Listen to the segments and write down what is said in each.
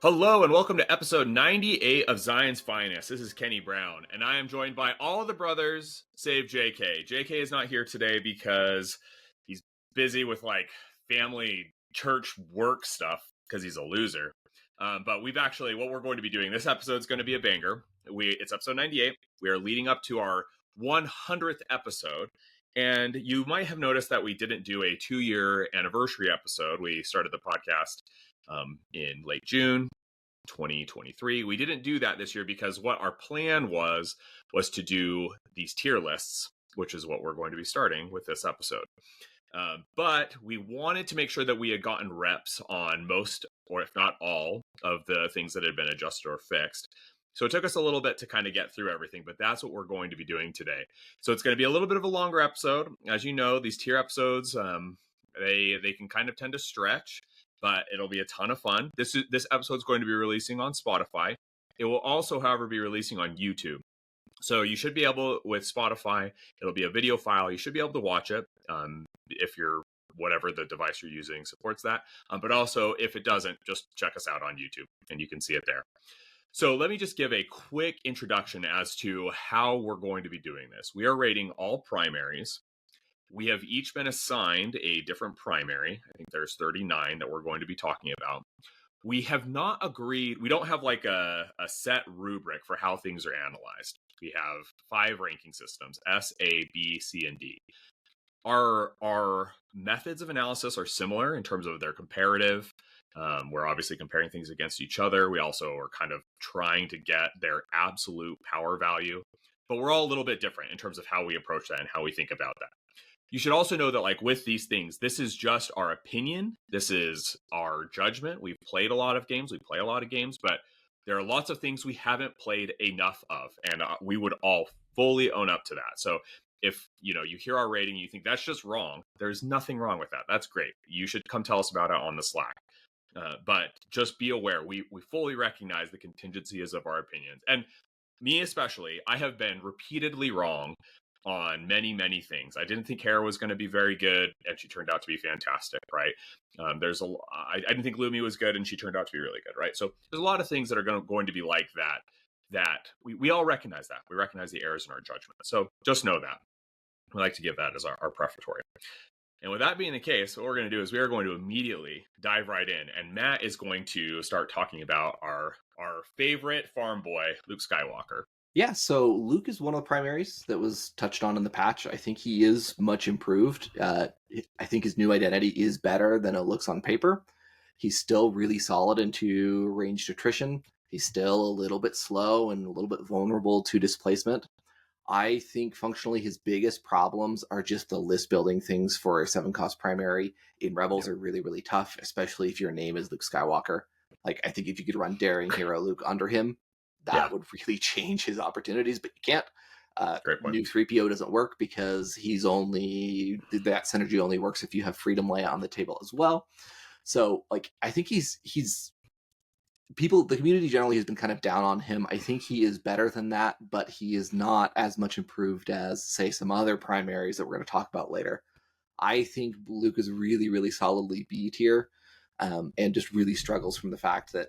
Hello and welcome to episode 98 of Zion's Finest. This is Kenny Brown, and I am joined by all the brothers save JK. JK is not here today because he's busy with family church work stuff because he's a loser. But what we're going to be doing, this episode is going to be a banger. It's episode 98. We are leading up to our 100th episode. And you might have noticed that we didn't do a 2-year anniversary episode. We started the podcast in late June 2023. We didn't do that this year because what our plan was to do these tier lists, which is what we're going to be starting with this episode. But we wanted to make sure that we had gotten reps on most, or if not all, of the things that had been adjusted or fixed. So it took us a little bit to kind of get through everything, but that's what we're going to be doing today. So it's going to be a little bit of a longer episode. As you know, these tier episodes, they can kind of tend to stretch, but it'll be a ton of fun. This episode is going to be releasing on Spotify. It will also, however, be releasing on YouTube. So you should be able, with Spotify, it'll be a video file. You should be able to watch it if whatever the device you're using supports that. But also, if it doesn't, just check us out on YouTube and you can see it there. So let me just give a quick introduction as to how we're going to be doing this. We are rating all primaries. We have each been assigned a different primary. I think there's 39 that we're going to be talking about. We have not agreed. We don't have a set rubric for how things are analyzed. We have 5 ranking systems, S, A, B, C, and D. Our methods of analysis are similar in terms of their comparative. We're obviously comparing things against each other. We also are kind of trying to get their absolute power value. But we're all a little bit different in terms of how we approach that and how we think about that. You should also know that with these things, this is just our opinion. This is our judgment. We've played a lot of games. We play a lot of games, but there are lots of things we haven't played enough of, and we would all fully own up to that. So if you hear our rating, you think that's just wrong, there's nothing wrong with that. That's great. You should come tell us about it on the Slack. But just be aware, we fully recognize the contingencies of our opinions. And me especially, I have been repeatedly wrong on many, many things. I didn't think Hera was going to be very good, and she turned out to be fantastic, right? I didn't think Lumi was good, and she turned out to be really good, right? So there's a lot of things that are going to be like that we all recognize that. We recognize the errors in our judgment. So just know that. We like to give that as our prefatory. And with that being the case, what we're going to do is we are going to immediately dive right in. And Matt is going to start talking about our favorite farm boy, Luke Skywalker. Yeah, so Luke is one of the primaries that was touched on in the patch. I think he is much improved. I think his new identity is better than it looks on paper. He's still really solid into ranged attrition. He's still a little bit slow and a little bit vulnerable to displacement. I think functionally his biggest problems are just the list building things for a 7-cost primary in Rebels are really, really tough, especially if your name is Luke Skywalker. I think if you could run Daring Hero Luke under him, that would really change his opportunities, but you can't. New 3PO doesn't work because that synergy only works if you have Freedom Leia on the table as well. So I think the community generally has been kind of down on him. I think he is better than that, but he is not as much improved as, say, some other primaries that we're going to talk about later. I think Luke is really, really solidly B tier, and just really struggles from the fact that,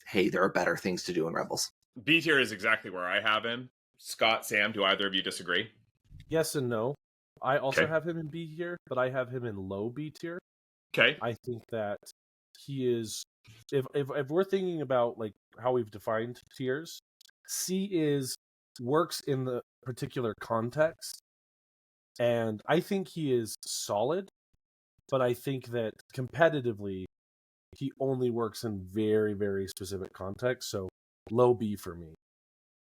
hey, there are better things to do in Rebels. B tier is exactly where I have him. Scott, Sam, do either of you disagree? Yes and no. I also have him in B tier, but I have him in low B tier. Okay. I think that he is, if we're thinking about how we've defined tiers, C works in the particular context, and I think he is solid, but I think that competitively he only works in very, very specific contexts, so low B for me.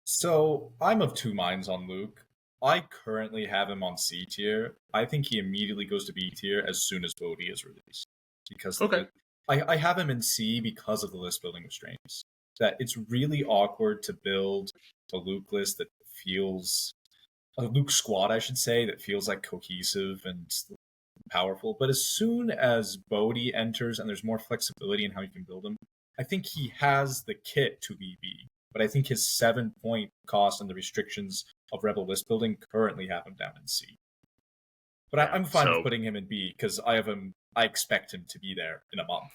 So I'm of two minds on Luke. I currently have him on C tier. I think he immediately goes to B tier as soon as Bodhi is released. Because I have him in C because of the list building restraints. That it's really awkward to build a Luke list that feels, a Luke squad, I should say, that feels cohesive and powerful. But as soon as Bodhi enters and there's more flexibility in how you can build him, I think he has the kit to be B. But I think his 7-point cost and the restrictions of Rebel list building currently have him down in C. But I'm fine with putting him in B because I expect him to be there in a month.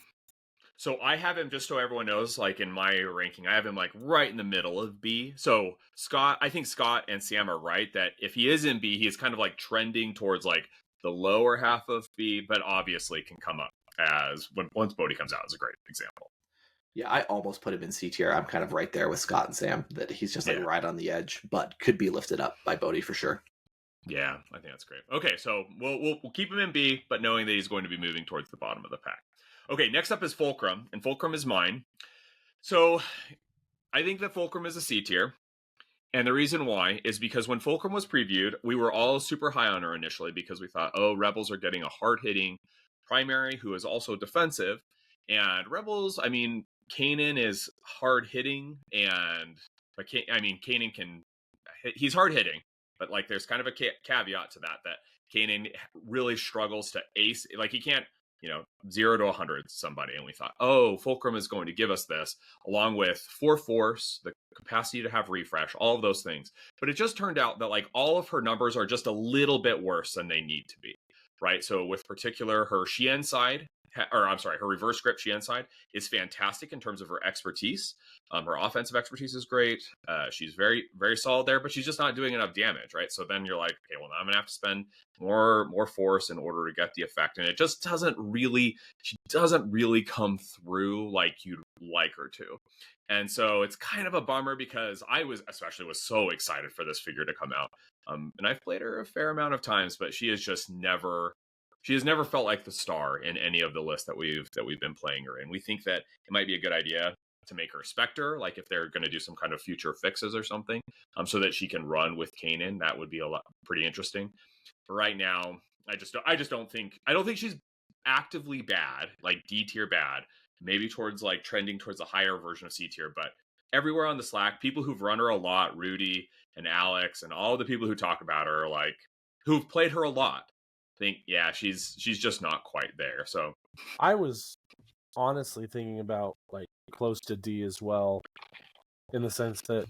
So I have him, just so everyone knows, like in my ranking, I have him like right in the middle of B. So I think Scott and Sam are right that if he is in B, he is kind of like trending towards like the lower half of B, but obviously can come up as once Bodhi comes out is a great example. Yeah, I almost put him in C tier. I'm kind of right there with Scott and Sam, that he's just like Yeah. right on the edge, but could be lifted up by Bodhi for sure. Yeah, I think that's great. Okay, so we'll keep him in B, but knowing that he's going to be moving towards the bottom of the pack. Okay, next up is Fulcrum, and Fulcrum is mine. So I think that Fulcrum is a C tier. And the reason why is because when Fulcrum was previewed, we were all super high on her initially because we thought, oh, Rebels are getting a hard-hitting primary who is also defensive. And Rebels, I mean, Kanan is hard-hitting, and but Kanan can, he's hard-hitting, but like there's kind of a caveat to that Kanan really struggles to ace, like he can't, 0 to 100 somebody. And we thought, oh, Fulcrum is going to give us this, along with 4 force, the capacity to have refresh, all of those things. But it just turned out that like all of her numbers are just a little bit worse than they need to be, right? So with particular her Xian side, her reverse script Xian side is fantastic in terms of her expertise. Her offensive expertise is great. She's very, very solid there, but she's just not doing enough damage, right? So then you're like, okay, well, now I'm gonna have to spend more force in order to get the effect, and it just she doesn't really come through like you'd like her to. And so it's kind of a bummer because I was so excited for this figure to come out. And I've played her a fair amount of times, but she has never felt like the star in any of the lists that we've been playing her in. We think that it might be a good idea to make her Spectre, like if they're going to do some kind of future fixes or something, so that she can run with Kanan. That would be pretty interesting. But right now, I don't think she's actively bad, like D tier bad. Maybe towards like trending towards a higher version of C tier, but everywhere on the Slack, people who've run her a lot, Rudy and Alex, and all the people who talk about her, like who've played her a lot, think, yeah, she's just not quite there. So I was honestly thinking about like close to D as well, in the sense that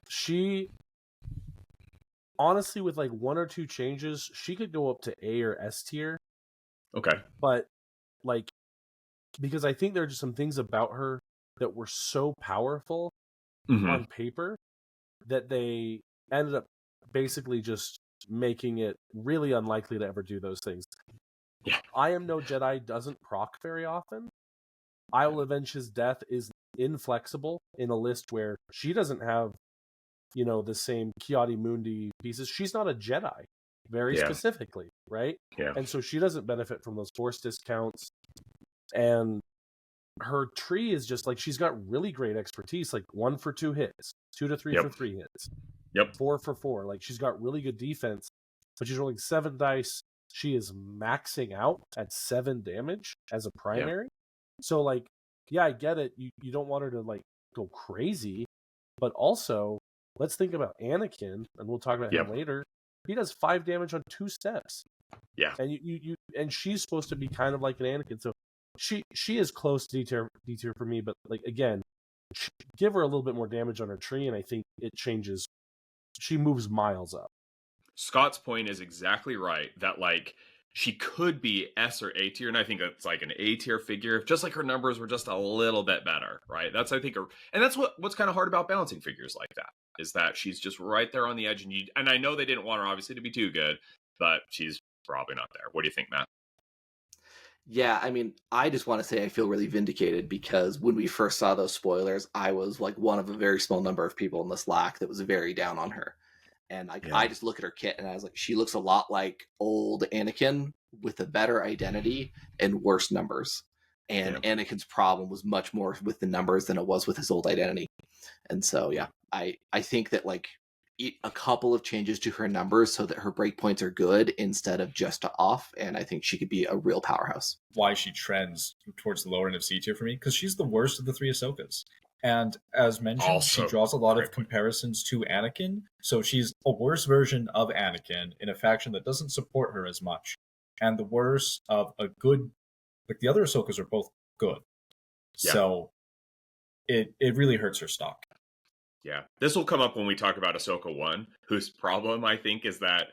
she honestly, with like 1 or 2 changes, she could go up to A or S tier. Okay. But like, because I think there are just some things about her that were so powerful on paper that they ended up basically just making it really unlikely to ever do those things. Yeah. I Am No Jedi doesn't proc very often. I Will Avenge His Death is inflexible in a list where she doesn't have, the same Kiadi Mundi pieces. She's not a Jedi, very specifically, right? Yeah. And so she doesn't benefit from those force discounts. And her tree is just like, she's got really great expertise, like 1 for 2 hits, 2 to 3 for 3 hits, 4 for 4. Like she's got really good defense, but she's rolling 7 dice. She is maxing out at 7 damage as a primary. So like, yeah, I get it. You don't want her to like go crazy, but also let's think about Anakin, and we'll talk about him later. He does 5 damage on 2 steps. Yeah. And and she's supposed to be kind of like an Anakin. So she is close to D tier for me, but like again, give her a little bit more damage on her tree, and I think it changes. She moves miles up. Scott's point is exactly right. That like she could be S or A tier, and I think that's like an A tier figure if just like her numbers were just a little bit better, right? That's I think, and that's what's kind of hard about balancing figures like that is that she's just right there on the edge, and I know they didn't want her obviously to be too good, but she's probably not there. What do you think, Matt? Yeah, I mean, I just want to say I feel really vindicated because when we first saw those spoilers, I was like one of a very small number of people in the Slack that was very down on her. And I just look at her kit and I was like, she looks a lot like old Anakin with a better identity and worse numbers. And Anakin's problem was much more with the numbers than it was with his old identity. And so, yeah, I think that like a couple of changes to her numbers so that her breakpoints are good instead of just off, and I think she could be a real powerhouse. Why she trends towards the lower end of C tier for me, because she's the worst of the 3 Ahsokas. And as mentioned, Also, she draws a lot of comparisons to Anakin, so she's a worse version of Anakin in a faction that doesn't support her as much, and the worst of a good, like the other Ahsokas are both good. So it really hurts her stock. Yeah, this will come up when we talk about Ahsoka 1, whose problem, I think, is that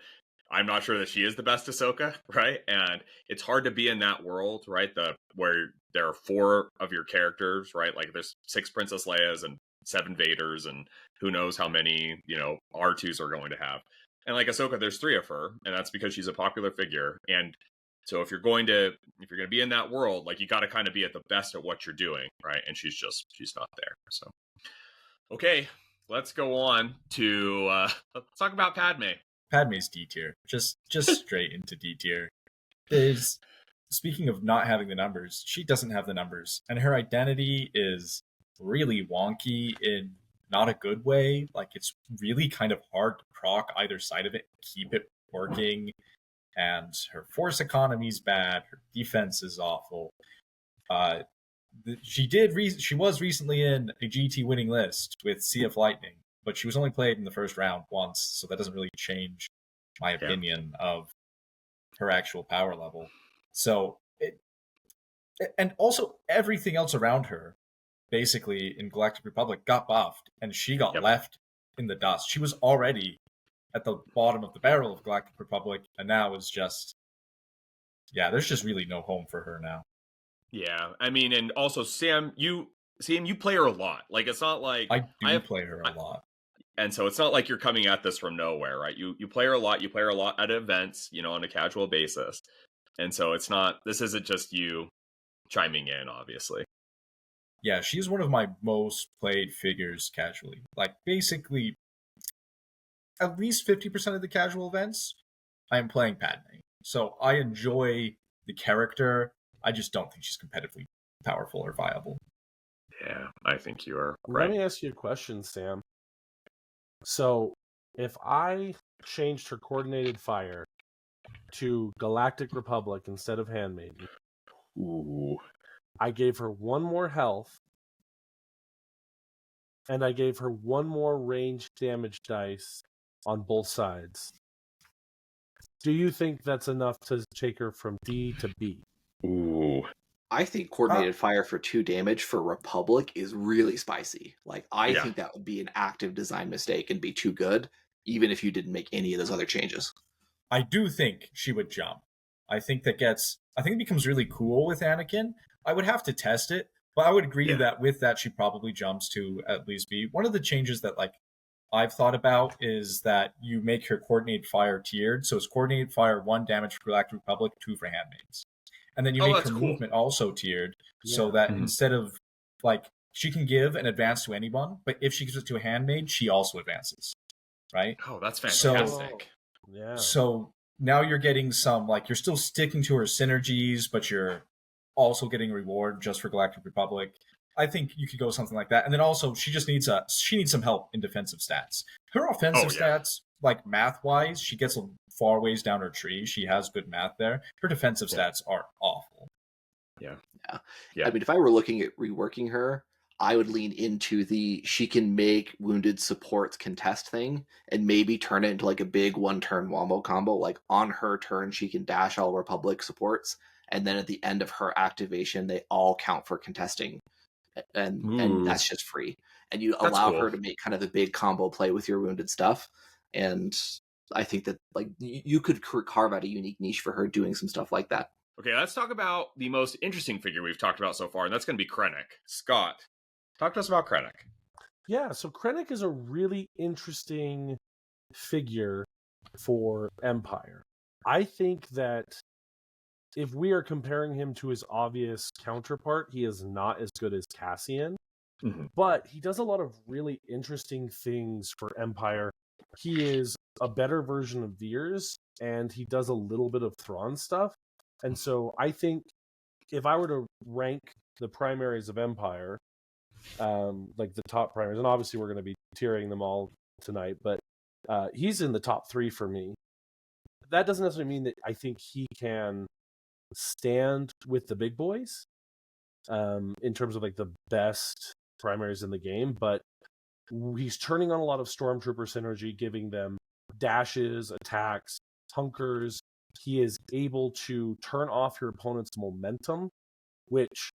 I'm not sure that she is the best Ahsoka, right? And it's hard to be in that world, right? Where there are 4 of your characters, right? Like there's 6 Princess Leias and 7 Vaders, and who knows how many, R2s are going to have. And like Ahsoka, there's 3 of her, and that's because she's a popular figure. And so if you're going to be in that world, like you got to kind of be at the best at what you're doing, right? And she's not there. So okay, let's go on to let's talk about Padme. Padme's D tier, just straight into D tier. There's speaking of not having the numbers, she doesn't have the numbers, and her identity is really wonky in not a good way. Like it's really kind of hard to proc either side of it, keep it working. And her force economy's bad. Her defense is awful. She was recently in a GT winning list with Sea of Lightning, but she was only played in the first round once, so that doesn't really change my opinion of her actual power level. So and also everything else around her, basically in Galactic Republic, got buffed, and she got left in the dust. She was already at the bottom of the barrel of Galactic Republic, and now is just there's just really no home for her now. Yeah, I mean, and also Sam, you play her a lot. Like it's not like I play her a lot. And so it's not like you're coming at this from nowhere, right? You play her a lot. You play her a lot at events, on a casual basis. And so this isn't just you chiming in, obviously. Yeah, she's one of my most played figures casually. Like basically at least 50% of the casual events, I am playing Padme. So I enjoy the character. I just don't think she's competitively powerful or viable. Yeah, I think you are right. Let me ask you a question, Sam. So if I changed her coordinated fire to Galactic Republic instead of Handmaiden, I gave her 1 more health, and I gave her 1 more range damage dice on both sides. Do you think that's enough to take her from D to B? Ooh. I think coordinated fire for 2 damage for Republic is really spicy. Like, I think that would be an active design mistake and be too good, even if you didn't make any of those other changes. I do think she would jump. I think it becomes really cool with Anakin. I would have to test it, but I would agree that with that, she probably jumps to at least B. One of the changes that I've thought about is that you make her coordinated fire tiered. So it's coordinated fire 1 damage for Galactic Republic, 2 for Handmaids. And then you make her movement also tiered so that instead of she can give an advance to anyone, but if she gives it to a handmaid, she also advances. Right? Oh, that's fantastic. So now you're getting some you're still sticking to her synergies, but you're also getting reward just for Galactic Republic. I think you could go something like that. And then also she just needs some help in defensive stats. Her offensive stats, math-wise, she gets far ways down her tree. She has good math there. Her defensive stats are awful. Yeah. I mean, if I were looking at reworking her, I would lean into she can make wounded supports contest thing and maybe turn it into a big 1-turn wombo combo. Like on her turn, she can dash all Republic supports, and then at the end of her activation, they all count for contesting. And that's just free. And you allow her to make kind of the big combo play with your wounded stuff. And I think that you could carve out a unique niche for her doing some stuff like that. Okay, let's talk about the most interesting figure we've talked about so far, and that's going to be Krennic. Scott, talk to us about Krennic. Yeah, so Krennic is a really interesting figure for Empire. I think that if we are comparing him to his obvious counterpart, he is not as good as Cassian, but he does a lot of really interesting things for Empire. He is a better version of Veers, and he does a little bit of Thrawn stuff. And so I think if I were to rank the primaries of Empire, the top primaries, and obviously we're going to be tiering them all tonight, but he's in the top 3 for me. That doesn't necessarily mean that I think he can stand with the big boys in terms of the best primaries in the game, but he's turning on a lot of stormtrooper synergy, giving them dashes, attacks, hunkers. He is able to turn off your opponent's momentum, which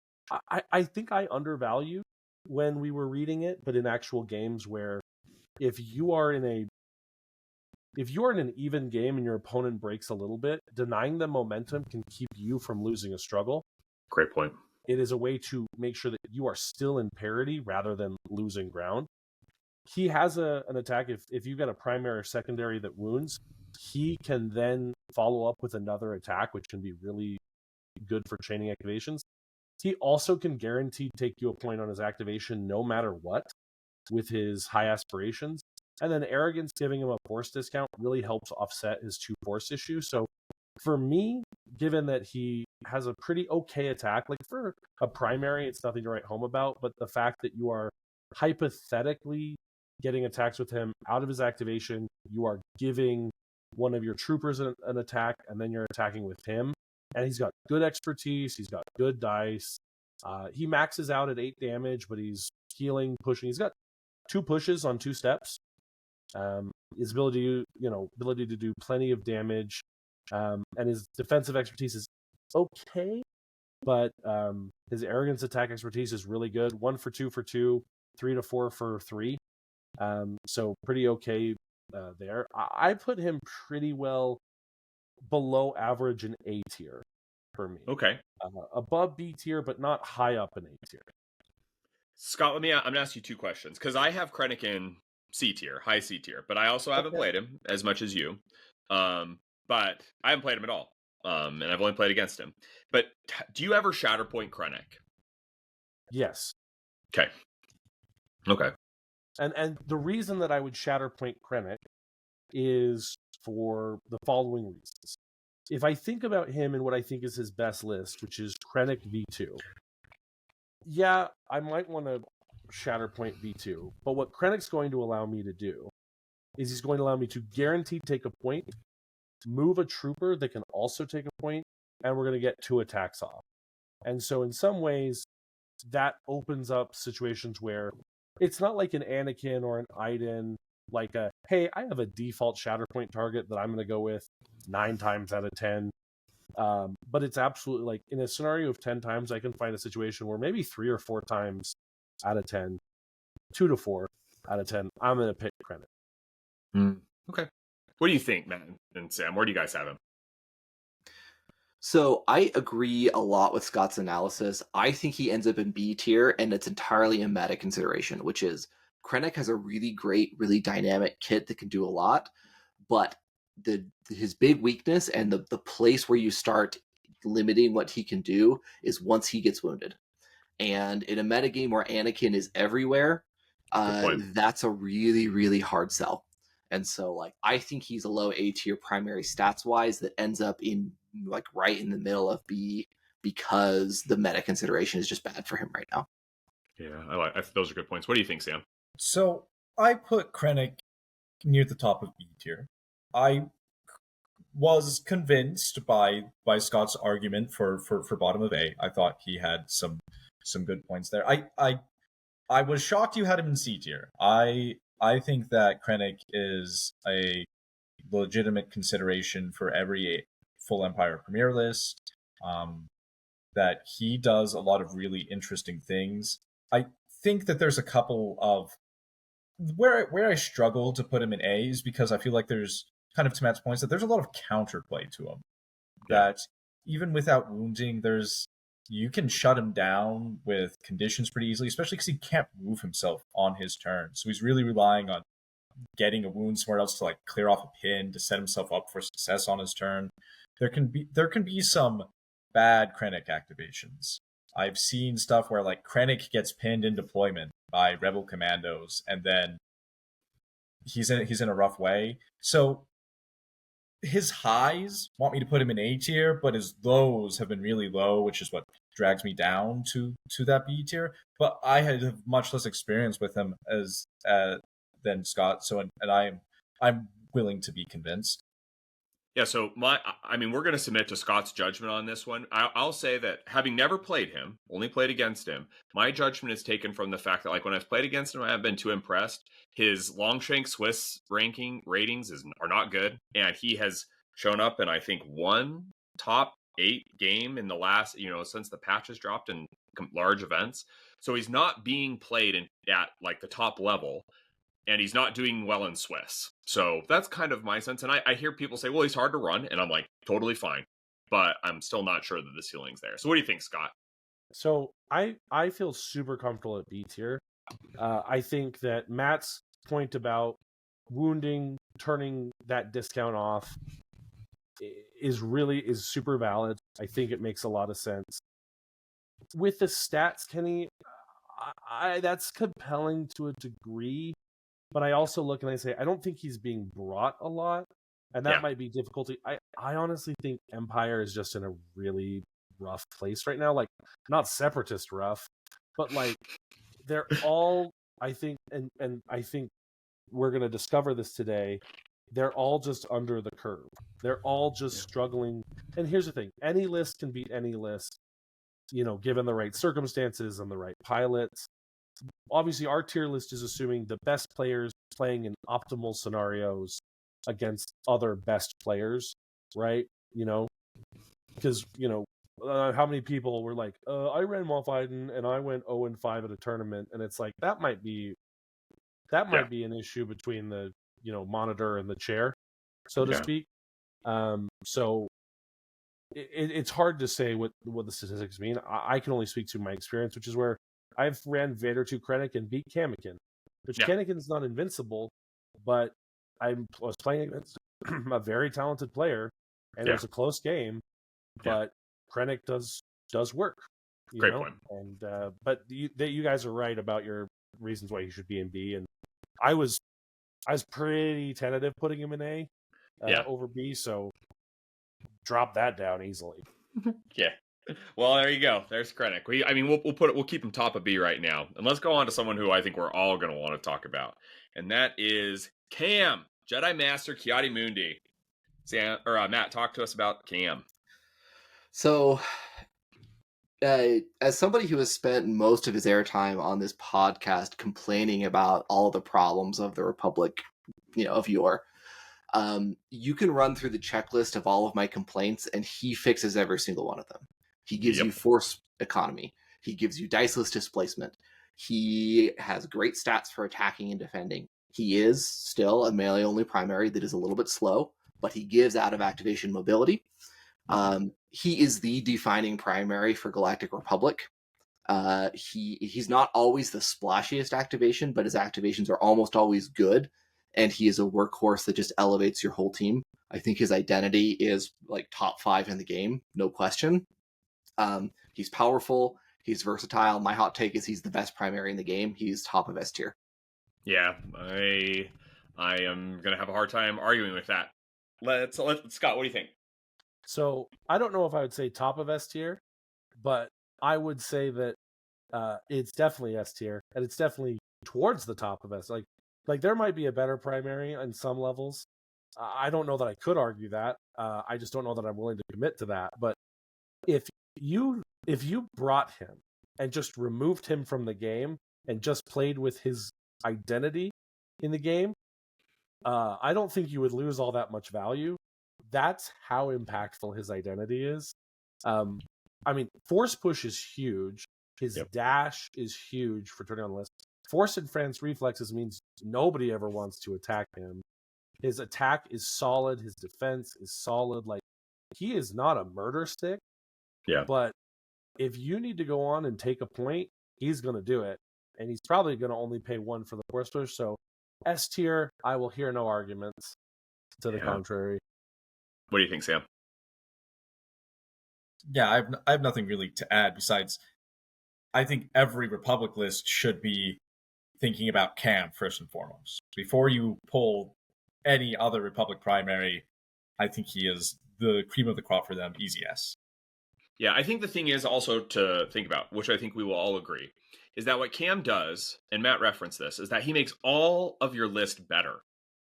I think I undervalued when we were reading it, but in actual games where if you are in a if you're in an even game and your opponent breaks a little bit, denying them momentum can keep you from losing a struggle. Great point. It is a way to make sure that you are still in parity rather than losing ground. He has an attack. If you've got a primary or secondary that wounds, he can then follow up with another attack, which can be really good for chaining activations. He also can guarantee take you a point on his activation no matter what with his high aspirations. And then arrogance giving him a force discount really helps offset his 2 force issue. So for me, given that he has a pretty okay attack, like for a primary, it's nothing to write home about, but the fact that you are hypothetically getting attacks with him out of his activation, you are giving one of your troopers an attack, and then you're attacking with him. And he's got good expertise, he's got good dice. He maxes out at 8 damage, but he's healing, pushing. He's got 2 pushes on 2 steps. His ability to do plenty of damage, and his defensive expertise is okay, but his arrogance attack expertise is really good. 1 for 2 for 2, 3 to 4 for 3. So pretty okay there. I put him pretty well below average in A tier for me. Okay. Above B tier, but not high up in A tier. Scott, I'm going to ask you 2 questions, because I have Krennic in C tier, high C tier, but I also haven't played him as much as you. But I haven't played him at all. And I've only played against him. But do you ever Shatterpoint Krennic? Yes. Okay. And the reason that I would Shatterpoint Krennic is for the following reasons. If I think about him and what I think is his best list, which is Krennic V2, yeah, I might want to Shatterpoint V2, but what Krennic's going to allow me to do is he's going to allow me to guarantee take a point, move a trooper that can also take a point, and we're going to get 2 attacks off. And so in some ways, that opens up situations where it's not like an Anakin or an Iden, like hey, I have a default Shatterpoint target that I'm going to go with 9 times out of 10. But it's absolutely like in a scenario of 10 times, I can find a situation where maybe 3 or 4 times out of 10, 2 to 4 out of 10, I'm going to pick Krennic. Okay. What do you think, Matt and Sam? Where do you guys have him? So I agree a lot with Scott's analysis. I think he ends up in B tier, and it's entirely a meta consideration, which is Krennic has a really great, really dynamic kit that can do a lot, but his big weakness and the place where you start limiting what he can do is once he gets wounded. And in a metagame where Anakin is everywhere, that's a really, really hard sell. And so, like, I think he's a low A tier primary stats wise that ends up in like right in the middle of B because the meta consideration is just bad for him right now. Yeah, those are good points. What do you think, Sam? So I put Krennic near the top of B tier. I was convinced by Scott's argument for bottom of A. I thought he had some good points there. I was shocked you had him in C tier. I think that Krennic is a legitimate consideration for every full Empire Premier list. That he does a lot of really interesting things. I think that there's a couple of where I struggle to put him in A is because I feel like there's kind of to Matt's points that there's a lot of counterplay to him. That even without wounding, you can shut him down with conditions pretty easily, especially because he can't move himself on his turn. So he's really relying on getting a wound somewhere else to like clear off a pin to set himself up for success on his turn. There can be some bad Krennic activations. I've seen stuff where like Krennic gets pinned in deployment by rebel commandos and then he's in a rough way. So his highs want me to put him in A tier, but his lows have been really low, which is what drags me down to that B tier. But I had much less experience with him than Scott, so and I'm willing to be convinced. Yeah, so we're going to submit to Scott's judgment on this one. I'll say that having never played him, only played against him, my judgment is taken from the fact that like when I've played against him, I haven't been too impressed. His Longshank Swiss ratings are not good, and he has shown up in I think one top 8 game in the last since the patches dropped in large events. So he's not being played at like the top level. and he's not doing well in Swiss. So that's kind of my sense. And I hear people say, well, he's hard to run, and I'm like, totally fine. But I'm still not sure that the ceiling's there. So what do you think, Scott? So I feel super comfortable at B tier. I think that Matt's point about wounding, turning that discount off is super valid. I think it makes a lot of sense. With the stats, Kenny, that's compelling to a degree, but I also look and I say I don't think he's being brought a lot, and that might be difficulty. I honestly think Empire is just in a really rough place right now. Like, not separatist rough, but like they're all, I think, and I think we're going to discover this today. They're all just under the curve. They're all just struggling. And here's the thing: any list can beat any list, given the right circumstances and the right pilots. Obviously, our tier list is assuming the best players playing in optimal scenarios against other best players, right? Because how many people were like, I ran Moff Iden and I went 0-5 at a tournament, and it's like that might be an issue between the monitor and the chair, so to speak. So it's hard to say what the statistics mean. I can only speak to my experience, which is where I've ran Vader 2 Krennic and beat Kamikin, which Kennikin's not invincible, but I was playing against a very talented player, and it was a close game, but Krennic does work. Great point. And but you guys are right about your reasons why he should be in B, and I was pretty tentative putting him in A over B, so drop that down easily. Yeah. Well, there you go. There's Krennic. We'll keep him top of B right now, and let's go on to someone who I think we're all going to want to talk about, and that is Cam, Jedi Master Kiadi Mundi. Sam or Matt, talk to us about Cam. So, as somebody who has spent most of his airtime on this podcast complaining about all the problems of the Republic, of yore, you can run through the checklist of all of my complaints, and he fixes every single one of them. He gives you force economy. He gives you diceless displacement. He has great stats for attacking and defending. He is still a melee-only primary that is a little bit slow, but he gives out-of-activation mobility. He is the defining primary for Galactic Republic. He's not always the splashiest activation, but his activations are almost always good, and he is a workhorse that just elevates your whole team. I think his identity is like top 5 in the game, no question. He's powerful. He's versatile. My hot take is he's the best primary in the game. He's top of S tier. Yeah, I am gonna have a hard time arguing with that. Let's Scott, what do you think? So I don't know if I would say top of S tier, but I would say that it's definitely S tier, and it's definitely towards the top of S. Like there might be a better primary on some levels. I don't know that I could argue that. I just don't know that I'm willing to commit to that. But if you brought him and just removed him from the game and just played with his identity in the game, I don't think you would lose all that much value. That's how impactful his identity is. Force push is huge. His dash is huge for turning on the list. Force and France reflexes means nobody ever wants to attack him. His attack is solid. His defense is solid. Like, he is not a murder stick. Yeah. But if you need to go on and take a point, he's going to do it. And he's probably going to only pay 1 for the force push. So S tier, I will hear no arguments to the contrary. What do you think, Sam? Yeah, I have nothing really to add besides I think every Republic list should be thinking about Cam first and foremost. Before you pull any other Republic primary, I think he is the cream of the crop for them, easy S. Yeah, I think the thing is also to think about, which I think we will all agree, is that what Cam does, and Matt referenced this, is that he makes all of your list better.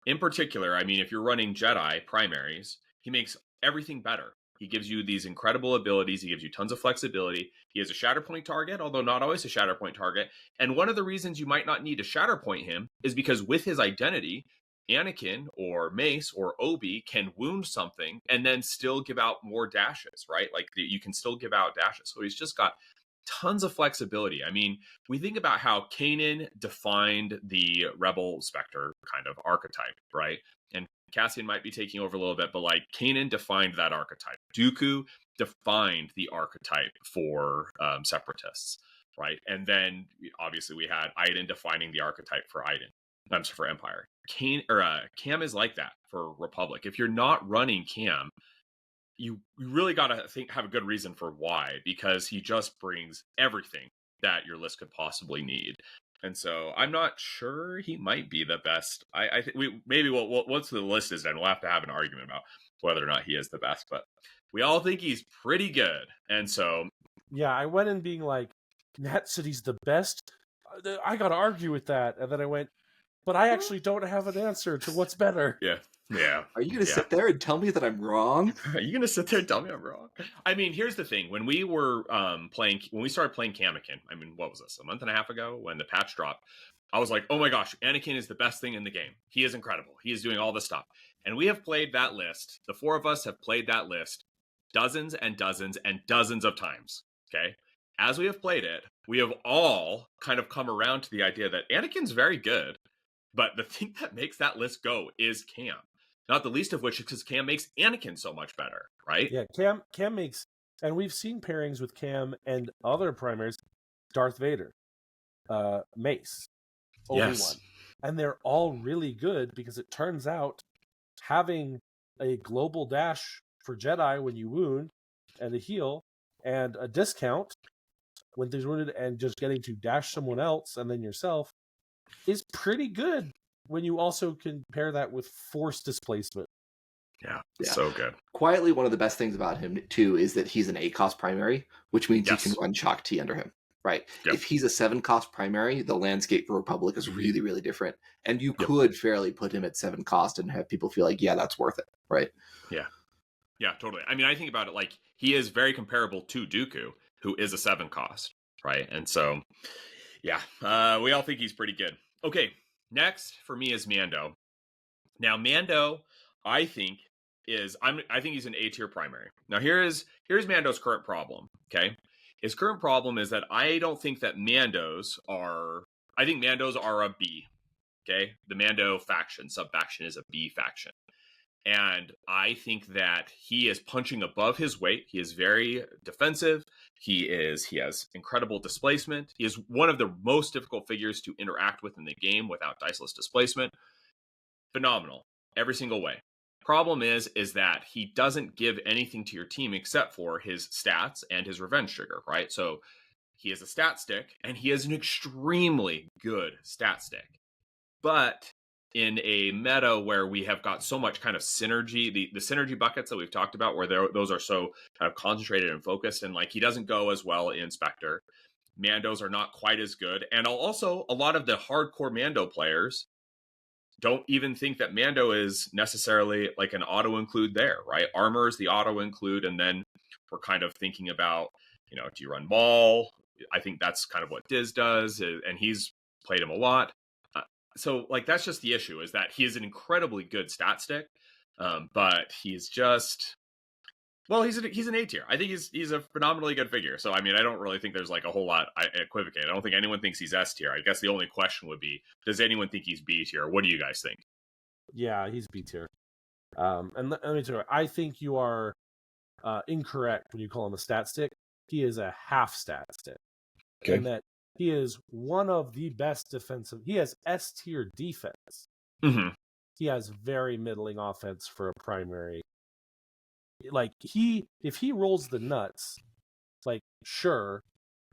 In particular, if you're running Jedi primaries, he makes everything better. He gives you these incredible abilities. He gives you tons of flexibility. He has a Shatterpoint target, although not always a Shatterpoint target. And one of the reasons you might not need to Shatterpoint him is because with his identity, Anakin or Mace or Obi can wound something and then still give out more dashes, right? Like you can still give out dashes. So he's just got tons of flexibility. I mean, we think about how Kanan defined the Rebel Spectre kind of archetype, right? And Cassian might be taking over a little bit, but like Kanan defined that archetype. Dooku defined the archetype for Separatists, right? And then obviously we had Iden defining the archetype for Iden. I'm sorry, for Empire. Cam is like that for Republic. If you're not running Cam, you really got to have a good reason for why, because he just brings everything that your list could possibly need. And so I'm not sure he might be the best. I think once the list is done, we'll have to have an argument about whether or not he is the best. But we all think he's pretty good. And so, yeah, I went in being like, Nat said he's the best. I got to argue with that, and then I went, but I actually don't have an answer to what's better. Yeah. Are you going to sit there and tell me that I'm wrong? Are you going to sit there and tell me I'm wrong? I mean, here's the thing. When we were when we started playing Kamakin, I mean, what was this, a month and a half ago when the patch dropped, I was like, oh my gosh, Anakin is the best thing in the game. He is incredible. He is doing all this stuff. And we have played that list. The four of us have played that list dozens and dozens and dozens of times. Okay. As we have played it, we have all kind of come around to the idea that Anakin's very good. But the thing that makes that list go is Cam. Not the least of which is because Cam makes Anakin so much better, right? Yeah, Cam makes, and we've seen pairings with Cam and other primaries, Darth Vader, Mace, Obi-Wan. Yes. And they're all really good because it turns out having a global dash for Jedi when you wound and a heal and a discount when there's wounded and just getting to dash someone else and then yourself is pretty good when you also can pair that with force displacement. Yeah, so good. Quietly, one of the best things about him, too, is that he's an 8-cost primary, which means you can run Chalk T under him, right? Yep. If he's a 7-cost primary, the landscape for Republic is really, really different. And you could fairly put him at 7 cost and have people feel like, yeah, that's worth it, right? Yeah. Yeah, totally. I mean, I think about it like he is very comparable to Dooku, who is a 7-cost, right? And so, yeah, we all think he's pretty good. Okay, next for me is Mando. Now, Mando, I think he's an A-tier primary. Now, here's Mando's current problem, okay? His current problem is that I don't think that I think Mandos are a B, okay? The Mando faction, sub-faction is a B faction. And I think that he is punching above his weight. He is very defensive. He has incredible displacement. He is one of the most difficult figures to interact with in the game without diceless displacement. Phenomenal, every single way. Problem is that he doesn't give anything to your team except for his stats and his revenge trigger, right? So he is a stat stick, and he is an extremely good stat stick. But in a meta where we have got so much kind of synergy, the synergy buckets that we've talked about, where those are so kind of concentrated and focused, and like he doesn't go as well in Spectre. Mandos are not quite as good. And also, a lot of the hardcore Mando players don't even think that Mando is necessarily like an auto-include there, right? Armor is the auto-include, and then we're kind of thinking about, do you run Maul? I think that's kind of what Diz does, and he's played him a lot. So, like, that's just the issue, is that he is an incredibly good stat stick, but he's just... Well, he's an A tier. I think he's a phenomenally good figure. So, I mean, I don't really think there's like a whole lot I equivocate. I don't think anyone thinks he's S tier. I guess the only question would be, does anyone think he's B tier? What do you guys think? Yeah, he's B tier. And let me tell you, I think you are incorrect when you call him a stat stick. He is a half stat stick. Okay. And that he is one of the best defensive. He has S tier defense. Mm-hmm. He has very middling offense for a primary. Like if he rolls the nuts, like sure,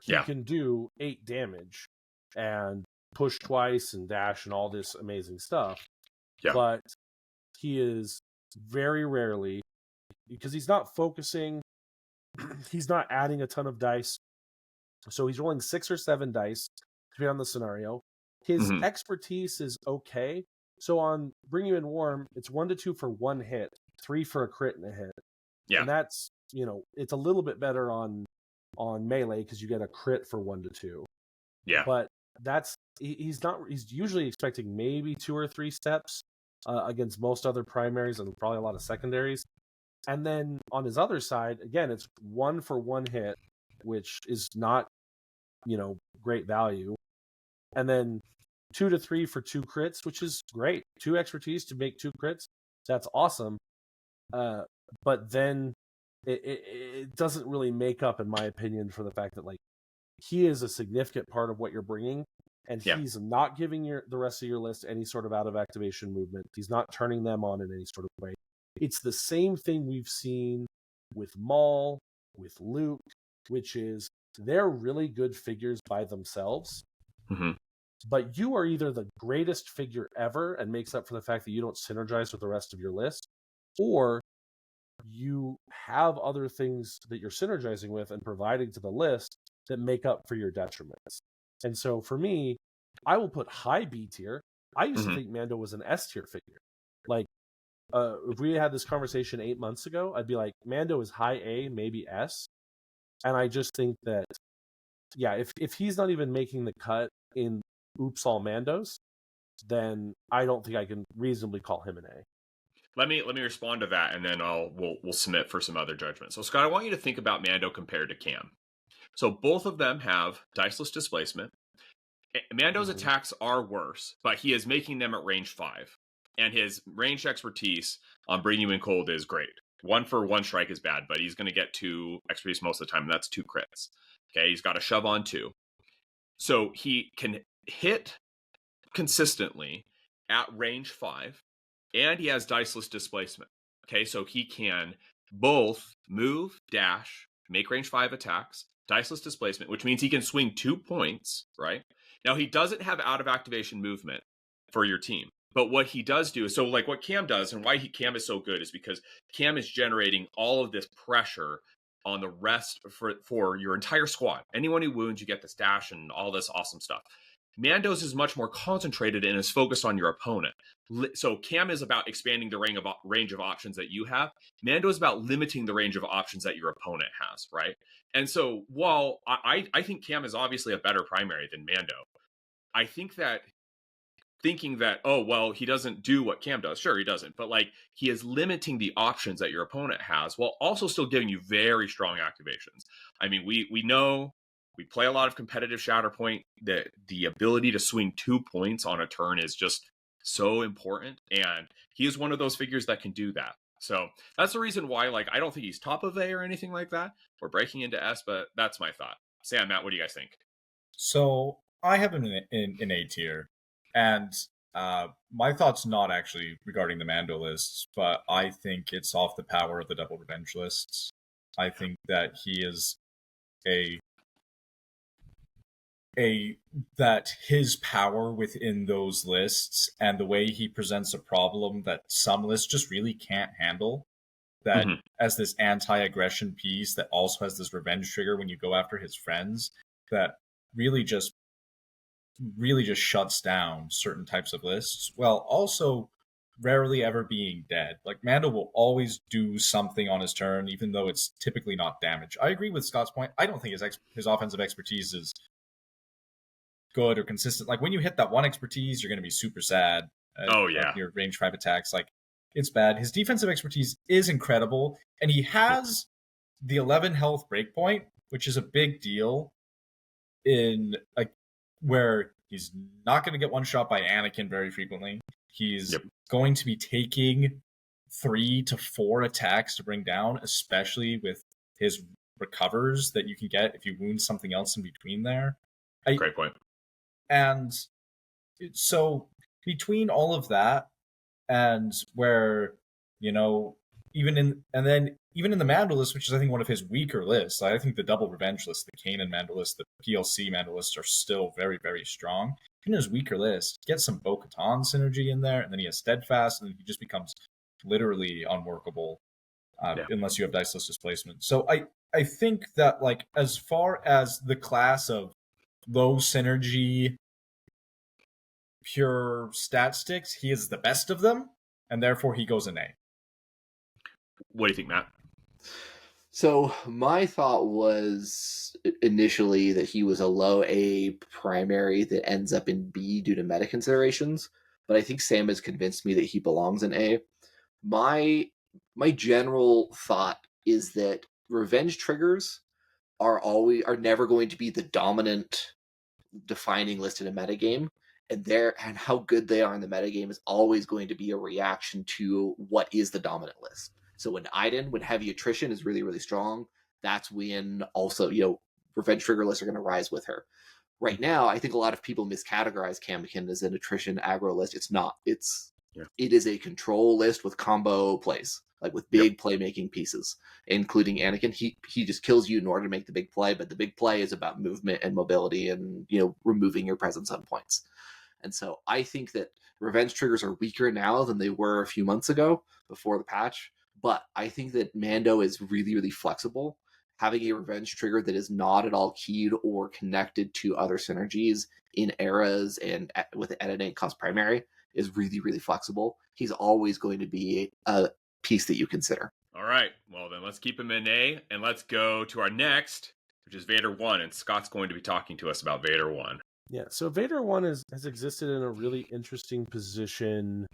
he can do 8 damage and push twice and dash and all this amazing stuff. Yeah. But he is very rarely, because he's not focusing, he's not adding a ton of dice. So he's rolling 6 or 7 dice, depending on the scenario. His expertise is okay. So on Bring You In Warm, it's 1 to 2 for 1 hit, 3 for a crit and a hit. Yeah. And that's, it's a little bit better on melee because you get a crit for 1 to 2. Yeah. But he's usually expecting maybe 2 or 3 steps against most other primaries and probably a lot of secondaries. And then on his other side, again, it's 1 for 1 hit, which is not great value. And then 2 to 3 for 2 crits, which is great. 2 expertise to make 2 crits, that's awesome. But then it doesn't really make up, in my opinion, for the fact that like he is a significant part of what you're bringing, and he's not giving the rest of your list any sort of out of activation movement. He's not turning them on in any sort of way. It's the same thing we've seen with Maul, with Luke, which is they're really good figures by themselves. Mm-hmm. But you are either the greatest figure ever and makes up for the fact that you don't synergize with the rest of your list, or you have other things that you're synergizing with and providing to the list that make up for your detriments. And so for me, I will put high B tier. I used to think Mando was an S tier figure. Like, if we had this conversation 8 months ago, I'd be like, Mando is high A, maybe S. And I just think that, yeah, if he's not even making the cut in Oops All Mandos, then I don't think I can reasonably call him an A. Let me respond to that, and then we'll submit for some other judgments. So, Scott, I want you to think about Mando compared to Cam. So both of them have diceless displacement. Mando's attacks are worse, but he is making them at range 5. And his range expertise on Bring You In Cold is great. 1 for 1 strike is bad, but he's going to get 2 expertise most of the time, and that's 2 crits. Okay, he's got a shove on 2. So he can hit consistently at range 5, and he has diceless displacement. Okay, so he can both move, dash, make range 5 attacks, diceless displacement, which means he can swing 2 points, right? Now, he doesn't have out of activation movement for your team. But what he does do is, so like what Cam does and why Cam is so good is because Cam is generating all of this pressure on the rest for your entire squad. Anyone who wounds, you get this dash and all this awesome stuff. Mando's is much more concentrated and is focused on your opponent. So Cam is about expanding the range of options that you have. Mando is about limiting the range of options that your opponent has, right? And so while I think Cam is obviously a better primary than Mando, I think that thinking that, oh, well, he doesn't do what Cam does. Sure, he doesn't. But like he is limiting the options that your opponent has while also still giving you very strong activations. I mean, we know we play a lot of competitive Shatterpoint. The ability to swing 2 points on a turn is just so important. And he is one of those figures that can do that. So that's the reason why, like, I don't think he's top of A or anything like that. We're breaking into S, but that's my thought. Sam, Matt, what do you guys think? So I have him in A tier. And my thought's not actually regarding the Mando lists, but I think it's off the power of the double revenge lists. I think that he is that his power within those lists and the way he presents a problem that some lists just really can't handle, that as this anti-aggression piece that also has this revenge trigger when you go after his friends, that really just shuts down certain types of lists, while also rarely ever being dead. Like, Mando will always do something on his turn, even though it's typically not damage. I agree with Scott's point. I don't think his offensive expertise is good or consistent. Like, when you hit that 1 expertise, you're going to be super sad. Your range 5 attacks, like, it's bad. His defensive expertise is incredible, and he has the 11 health breakpoint, which is a big deal in, like, where he's not going to get one shot by Anakin very frequently. He's going to be taking 3 to 4 attacks to bring down, especially with his recovers that you can get if you wound something else in between there. Great point. And so between all of that and where, even in the Mando list, which is I think one of his weaker lists, I think the double revenge list, the Kanan Mando list, the PLC Mando lists are still very, very strong. In his weaker list, get some Bo-Katan synergy in there, and then he has Steadfast, and he just becomes literally unworkable unless you have diceless displacement. So I think that, like, as far as the class of low synergy, pure stat sticks, he is the best of them, and therefore he goes an A. What do you think, Matt? So my thought was initially that he was a low A primary that ends up in B due to meta considerations, but I think Sam has convinced me that he belongs in A. My general thought is that revenge triggers are never going to be the dominant defining list in a metagame, and how good they are in the metagame is always going to be a reaction to what is the dominant list. So when heavy attrition is really, really strong, that's when also, revenge trigger lists are going to rise with her. Right now, I think a lot of people miscategorize Kamikin as an attrition aggro list. It's not. It is a control list with combo plays, like with big playmaking pieces, including Anakin. He just kills you in order to make the big play, but the big play is about movement and mobility and removing your presence on points. And so I think that revenge triggers are weaker now than they were a few months ago before the patch. But I think that Mando is really, really flexible. Having a revenge trigger that is not at all keyed or connected to other synergies in eras and with editing cost primary is really, really flexible. He's always going to be a piece that you consider. All right. Well, then let's keep him in A, and let's go to our next, which is Vader 1, and Scott's going to be talking to us about Vader 1. Yeah, so Vader 1 has existed in a really interesting position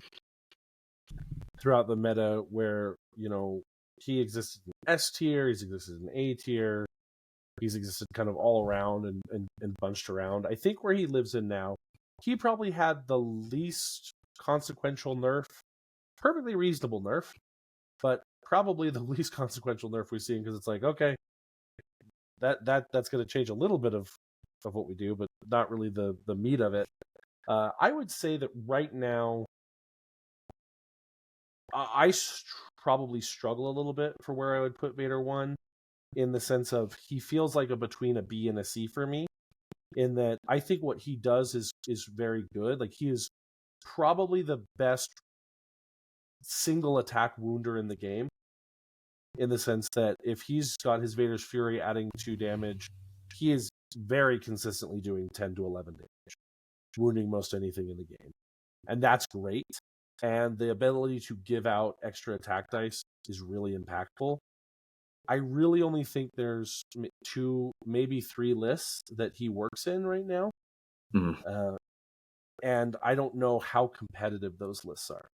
throughout the meta where, he existed in S tier, he's existed in A tier, he's existed kind of all around and bunched around. I think where he lives in now, he probably had the least consequential nerf, perfectly reasonable nerf, but probably the least consequential nerf we've seen, because it's like, okay, that's going to change a little bit of what we do, but not really the meat of it. I would say that right now, I probably struggle a little bit for where I would put Vader 1, in the sense of he feels like a between a B and a C for me, in that I think what he does is very good. Like, he is probably the best single attack wounder in the game, in the sense that if he's got his Vader's Fury adding 2 damage, he is very consistently doing 10 to 11 damage, wounding most anything in the game. And that's great. And the ability to give out extra attack dice is really impactful. I really only think there's 2, maybe 3 lists that he works in right now. Mm-hmm. And I don't know how competitive those lists are.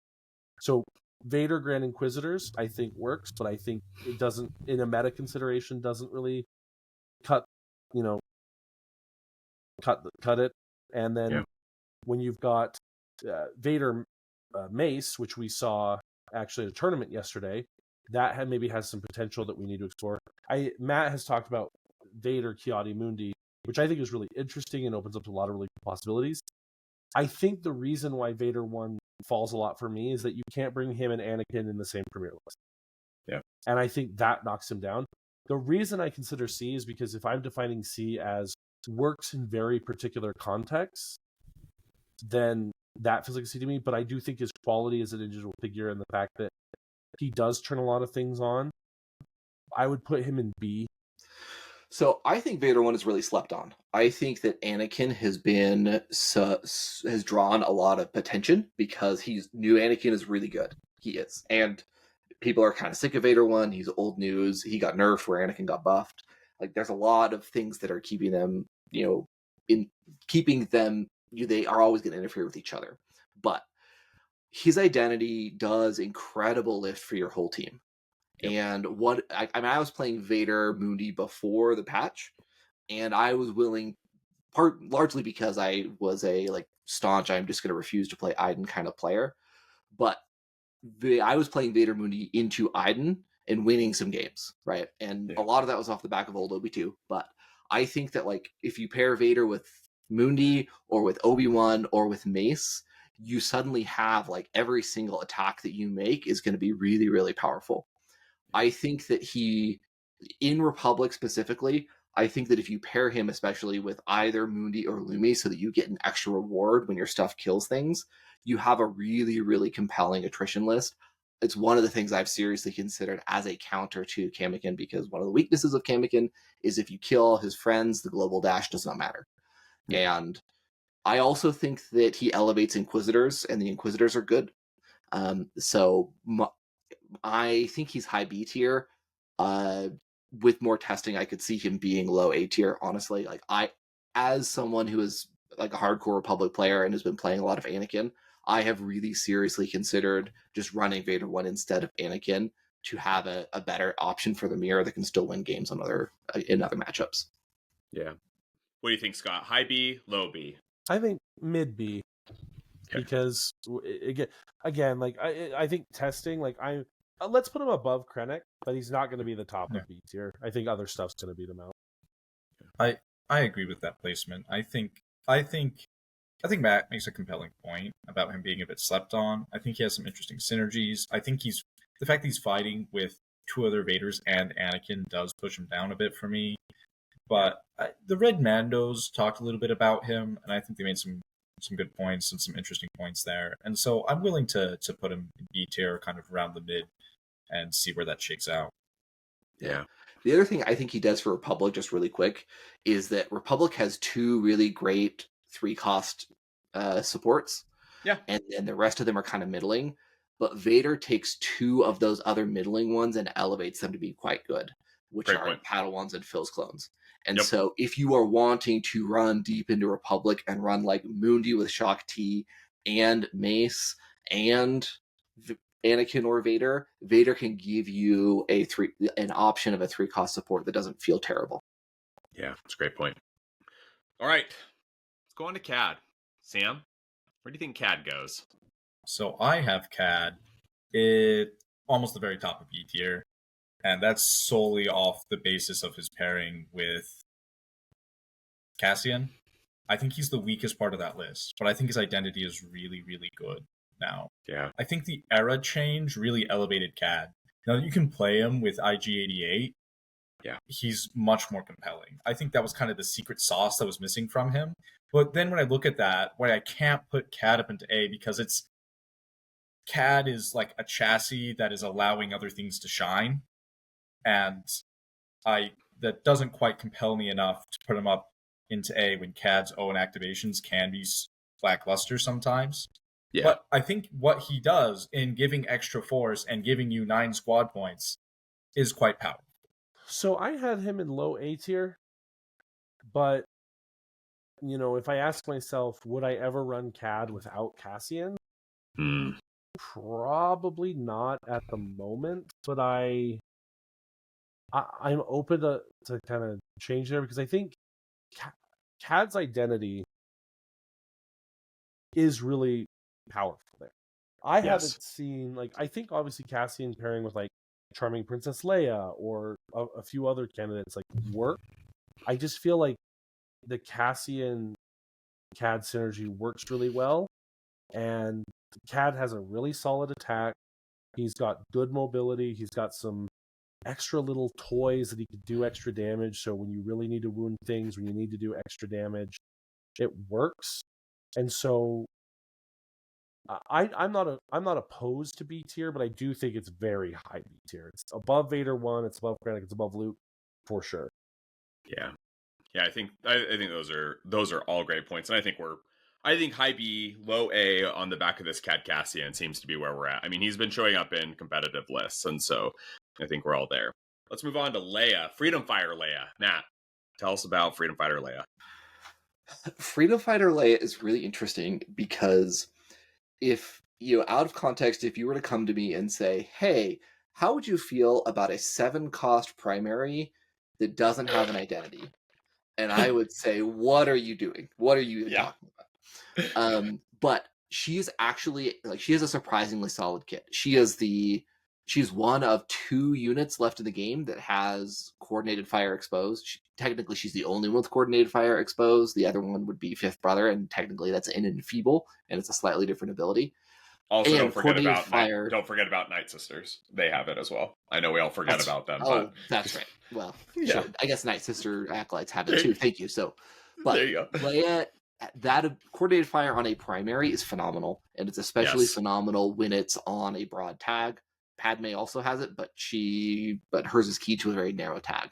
So Vader Grand Inquisitors, I think, works, but I think it doesn't, in a meta consideration, doesn't really cut it. And then when you've got Vader Mace, which we saw actually at a tournament yesterday, that maybe has some potential that we need to explore. Matt has talked about Vader Ki-Adi-Mundi, which I think is really interesting and opens up to a lot of really cool possibilities. I think the reason why Vader 1 falls a lot for me is that you can't bring him and Anakin in the same premier list. Yeah. And I think that knocks him down. The reason I consider C is because if I'm defining C as works in very particular contexts, then that feels like a C to me. But I do think his quality as an individual figure and the fact that he does turn a lot of things on, I would put him in B. So I think Vader 1 is really slept on. I think that Anakin has drawn a lot of attention because Anakin is really good. He is. And people are kind of sick of Vader 1. He's old news. He got nerfed where Anakin got buffed. Like, there's a lot of things that are keeping them, they are always going to interfere with each other. But his identity does incredible lift for your whole team. Yep. And I was playing Vader Mundi before the patch, and I was willing, largely because I was a staunch, I'm just going to refuse to play Iden kind of player. But I was playing Vader Mundi into Iden and winning some games, right? And a lot of that was off the back of old Obi-2. But I think that if you pair Vader with Mundi or with Obi-Wan or with Mace, you suddenly have every single attack that you make is going to be really, really powerful. I think that in Republic specifically, I think that if you pair him especially with either Mundi or Lumi so that you get an extra reward when your stuff kills things, you have a really, really compelling attrition list. It's one of the things I've seriously considered as a counter to Kamikin, because one of the weaknesses of Kamikin is if you kill his friends, the global dash does not matter. Yeah. And I also think that he elevates Inquisitors, and the Inquisitors are good. I think he's high B tier. With more testing, I could see him being low A tier, honestly. As someone who is a hardcore Republic player and has been playing a lot of Anakin, I have really seriously considered just running Vader 1 instead of Anakin, to have a better option for the mirror that can still win games on in other matchups. Yeah. What do you think, Scott? High B, low B? I think mid B, because again, like I think testing, like let's put him above Krennic, but he's not going to be the top of B tier. I think other stuff's going to beat him out. I agree with that placement. I think Matt makes a compelling point about him being a bit slept on. I think he has some interesting synergies. I think the fact that he's fighting with two other Vaders and Anakin does push him down a bit for me. But the Red Mandos talked a little bit about him, and I think they made some good points and some interesting points there. And so I'm willing to put him in B tier, kind of around the mid, and see where that shakes out. Yeah. The other thing I think he does for Republic, just really quick, is that Republic has two really great 3-cost supports. Yeah. And the rest of them are kind of middling. But Vader takes two of those other middling ones and elevates them to be quite good, which Great are point. Padawans and Phil's clones. And so if you are wanting to run deep into Republic and run like Mundi with Shock T and Mace and Anakin or Vader can give you an option of a 3-cost support that doesn't feel terrible. Yeah, that's a great point. All right, let's go on to CAD. Sam, where do you think CAD goes? So I have CAD almost the very top of B tier, and that's solely off the basis of his pairing with Cassian. I think he's the weakest part of that list, but I think his identity is really, really good now. Yeah. I think the era change really elevated CAD. Now that you can play him with IG-88, he's much more compelling. I think that was kind of the secret sauce that was missing from him. But then when I look at that, why I can't put CAD up into A, because CAD is like a chassis that is allowing other things to shine. And that doesn't quite compel me enough to put him up into A when CAD's own activations can be lackluster sometimes. Yeah. But I think what he does in giving extra force and giving you 9 squad points is quite powerful. So I had him in low A tier, but if I ask myself, would I ever run CAD without Cassian? Probably not at the moment, but I'm open to kind of change there, because I think CAD's identity is really powerful there. I haven't seen, I think obviously Cassian pairing with Charming Princess Leia or a few other candidates work. I just feel like the Cassian CAD synergy works really well, and CAD has a really solid attack. He's got good mobility. He's got some extra little toys that he can do extra damage. So when you really need to wound things, when you need to do extra damage, it works. And so I'm not opposed to B tier, but I do think it's very high B tier. It's above Vader 1, it's above Krennic, it's above Luke for sure. Yeah. I think those are all great points, and I think high B, low A on the back of this CAD Cassian seems to be where we're at. I mean, he's been showing up in competitive lists, and so I think we're all there. Let's move on to Leia, Freedom Fighter Leia. Matt, tell us about Freedom Fighter Leia. Freedom Fighter Leia is really interesting because if, out of context, if you were to come to me and say, hey, how would you feel about a 7-cost primary that doesn't have an identity? And I would say, what are you doing? What are you talking about? But she's actually, she has a surprisingly solid kit. She's one of 2 units left in the game that has coordinated fire exposed. Technically, she's the only one with coordinated fire exposed. The other one would be Fifth Brother, and technically that's an enfeeble, and it's a slightly different ability. Also, don't forget about Night Sisters. They have it as well. I know we all forget about them. Oh, that's right. Well, sure. I guess Night Sister acolytes have it too. Thank you. But there you go. Leia, that coordinated fire on a primary is phenomenal, and it's especially phenomenal when it's on a broad tag. Padme also has it, but hers is key to a very narrow tag.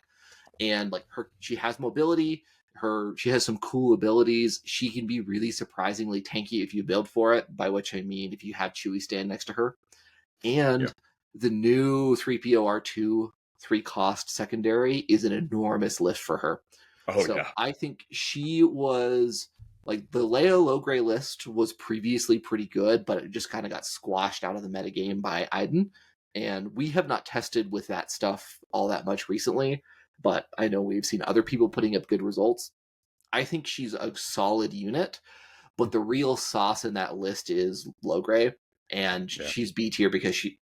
And she has mobility. She has some cool abilities. She can be really surprisingly tanky if you build for it, by which I mean if you have Chewie stand next to her. And the new 3PO-R2 3-cost secondary is an enormous lift for her. I think she was the Leia low gray list was previously pretty good, but it just kind of got squashed out of the metagame by Iden. And we have not tested with that stuff all that much recently, but I know we've seen other people putting up good results. I think she's a solid unit, but the real sauce in that list is low gray, and she's B tier because she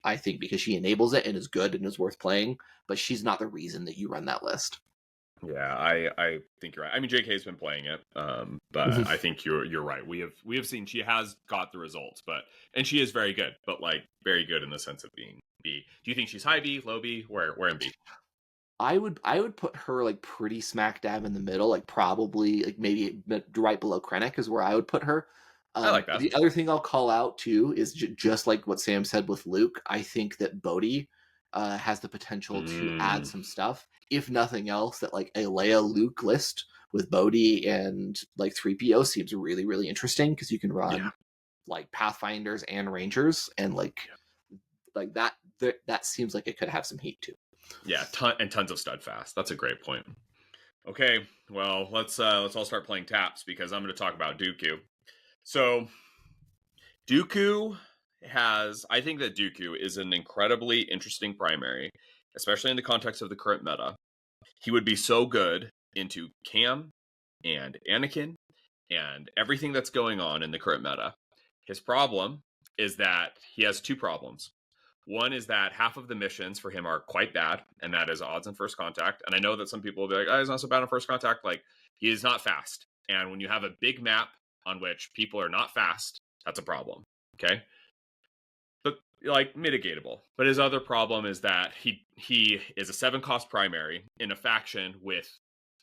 enables it and is good and is worth playing, but she's not the reason that you run that list. Yeah, I think you're right. I mean, JK's been playing it, but I think you're right. We have seen she has got the results, and she is very good, but like very good in the sense of being B. Do you think she's high B, low B? Where in B? I would put her like pretty smack dab in the middle, like probably like maybe right below Krennic is where I would put her. I like that. The other thing I'll call out too is just like what Sam said with Luke. I think that Bodhi has the potential to add some stuff. If nothing else, that like a Leia Luke list with Bodhi and like 3PO seems really, really interesting because you can run like Pathfinders and Rangers, and like that seems like it could have some heat too. Yeah, tons of Steadfast. That's a great point. Okay, well let's all start playing taps because I'm going to talk about Dooku. So Dooku I think that Dooku is an incredibly interesting primary, especially in the context of the current meta. He would be so good into Cam and Anakin and everything that's going on in the current meta. His problem is that he has two problems. One is that half of the missions for him are quite bad, and that is odds and first contact. And I know that some people will be like, oh, he's not so bad on first contact. Like, he is not fast. And when you have a big map on which people are not fast, that's a problem. Okay? But, like, mitigatable. But his other problem is that he is a 7-cost primary in a faction with,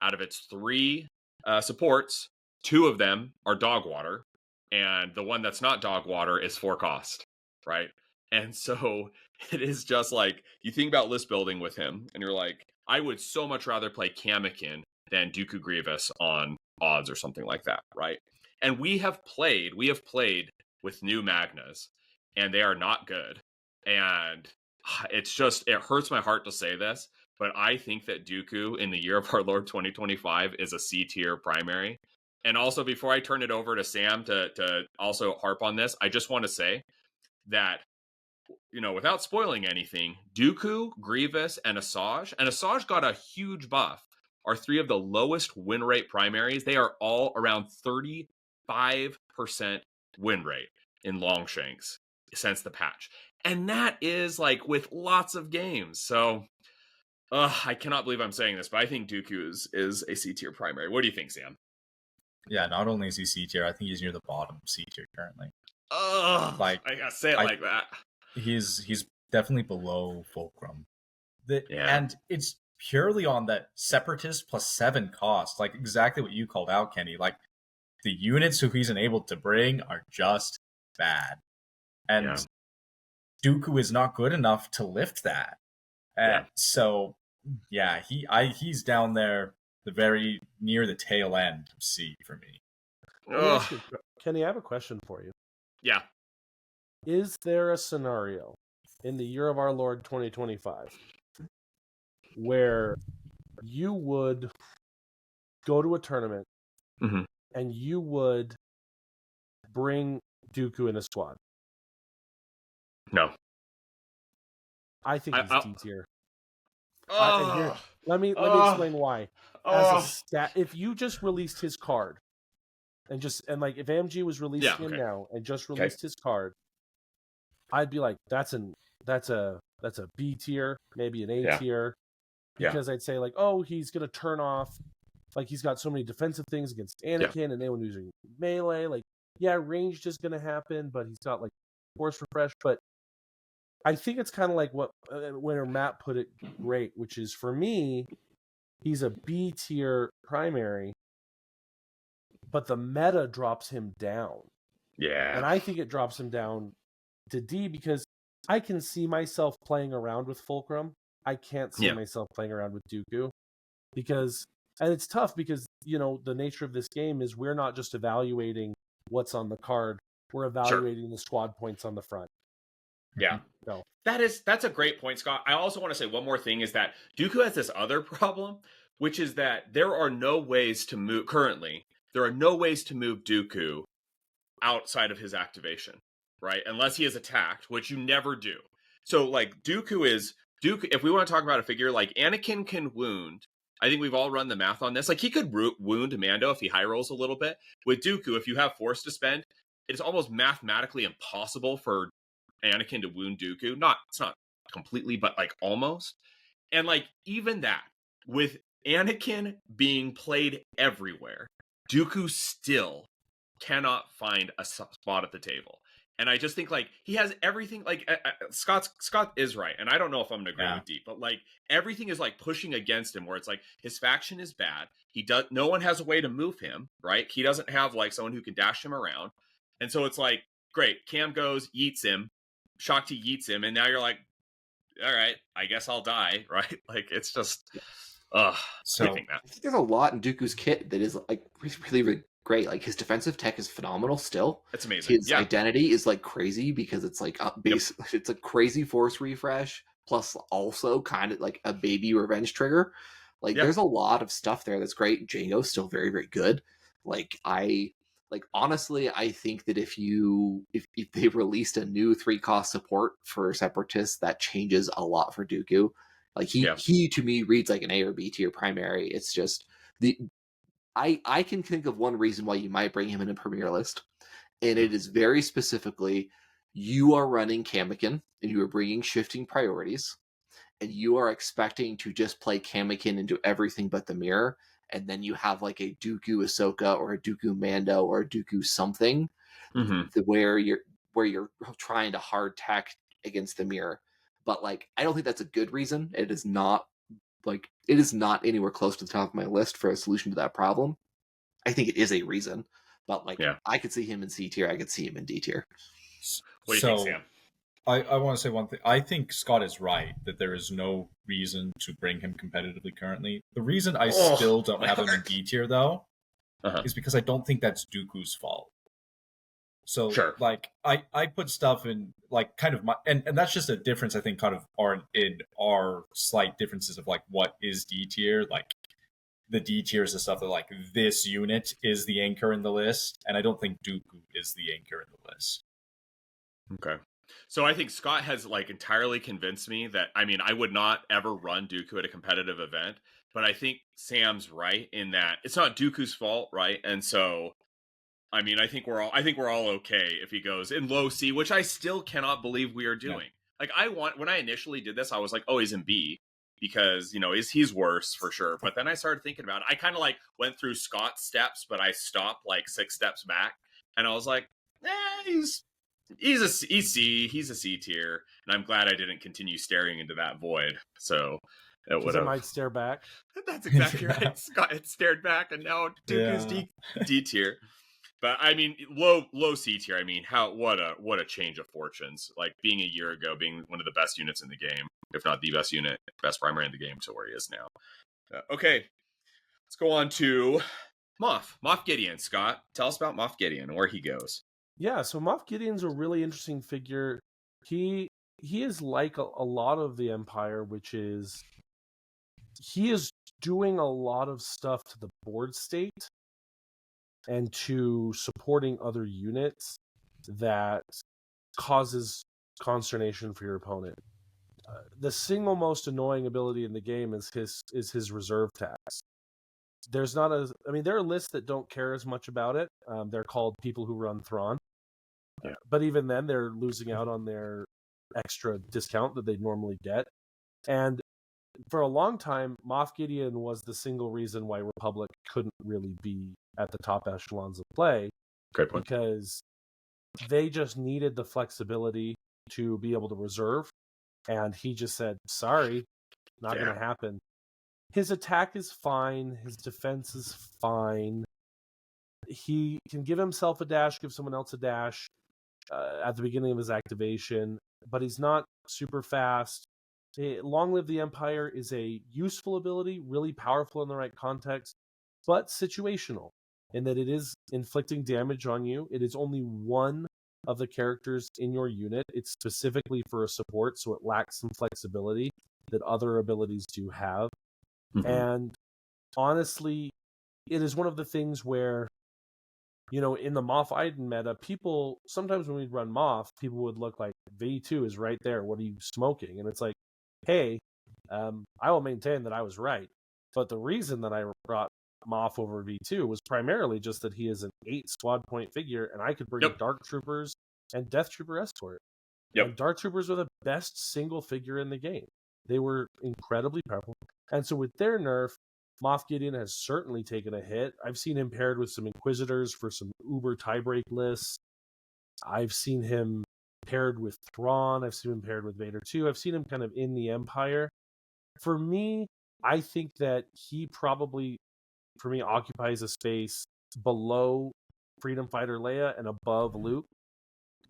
out of its 3 supports, 2 of them are dog water. And the one that's not dog water is 4 cost, right? And so it is just like, you think about list building with him, and you're like, I would so much rather play Kamakin than Dooku Grievous on odds or something like that, right? And we have played with new Magnas, and they are not good. And it hurts my heart to say this, but I think that Dooku in the year of our Lord 2025 is a C tier primary. And also, before I turn it over to Sam to also harp on this, I just want to say that, you know, without spoiling anything, Dooku, Grievous, and Asajj got a huge buff, are 3 of the lowest win rate primaries. They are all around 35% win rate in Longshanks since the patch. And that is like with lots of games. So I cannot believe I'm saying this, but I think Dooku is a C tier primary. What do you think, Sam? Yeah, not only is he C tier, I think he's near the bottom of C tier currently. Like, I gotta say it like that. He's definitely below Fulcrum. And it's purely on that Separatist plus 7 cost, like exactly what you called out, Kenny. Like, the units who he's enabled to bring are just bad. And Dooku is not good enough to lift that. So, yeah, he's down there, the very near the tail end of C for me. Kenny, I have a question for you. Yeah. Is there a scenario in the year of our Lord 2025 where you would go to a tournament and you would bring Dooku in a squad? No. I think he's D tier. Let me explain why. As a stat, if you just released his card, and like if AMG was releasing him now and just released his card, I'd be like, that's a B tier, maybe an A tier, because I'd say like, oh, he's gonna turn off, like he's got so many defensive things against Anakin and anyone using melee, like ranged is gonna happen, but he's got like force refresh. But I think it's kind of like what Winter Matt put it great, which is for me, he's a B tier primary, but the meta drops him down. Yeah. And I think it drops him down to D because I can see myself playing around with Fulcrum. I can't see myself playing around with Dooku and it's tough because, you know, the nature of this game is we're not just evaluating what's on the card. We're evaluating the squad points on the front. Yeah. So that's a great point, Scott. I also want to say one more thing is that Dooku has this other problem, which is that there are no ways to move Dooku outside of his activation, right? Unless he is attacked, which you never do. So like Dooku. If we want to talk about a figure like Anakin can wound. I think we've all run the math on this. Like he could wound Mando if he high rolls a little bit. With Dooku, if you have Force to spend, it's almost mathematically impossible for Anakin to wound Dooku. It's not completely, but like almost. And like even that, with Anakin being played everywhere, Dooku still cannot find a spot at the table. And I just think like he has everything. Like Scott is right, and I don't know if I'm gonna agree with Deep, but like everything is like pushing against him. Where it's like his faction is bad. No one has a way to move him. Right? He doesn't have like someone who can dash him around, and so it's like great. Cam goes, yeets him, Shakti yeets him, and now you're like, all right, I guess I'll die. Right? Like it's just, so I think there's a lot in Dooku's kit that is like really, really great. Like his defensive tech is phenomenal still. It's amazing. His identity is like crazy because it's like it's a crazy Force refresh plus also kind of like a baby revenge trigger. Like there's a lot of stuff there that's great. Jango's still very, very good. Honestly, I think that if they released a new 3-cost support for Separatists, that changes a lot for Dooku. Like he to me reads like an A or B tier primary. It's just I can think of one reason why you might bring him in a premier list, and it is very specifically you are running Kamakin and you are bringing shifting priorities, and you are expecting to just play Kamakin into everything but the mirror, and then you have like a Dooku Ahsoka or a Dooku Mando or a Dooku something where you're trying to hard tack against the mirror. But like I don't think that's a good reason. It is not anywhere close to the top of my list for a solution to that problem. I think it is a reason, but I could see him in C tier. I could see him in D tier. What do you think, Sam? I want to say one thing. I think Scott is right that there is no reason to bring him competitively currently. The reason I still don't have him in D tier, though, is because I don't think that's Dooku's fault. So, like, I put stuff in, like, kind of my... And that's just a difference, I think, kind of in our slight differences of, like, what is D tier. Like, the D tier is the stuff that, like, this unit is the anchor in the list, and I don't think Dooku is the anchor in the list. Okay. So I think Scott has like entirely convinced me that, I mean, I would not ever run Dooku at a competitive event, but I think Sam's right in that it's not Dooku's fault, right? And so, I mean, I think we're all okay if he goes in low C, which I still cannot believe we are doing. Like when I initially did this, I was like, oh, he's in B because, you know, he's worse for sure. But then I started thinking about it. I kind of like went through Scott's steps, but I stopped like 6 steps back and I was like, he's a C tier, and I'm glad I didn't continue staring into that void. So it would have. I might stare back. That's exactly right. Scott had stared back, and now Dooku's D tier. But I mean, low C tier. I mean, what a change of fortunes. Like being a year ago, being one of the best units in the game, if not the best unit, best primary in the game, to where he is now. Okay, let's go on to Moff Gideon. Scott, tell us about Moff Gideon and where he goes. Yeah, so Moff Gideon's a really interesting figure. He is like a lot of the Empire, which is he is doing a lot of stuff to the board state and to supporting other units that causes consternation for your opponent. The single most annoying ability in the game is his reserve tax. There are lists that don't care as much about it. They're called people who run Thrawn. Yeah. But even then, they're losing out on their extra discount that they'd normally get. And for a long time, Moff Gideon was the single reason why Republic couldn't really be at the top echelons of play. Great point. Because they just needed the flexibility to be able to reserve. And he just said, sorry, not going to happen. His attack is fine. His defense is fine. He can give himself a dash, give someone else a dash at the beginning of his activation, but he's not super fast. Long Live the Empire is a useful ability, really powerful in the right context, but situational in that it is inflicting damage on you. It is only one of the characters in your unit. It's specifically for a support, so it lacks some flexibility that other abilities do have. Mm-hmm. And honestly, it is one of the things where in the Moff Iden meta, people sometimes when we'd run Moff, people would look like V2 is right there. What are you smoking? And it's like, hey, I will maintain that I was right. But the reason that I brought Moff over V2 was primarily just that he is an 8 squad point figure, and I could bring Yep. Dark Troopers and Death Trooper Escort. Yep. And Dark Troopers were the best single figure in the game. They were incredibly powerful. And so with their nerf, Moff Gideon has certainly taken a hit. I've seen him paired with some Inquisitors for some uber tiebreak lists. I've seen him paired with Thrawn. I've seen him paired with Vader too. I've seen him kind of in the Empire. For me, I think that he probably, for me, occupies a space below Freedom Fighter Leia and above Luke.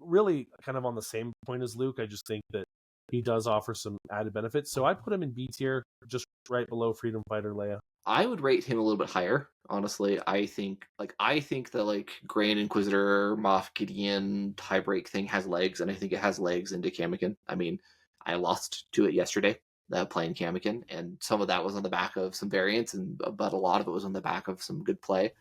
Really kind of on the same point as Luke. I just think that he does offer some added benefits. So I put him in B tier, just right below Freedom Fighter Leia. I would rate him a little bit higher, honestly. I think the Grand Inquisitor Moff Gideon tiebreak thing has legs, and I think it has legs into Kamikin. I mean, I lost to it yesterday, playing Kamikin, and some of that was on the back of some variants, but a lot of it was on the back of some good play.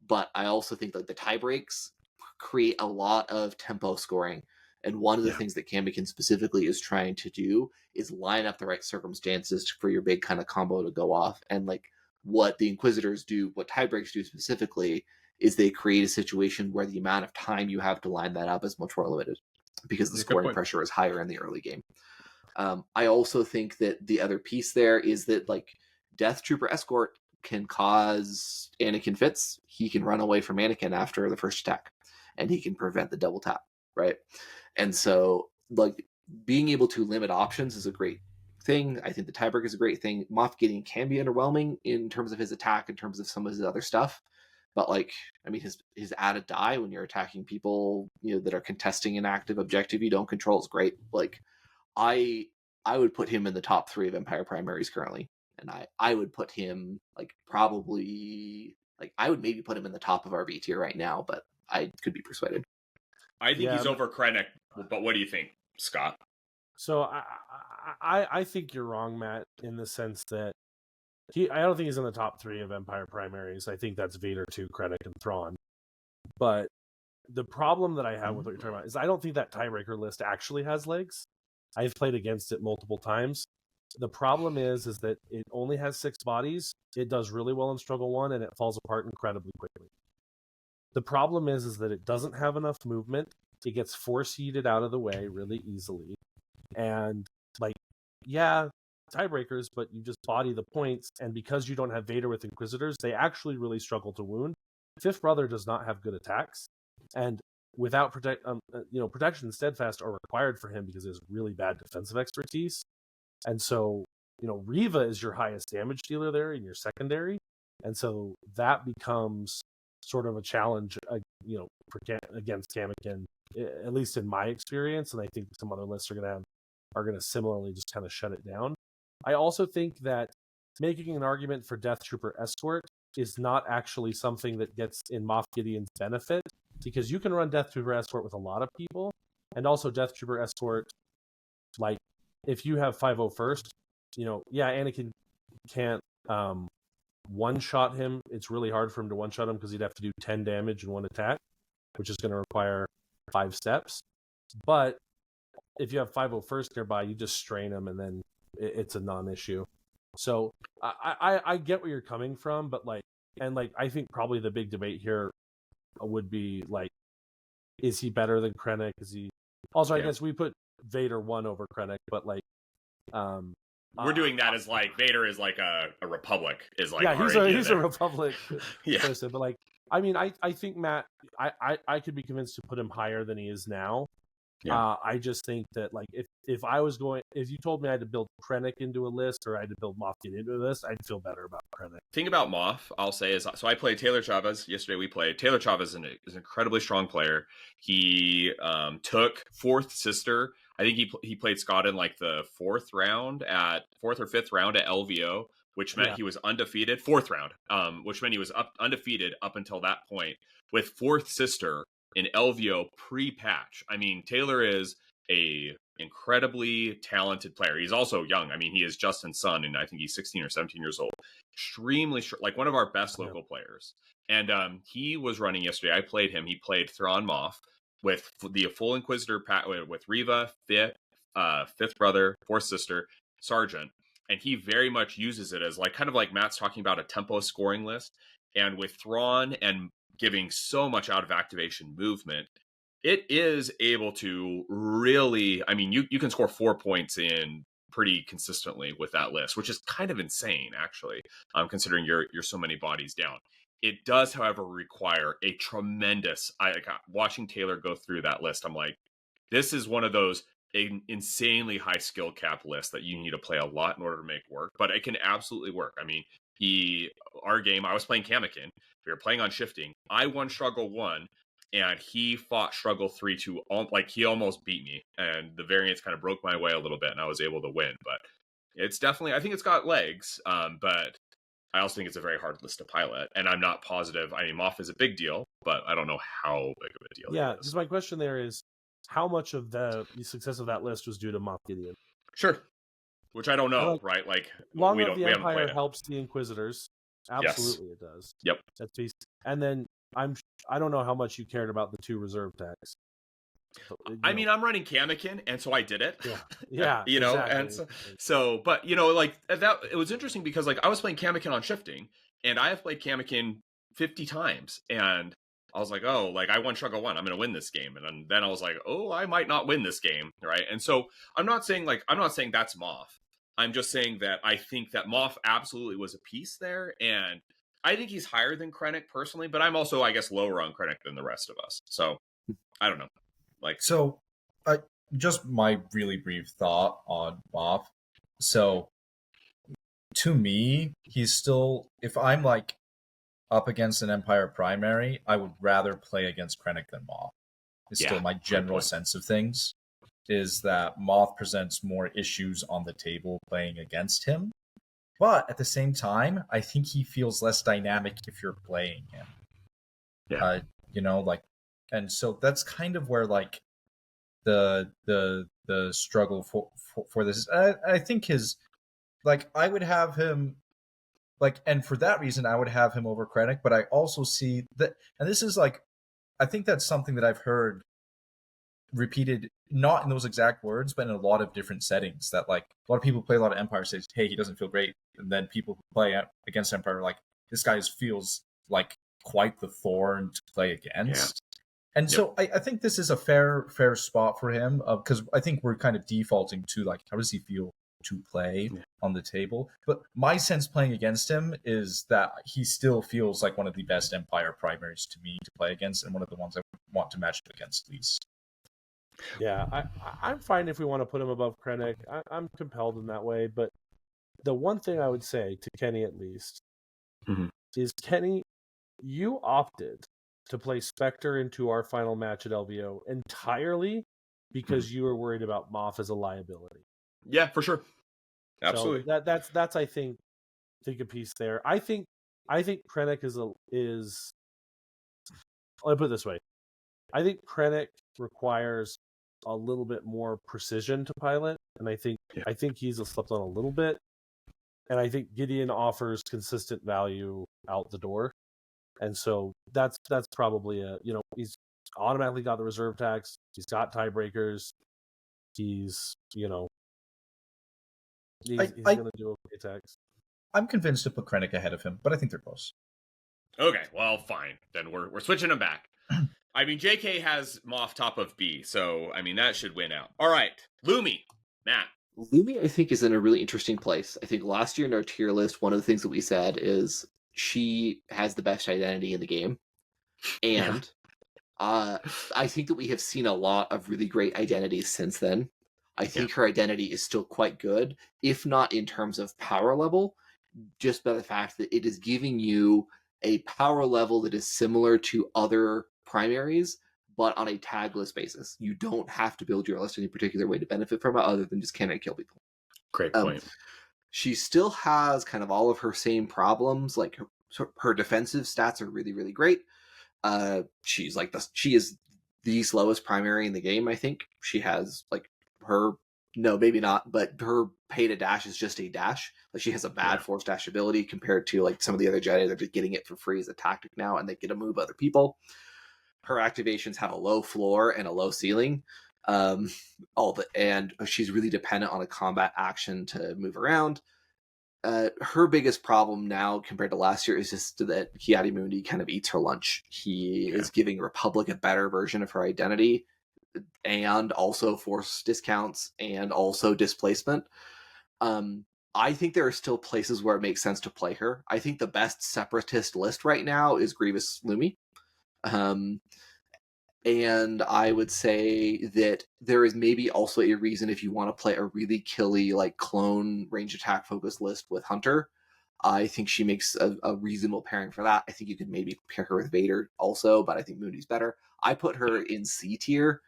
But I also think the tiebreaks create a lot of tempo scoring. And one of the things that Kamikin specifically is trying to do is line up the right circumstances for your big kind of combo to go off. And what the Inquisitors do, what tiebreaks do specifically, is they create a situation where the amount of time you have to line that up is much more limited because the scoring pressure is higher in the early game. I also think that the other piece there is that Death Trooper Escort can cause Anakin fits. He can run away from Anakin after the first attack, and he can prevent the double tap, right? And so, being able to limit options is a great thing. I think the tiebreak is a great thing. Moff Gideon can be underwhelming in terms of his attack, in terms of some of his other stuff. But his added die when you're attacking people, that are contesting an active objective you don't control is great. I would put him in the top 3 of Empire primaries currently. And I would put him probably I would maybe put him in the top of our B tier right now, but I could be persuaded. I think he's over Krennic, but what do you think, Scott? So I think you're wrong, Matt, in the sense that I don't think he's in the top 3 of Empire primaries. I think that's Vader 2, Krennic, and Thrawn. But the problem that I have with what you're talking about is I don't think that tiebreaker list actually has legs. I've played against it multiple times. The problem is that it only has 6 bodies. It does really well in Struggle 1, and it falls apart incredibly quickly. The problem is that it doesn't have enough movement. It gets force-heated out of the way really easily. And, tiebreakers, but you just body the points, and because you don't have Vader with Inquisitors, they actually really struggle to wound. Fifth Brother does not have good attacks, and without protection and steadfast are required for him because he has really bad defensive expertise. And so, Reva is your highest damage dealer there in your secondary. And so that becomes sort of a challenge, against Kamikin, at least in my experience. And I think some other lists are going to similarly just kind of shut it down. I also think that making an argument for Death Trooper Escort is not actually something that gets in Moff Gideon's benefit, because you can run Death Trooper Escort with a lot of people, and also Death Trooper Escort, if you have 5-0 first, Anakin can't one-shot him. It's really hard for him to one-shot him because he'd have to do 10 damage in one attack, which is going to require 5 steps. But if you have 5-0 first nearby, you just strain him, and then it's a non-issue. So I get where you're coming from, but I think probably the big debate here would be is he better than Krennic? Is he also? I guess we put Vader 1 over Krennic, but we're doing that as Vader is a republic is he's a republic yeah. person, but I think Matt, I could be convinced to put him higher than he is now. Yeah. I just think that if you told me I had to build Krennic into a list or I had to build Moff Gideon into a list, I'd feel better about Krennic. Thing about Moff, I'll say is, so I played Taylor Chavez yesterday. We played Taylor Chavez is an incredibly strong player. He took Fourth Sister. I think he played Scott in the fourth or fifth round at LVO, which meant he was undefeated. Fourth round, which meant he was undefeated up until that point with Fourth Sister in LVO pre-patch. I mean, Taylor is a incredibly talented player. He's also young. I mean, he is Justin's son, and I think he's 16 or 17 years old. Extremely like one of our best local players. And he was running yesterday. I played him. He played Thrawn Moff with the full Inquisitor with Reva, fifth brother, fourth sister, Sergeant. And he very much uses it as like kind of like Matt's talking about a tempo scoring list. And with Thrawn and giving so much out of activation movement, it is able to really, I mean, you can score 4 points in pretty consistently with that list, which is kind of insane, actually, considering you're so many bodies down. It does, however, require a tremendous, watching Taylor go through that list, I'm like, this is one of those insanely high skill cap lists that you need to play a lot in order to make work, but it can absolutely work. I mean, our game, I was playing Kamakin. We were playing on shifting. I won struggle 1, and he fought struggle 3 to like he almost beat me, and the variance kind of broke my way a little bit, and I was able to win. But it's definitely, I think it's got legs, but I also think it's a very hard list to pilot, and I'm not positive. I mean, Moff is a big deal, but I don't know how big of a deal. Yeah, it is. because my question there is, how much of the success of that list was due to Moff Gideon? Sure, which I don't know, right? Like, Long of the Empire helps the Inquisitors. Absolutely, yes. It does. Yep. That's piece. And then I don't know how much you cared about the 2 reserve tags. I mean, I'm running Kamakin, and so I did it. Yeah. You know, exactly. and so, but you know, like that, it was interesting because like I was playing Kamakin on shifting, and I have played Kamakin 50 times, and I was like, oh, like I won struggle 1, I'm going to win this game, and then I was like, oh, I might not win this game, right? And so I'm not saying that's Moff. I'm just saying that I think that Moff absolutely was a piece there, and I think he's higher than Krennic personally, but I'm also, I guess, lower on Krennic than the rest of us. So I don't know. Like, so, just my really brief thought on Moff. So, to me, he's still, if I'm like up against an Empire primary, I would rather play against Krennic than Moff. Is still my general sense of things. Is that Moff presents more issues on the table playing against him. But at the same time, I think he feels less dynamic if you're playing him. Yeah. You know, like, and so that's kind of where like the struggle for this. I think his, like, I would have him, like, and for that reason, I would have him over Krennic. But I also see that, and this is like, I think that's something that I've heard repeated, not in those exact words, but in a lot of different settings, that like a lot of people play a lot of Empire say, hey, he doesn't feel great, and then people who play against Empire are like, this guy feels like quite the thorn to play against. And so I think this is a fair spot for him, because I think we're kind of defaulting to like, how does he feel to play on the table? But my sense playing against him is that he still feels like one of the best Empire primaries to me to play against, and one of the ones I want to match up against least. Yeah, I'm fine if we want to put him above Krennic. I'm compelled in that way. But the one thing I would say to Kenny, at least, is Kenny, you opted to play Spectre into our final match at LVO entirely because you were worried about Moff as a liability. Yeah, for sure. Absolutely. So that's I think a piece there. I think Krennic is. Let me put it this way. I think Krennic requires a little bit more precision to pilot, and I think he's slept on a little bit, and I think Gideon offers consistent value out the door, and so that's probably he's automatically got the reserve tax, he's got tiebreakers, he's going to do okay tax. I'm convinced to put Krennic ahead of him, but I think they're close. Okay, well, fine. Then we're switching them back. I mean, JK has Moff top of B, so, I mean, that should win out. All right, Lumi, Matt. Lumi, I think, is in a really interesting place. I think last year in our tier list, one of the things that we said is she has the best identity in the game. And I think that we have seen a lot of really great identities since then. I think her identity is still quite good, if not in terms of power level, just by the fact that it is giving you a power level that is similar to other primaries, but on a tagless basis. You don't have to build your list any particular way to benefit from it other than just can I kill people. Great point. She still has kind of all of her same problems. Like her defensive stats are really, really great. She is the slowest primary in the game, I think. She has like no, maybe not, but her pay to dash is just a dash. Like, she has a bad force dash ability compared to like some of the other Jedi that are just getting it for free as a tactic now, and they get to move other people. Her activations have a low floor and a low ceiling. And she's really dependent on a combat action to move around. Her biggest problem now compared to last year is just that Ki-Adi-Mundi kind of eats her lunch. He is giving Republic a better version of her identity, and also force discounts and also displacement. I think there are still places where it makes sense to play her. I think the best separatist list right now is Grievous Lumi. And I would say that there is maybe also a reason if you want to play a really killy, like, clone range attack focused list with Hunter. I think she makes a reasonable pairing for that. I think you could maybe pair her with Vader also, but I think Mooney's better. I put her in C tier.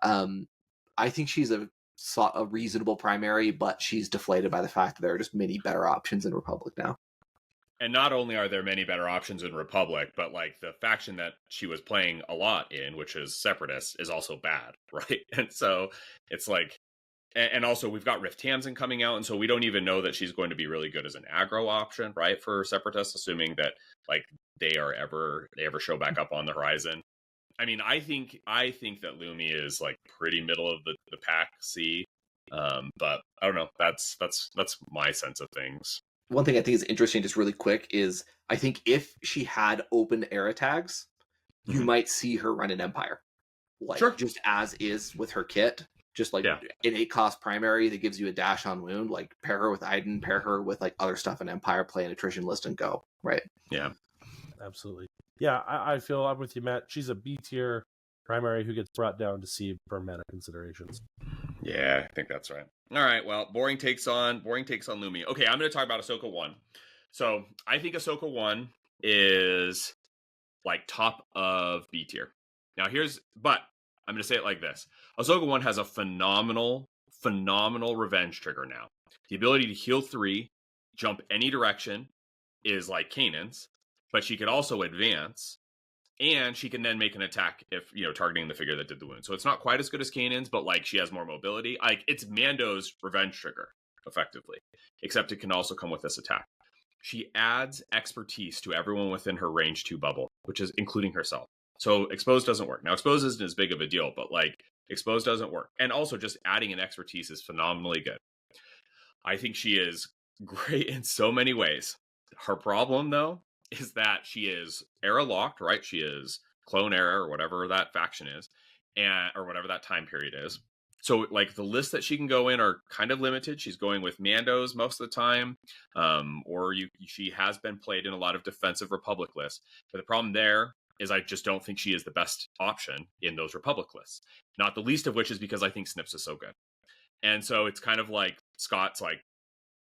I think she's a reasonable primary, but she's deflated by the fact that there are just many better options in Republic now. And not only are there many better options in Republic, but like the faction that she was playing a lot in, which is Separatists, is also bad, right? And so it's like, and also we've got Rift Tamsin coming out, and so we don't even know that she's going to be really good as an aggro option, right, for Separatists, assuming that like they ever show back up on the horizon. I mean, I think that Lumi is like pretty middle of the pack C, but I don't know. That's my sense of things. One thing I think is interesting, just really quick, is I think if she had open era tags, you might see her run an Empire. Like, just as is with her kit. Just like an 8-cost primary that gives you a dash on wound. Like, pair her with Iden, pair her with like other stuff in Empire, play an attrition list, and go. Right. Yeah. Absolutely. Yeah, I feel I'm with you, Matt. She's a B tier primary who gets brought down to C for meta considerations. Yeah, I think that's right. All right, well, boring takes on Lumi. Okay, I'm going to talk about Ahsoka 1. So I think Ahsoka 1 is like top of B tier. Now but I'm going to say it like this. Ahsoka 1 has a phenomenal revenge trigger now. The ability to heal 3, jump any direction is like Kanan's, but she could also advance, and she can then make an attack if, targeting the figure that did the wound. So it's not quite as good as Kanan's, but like she has more mobility. Like, it's Mando's revenge trigger, effectively, except it can also come with this attack. She adds expertise to everyone within her range 2 bubble, which is including herself. So Exposed doesn't work. Now, Exposed isn't as big of a deal, but like Exposed doesn't work. And also just adding an expertise is phenomenally good. I think she is great in so many ways. Her problem, though, is that she is era locked, right? She is clone era or whatever that faction is, or whatever that time period is. So like the lists that she can go in are kind of limited. She's going with Mandos most of the time, she has been played in a lot of defensive Republic lists. But the problem there is I just don't think she is the best option in those Republic lists. Not the least of which is because I think Snips is so good. And so it's kind of like Scott's like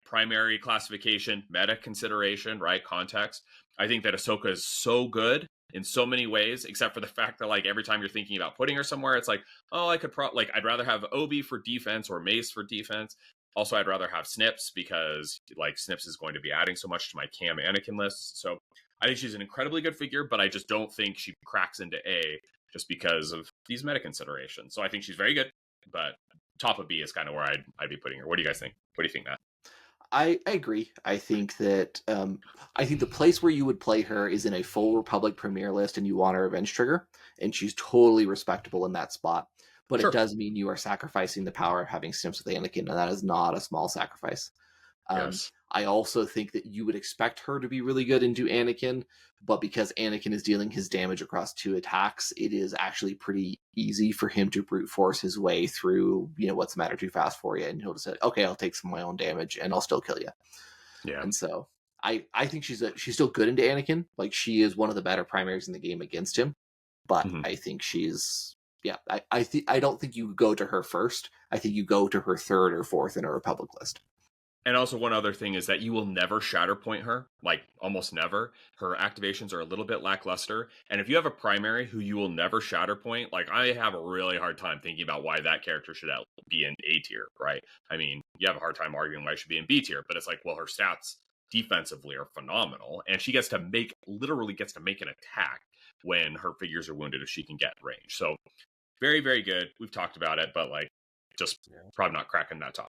primary classification, meta consideration, right? Context. I think that Ahsoka is so good in so many ways, except for the fact that like every time you're thinking about putting her somewhere, it's like, oh, I'd rather have Obi for defense or Mace for defense. Also, I'd rather have Snips because like Snips is going to be adding so much to my Cam Anakin list. So I think she's an incredibly good figure, but I just don't think she cracks into A just because of these meta considerations. So I think she's very good, but top of B is kind of where I'd be putting her. What do you guys think? What do you think, Matt? I agree. I think that I think the place where you would play her is in a full Republic Premier list, and you want a revenge trigger, and she's totally respectable in that spot. But It does mean you are sacrificing the power of having Snips with Anakin, and that is not a small sacrifice. Yes. I also think that you would expect her to be really good into Anakin, but because Anakin is dealing his damage across 2 attacks, it is actually pretty easy for him to brute force his way through, what's the matter too fast for you, and he'll just say, okay, I'll take some of my own damage and I'll still kill you. Yeah. And so I think she's still good into Anakin. Like, she is one of the better primaries in the game against him, but I think she's I don't think you go to her first. I think you go to her 3rd or 4th in a Republic list. And also one other thing is that you will never Shatterpoint her, like almost never. Her activations are a little bit lackluster. And if you have a primary who you will never Shatterpoint, like I have a really hard time thinking about why that character should be in A tier, right? I mean, you have a hard time arguing why she should be in B tier, but it's like, well, her stats defensively are phenomenal. And she literally gets to make an attack when her figures are wounded if she can get range. So very, very good. We've talked about it, but like, just probably not cracking that top.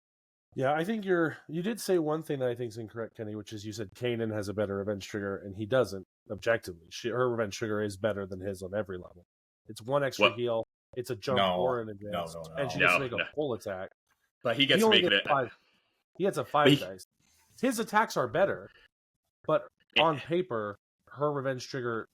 Yeah, I think you did say one thing that I think is incorrect, Kenny, which is you said Kanan has a better revenge trigger, and he doesn't, objectively. Her revenge trigger is better than his on every level. It's one extra heal, it's a jump or an advance, and she gets to make a full attack. But he gets to make it. He gets a 5 dice. His attacks are better, but on paper, her revenge trigger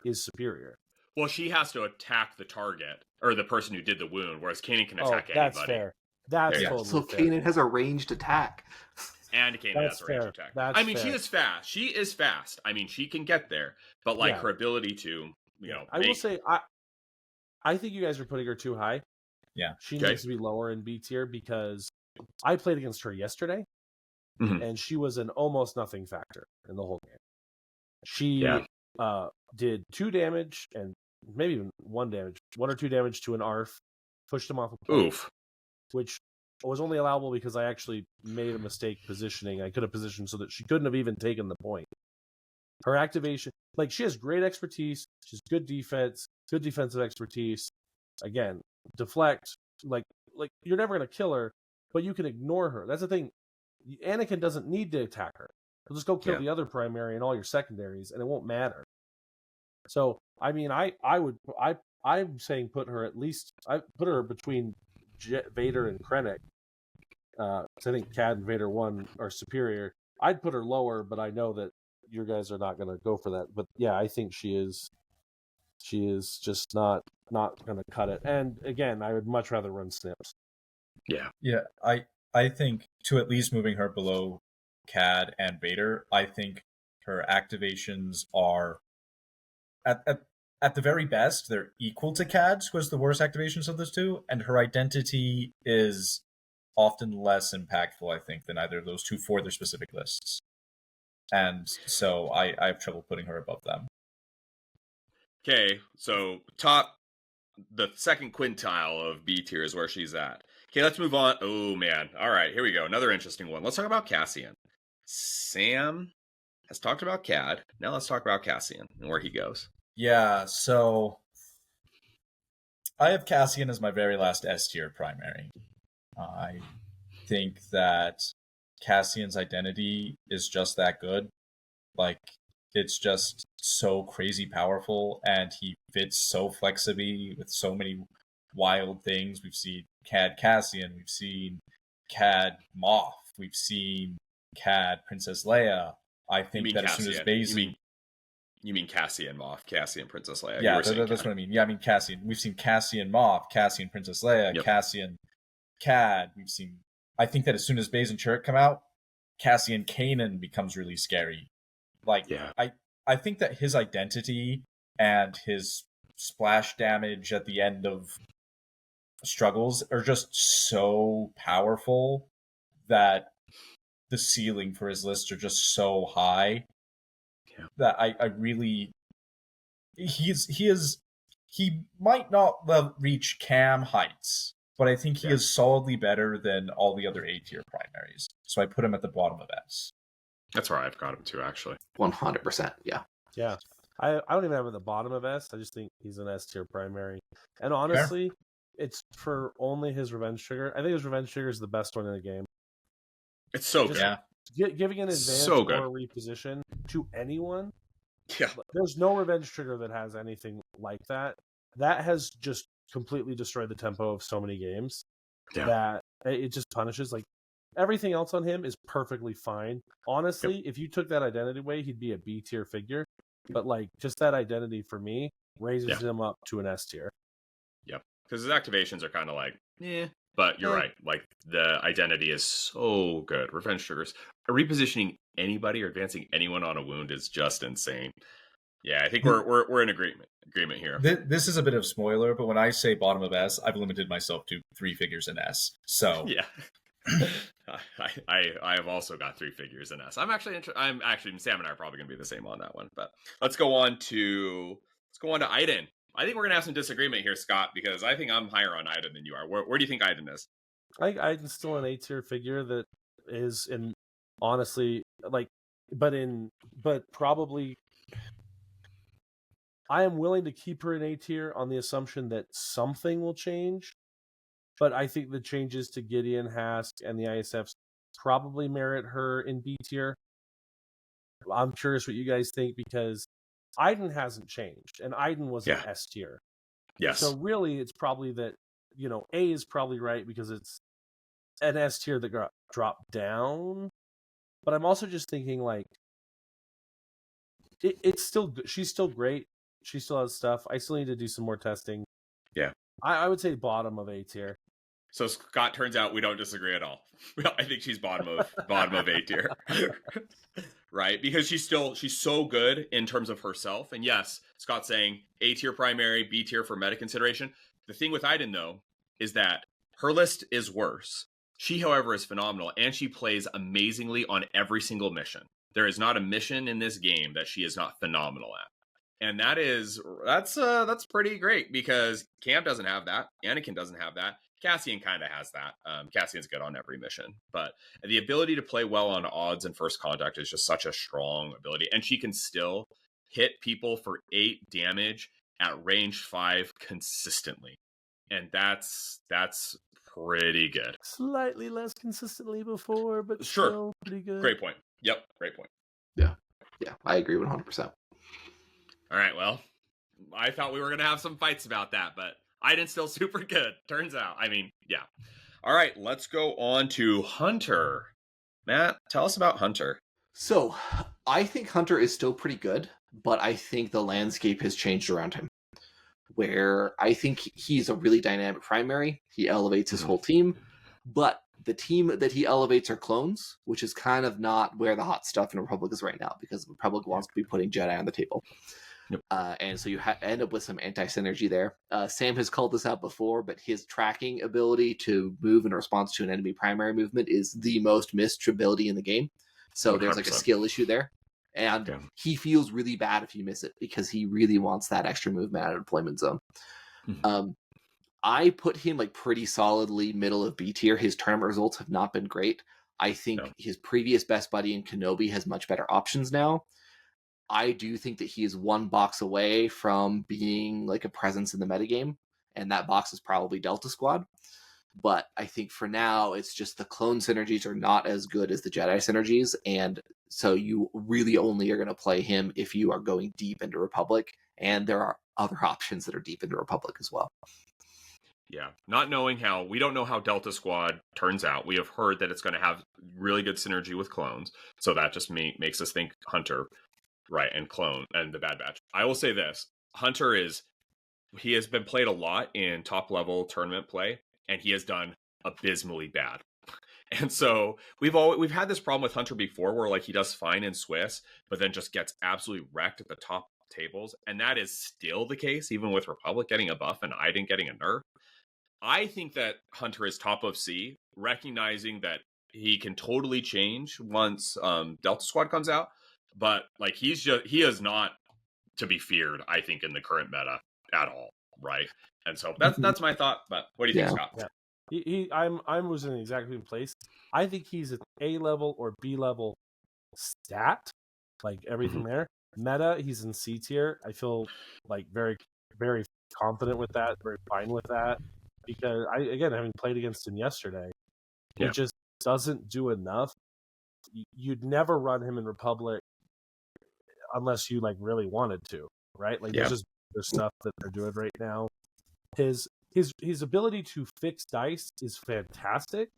is superior. Well, she has to attack the target, or the person who did the wound, whereas Kanan can attack anybody. That's fair. That's totally so fair. Kanan has a ranged attack. And Kanan has a ranged attack. I mean, she is fast. She is fast. I mean, she can get there. But, like, her ability to, I will say, I think you guys are putting her too high. Yeah. She needs to be lower in B tier because I played against her yesterday, and she was an almost nothing factor in the whole game. She did 2 damage and maybe even 1 or 2 damage to an ARF, pushed him off a point. Oof. Which was only allowable because I actually made a mistake positioning. I could have positioned so that she couldn't have even taken the point. Her activation, like, she has great expertise. She's good defense, good defensive expertise. Again, deflect. Like you're never going to kill her, but you can ignore her. That's the thing. Anakin doesn't need to attack her. He'll just go kill the other primary and all your secondaries, and it won't matter. So, I mean, I'm saying put her between Vader and Krennic. I think Cad and Vader 1 are superior. I'd put her lower, but I know that you guys are not going to go for that. But yeah, I think she is just not going to cut it. And again, I would much rather run snips. Yeah. I think to at least moving her below Cad and Vader, I think her activations are at the very best, they're equal to Cad's, who has the worst activations of those two, and her identity is often less impactful, I think, than either of those two for their specific lists. And so I have trouble putting her above them. Okay, so the second quintile of B tier is where she's at. Okay, let's move on. Oh, man. All right, here we go. Another interesting one. Let's talk about Cassian. Sam has talked about Cad. Now let's talk about Cassian and where he goes. Yeah, so I have Cassian as my very last S tier primary. I think that Cassian's identity is just that good. Like, it's just so crazy powerful, and he fits so flexibly with so many wild things. We've seen Cad Cassian, we've seen Cad Moff, we've seen Cad Princess Leia. I think that Cassian. As soon as Basie... You mean Cassian Moff, Cassian Princess Leia. Yeah, that's what I mean. Yeah, I mean Cassian. We've seen Cassian Moff, Cassian Princess Leia, Cassian Cad. We've seen... I think that as soon as Baze and Chirrut come out, Cassian Kanan becomes really scary. Like, I think that his identity and his splash damage at the end of struggles are just so powerful that the ceiling for his lists are just so high that I really... He might not reach Cam heights, but I think he is solidly better than all the other A tier primaries. So I put him at the bottom of S. That's where I've got him too, actually. 100%, yeah. Yeah. I don't even have him at the bottom of S. I just think he's an S tier primary. And honestly, it's for only his revenge trigger. I think his revenge trigger is the best one in the game. It's so good. Yeah. Giving an advantage or a reposition to anyone. Yeah. There's no revenge trigger that has anything like that. That has just completely destroyed the tempo of so many games. Yeah. That it just punishes. Like, everything else on him is perfectly fine. Honestly, if you took that identity away, he'd be a B tier figure. But, like, just that identity for me raises him up to an S tier. Yep. Because his activations are kind of like, but you're right. Like, the identity is so good. Revenge triggers. Repositioning anybody or advancing anyone on a wound is just insane. Yeah, I think we're in agreement here. This is a bit of spoiler, but when I say bottom of S, I've limited myself to 3 figures in S. So yeah. I have also got 3 figures in S. I'm actually Sam and I are probably going to be the same on that one. But let's go on to Iden. I think we're going to have some disagreement here, Scott, because I think I'm higher on Iden than you are. Where do you think Iden is? I think Iden's still an A tier figure that is honestly, like, but probably I am willing to keep her in A tier on the assumption that something will change. but I think the changes to Gideon, Hask, and the ISFs probably merit her in B tier. I'm curious what you guys think, because Iden hasn't changed, and Iden was an S tier. Yes. So really, it's probably that, A is probably right because it's an S tier that got dropped down. But I'm also just thinking, like, it's still good. She's still great. She still has stuff. I still need to do some more testing. Yeah. I would say bottom of A tier. So Scott, turns out we don't disagree at all. I think she's bottom of A tier. Right? Because she's so good in terms of herself. And yes, Scott's saying A tier primary, B tier for meta consideration. The thing with Iden, though, is that her list is worse. She, however, is phenomenal, and she plays amazingly on every single mission. There is not a mission in this game that she is not phenomenal at. And that's pretty great, because Cam doesn't have that. Anakin doesn't have that. Cassian kind of has that. Cassian's good on every mission, but the ability to play well on odds and first contact is just such a strong ability. And she can still hit people for 8 damage at range 5 consistently. And that's pretty good. Slightly less consistently before, but Sure. still pretty good. Great point. Yep, great point. Yeah, I agree 100%. All right, well, I thought we were going to have some fights about that, but Iden's still super good, turns out. I mean, yeah. All right, let's go on to Hunter. Matt, tell us about Hunter. So, I think Hunter is still pretty good, but I think the landscape has changed around him. Where I think he's a really dynamic primary. He elevates his whole team, but the team that he elevates are clones, which is kind of not where the hot stuff in Republic is right now, because Republic wants to be putting Jedi on the table. Yep. And so you end up with some anti-synergy there. Sam has called this out before, but his tracking ability to move in response to an enemy primary movement is the most missed ability in the game. So 100%. There's like a skill issue there. And he feels really bad if you miss it, because he really wants that extra movement out of deployment zone. Mm-hmm. I put him like pretty solidly middle of B tier. His tournament results have not been great. I think his previous best buddy in Kenobi has much better options now. I do think that he is one box away from being like a presence in the metagame, and that box is probably Delta Squad. But I think for now, it's just the clone synergies are not as good as the Jedi synergies, and so you really only are going to play him if you are going deep into Republic, and there are other options that are deep into Republic as well. Yeah, we don't know how Delta Squad turns out. We have heard that it's going to have really good synergy with clones, so that just makes us think Hunter, right, and clone, and the Bad Batch. I will say this, Hunter he has been played a lot in top-level tournament play, and he has done abysmally bad. And so we've had this problem with Hunter before, where like he does fine in Swiss, but then just gets absolutely wrecked at the top tables, and that is still the case even with Republic getting a buff and Iden getting a nerf. I think that Hunter is top of C, recognizing that he can totally change once Delta Squad comes out, but like he is not to be feared, I think, in the current meta at all, right? And so that's my thought. But what do you think, Scott? Yeah. I was in exactly the place. I think he's an A level or B level stat, like everything there. Meta, he's in C tier. I feel like very, very confident with that, very fine with that, because having played against him yesterday, he just doesn't do enough. You'd never run him in Republic unless you like really wanted to, right? Like there's stuff that they're doing right now. His ability to fix dice is fantastic,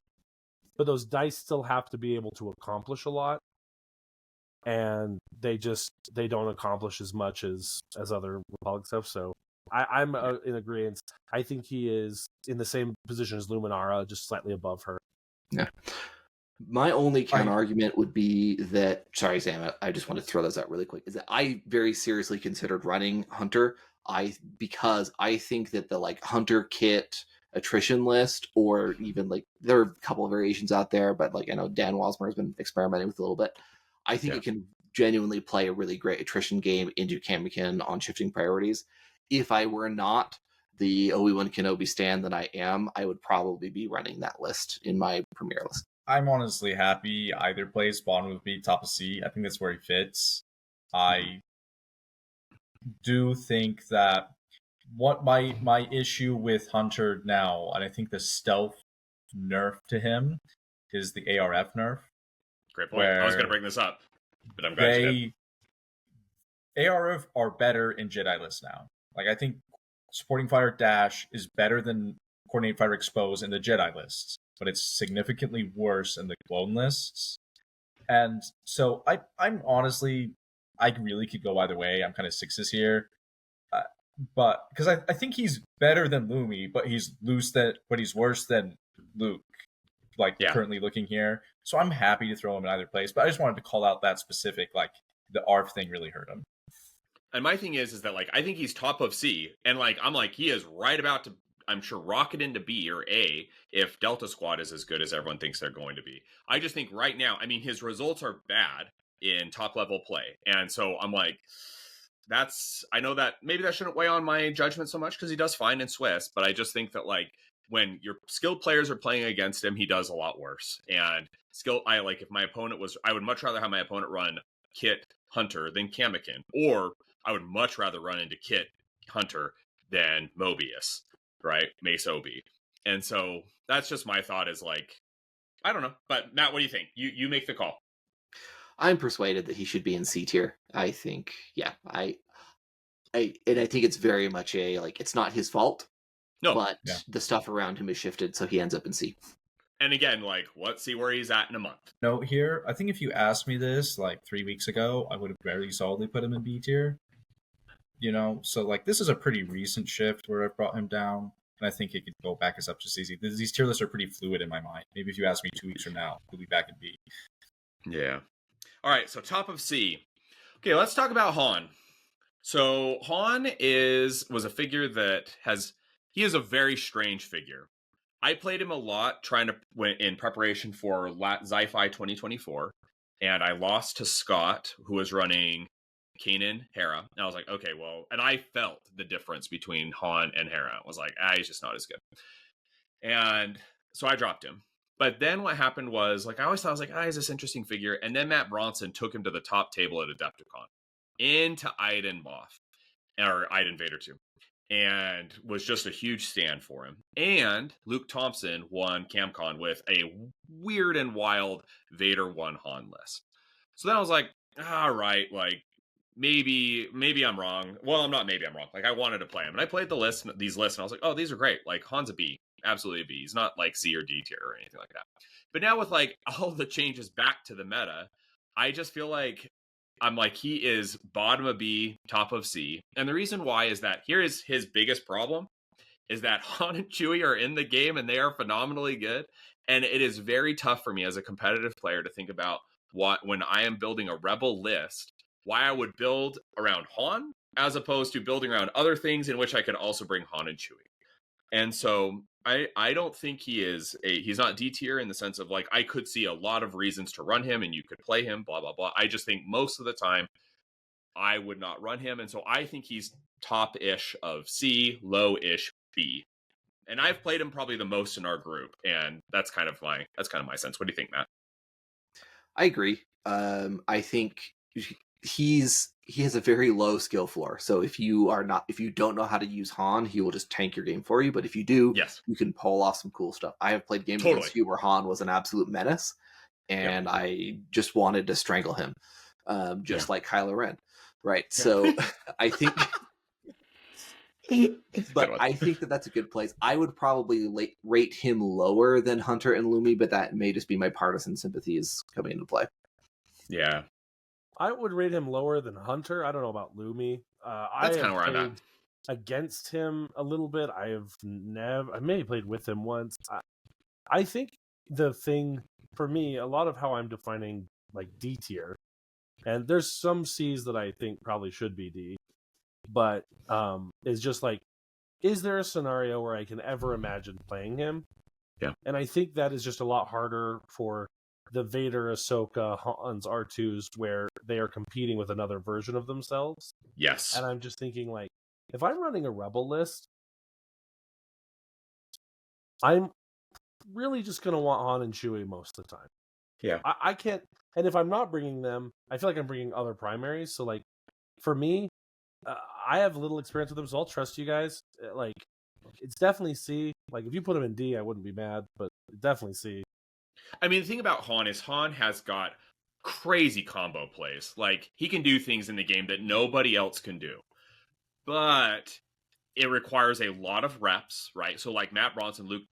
but those dice still have to be able to accomplish a lot, and they don't accomplish as much as other Republic stuff. So I'm in agreement. I think he is in the same position as Luminara, just slightly above her. Yeah. My only counter argument would be that, sorry, Sam, I just want to throw those out really quick, is that I very seriously considered running Hunter. Because I think that the like Hunter kit attrition list, or even like there are a couple of variations out there, but like I know Dan Walsmer has been experimenting with a little bit. I think it can genuinely play a really great attrition game into Kamikaze on shifting priorities. If I were not the Obi-Wan Kenobi stan that I am, I would probably be running that list in my premier list. I'm honestly happy either plays bottom with me, top of C. I think that's where he fits. I do think that what my issue with Hunter now, and I think the stealth nerf to him is the ARF nerf, Great point. I was going to where bring this up, but I'm glad you did. ARF are better in Jedi lists now. Like, I think supporting fire dash is better than coordinate fire expose in the Jedi lists, but it's significantly worse in the clone lists. And so I'm honestly, I really could go either way. I'm kind of sixes here. But because I think he's better than Lumi, but he's worse than Luke, like currently looking here. So I'm happy to throw him in either place. But I just wanted to call out that specific, like, the ARF thing really hurt him. And my thing is that, like, I think he's top of C, and like I'm like, he is right about to, I'm sure, rocket into B or A if Delta Squad is as good as everyone thinks they're going to be. I just think right now, I mean, his results are bad in top level play, and so I'm like, I know that maybe that shouldn't weigh on my judgment so much because he does fine in Swiss, but I just think that, like, when your skilled players are playing against him, he does a lot worse. And if my opponent was, I would much rather have my opponent run Kit Hunter than Kamikin, or I would much rather run into Kit Hunter than Mobius, right? Mace Obi. And so that's just my thought is, like, I don't know. But Matt, what do you think? You make the call. I'm persuaded that he should be in C tier. I think, yeah, I think it's very much it's not his fault. No, but the stuff around him is shifted, so he ends up in C. And again, like, let's see where he's at in a month. Note here, I think if you asked me this like 3 weeks ago, I would have very solidly put him in B tier. So like, this is a pretty recent shift where I've brought him down, and I think it could go back as up just easy. These tier lists are pretty fluid in my mind. Maybe if you ask me 2 weeks from now, we'll be back in B. Yeah. All right, so top of C. Okay, let's talk about Han. So Han was a figure that he is a very strange figure. I played him a lot in preparation for Sci-Fi 2024, and I lost to Scott, who was running Kanan, Hera. And I was like, okay, well, and I felt the difference between Han and Hera. I was like, he's just not as good. And so I dropped him. But then what happened was, like, I always thought, I was like, he's this interesting figure. And then Matt Bronson took him to the top table at Adepticon into Iden Moff, or Iden Vader 2, and was just a huge stand for him. And Luke Thompson won CamCon with a weird and wild Vader 1 Han list. So then I was like, all right, like, maybe I'm wrong. Well, I'm not, maybe I'm wrong. Like, I wanted to play him. And I played these lists, and I was like, oh, these are great. Like, Han's a B. Absolutely a B. He's not like C or D tier or anything like that. But now with, like, all the changes back to the meta, I just feel like I'm like, he is bottom of B, top of C. And the reason why is that here is his biggest problem is that Han and Chewie are in the game and they are phenomenally good. And it is very tough for me as a competitive player to think about when I am building a Rebel list, why I would build around Han as opposed to building around other things in which I could also bring Han and Chewie. And so I don't think he's not D tier in the sense of, like, I could see a lot of reasons to run him and you could play him, blah, blah, blah. I just think most of the time I would not run him. And so I think he's top-ish of C, low-ish B. And I've played him probably the most in our group. And that's kind of my sense. What do you think, Matt? I agree. I think he has a very low skill floor. So if you don't know how to use Han, he will just tank your game for you. But if you do, you can pull off some cool stuff. I have played games against you where Han was an absolute menace, and I just wanted to strangle him, like Kylo Ren, right? So I think, but I think that's a good place. I would probably rate him lower than Hunter and Lumi, but that may just be my partisan sympathies coming into play. Yeah. I would rate him lower than Hunter. I don't know about Lumi. That's kind of where I'm at. Against him a little bit. I maybe played with him once. I think the thing for me, a lot of how I'm defining, like, D tier, and there's some C's that I think probably should be D, but is just like, is there a scenario where I can ever imagine playing him? Yeah. And I think that is just a lot harder for the Vader, Ahsoka, Han's, R2s, where they are competing with another version of themselves. Yes. And I'm just thinking, like, if I'm running a Rebel list, I'm really just going to want Han and Chewie most of the time. Yeah. I can't, and if I'm not bringing them, I feel like I'm bringing other primaries. So, like, for me, I have little experience with him, so I'll trust you guys. Like, it's definitely C. Like, if you put him in D, I wouldn't be mad, but definitely C. I mean, the thing about Han is Han has got crazy combo plays. Like, he can do things in the game that nobody else can do. But it requires a lot of reps, right? So, like, Matt Bronson, Luke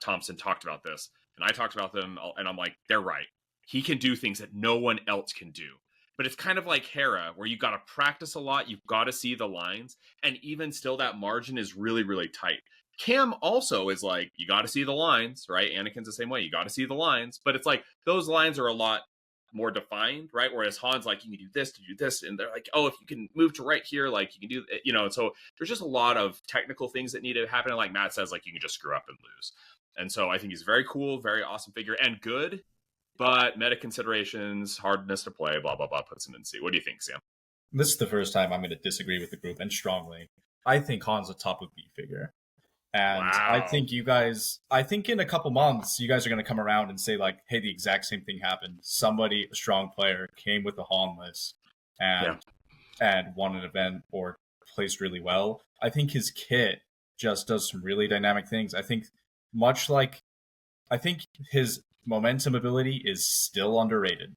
Thompson talked about this, and I talked about them, and I'm like, they're right. He can do things that no one else can do. But it's kind of like Hera, where you got to practice a lot, you've got to see the lines, and even still, that margin is really, really tight. Cam also is like, you got to see the lines, right? Anakin's the same way. You got to see the lines, but it's like those lines are a lot more defined, right? Whereas Han's like, you can do this to do this, and they're like, oh, if you can move to right here, like you can do, you know. So there's just a lot of technical things that need to happen. And like Matt says, like you can just screw up and lose. And so I think he's very cool, very awesome figure, and good. But meta considerations, hardness to play, blah blah blah, puts him in C. What do you think, Sam? This is the first time I'm going to disagree with the group, and strongly. I think Han's a top of B figure. And I Wow. think I think in a couple months, you guys are going to come around and say, like, hey, the exact same thing happened. Somebody, a strong player, came with a Han list and won an event or placed really well. I think his kit just does some really dynamic things. I think his momentum ability is still underrated.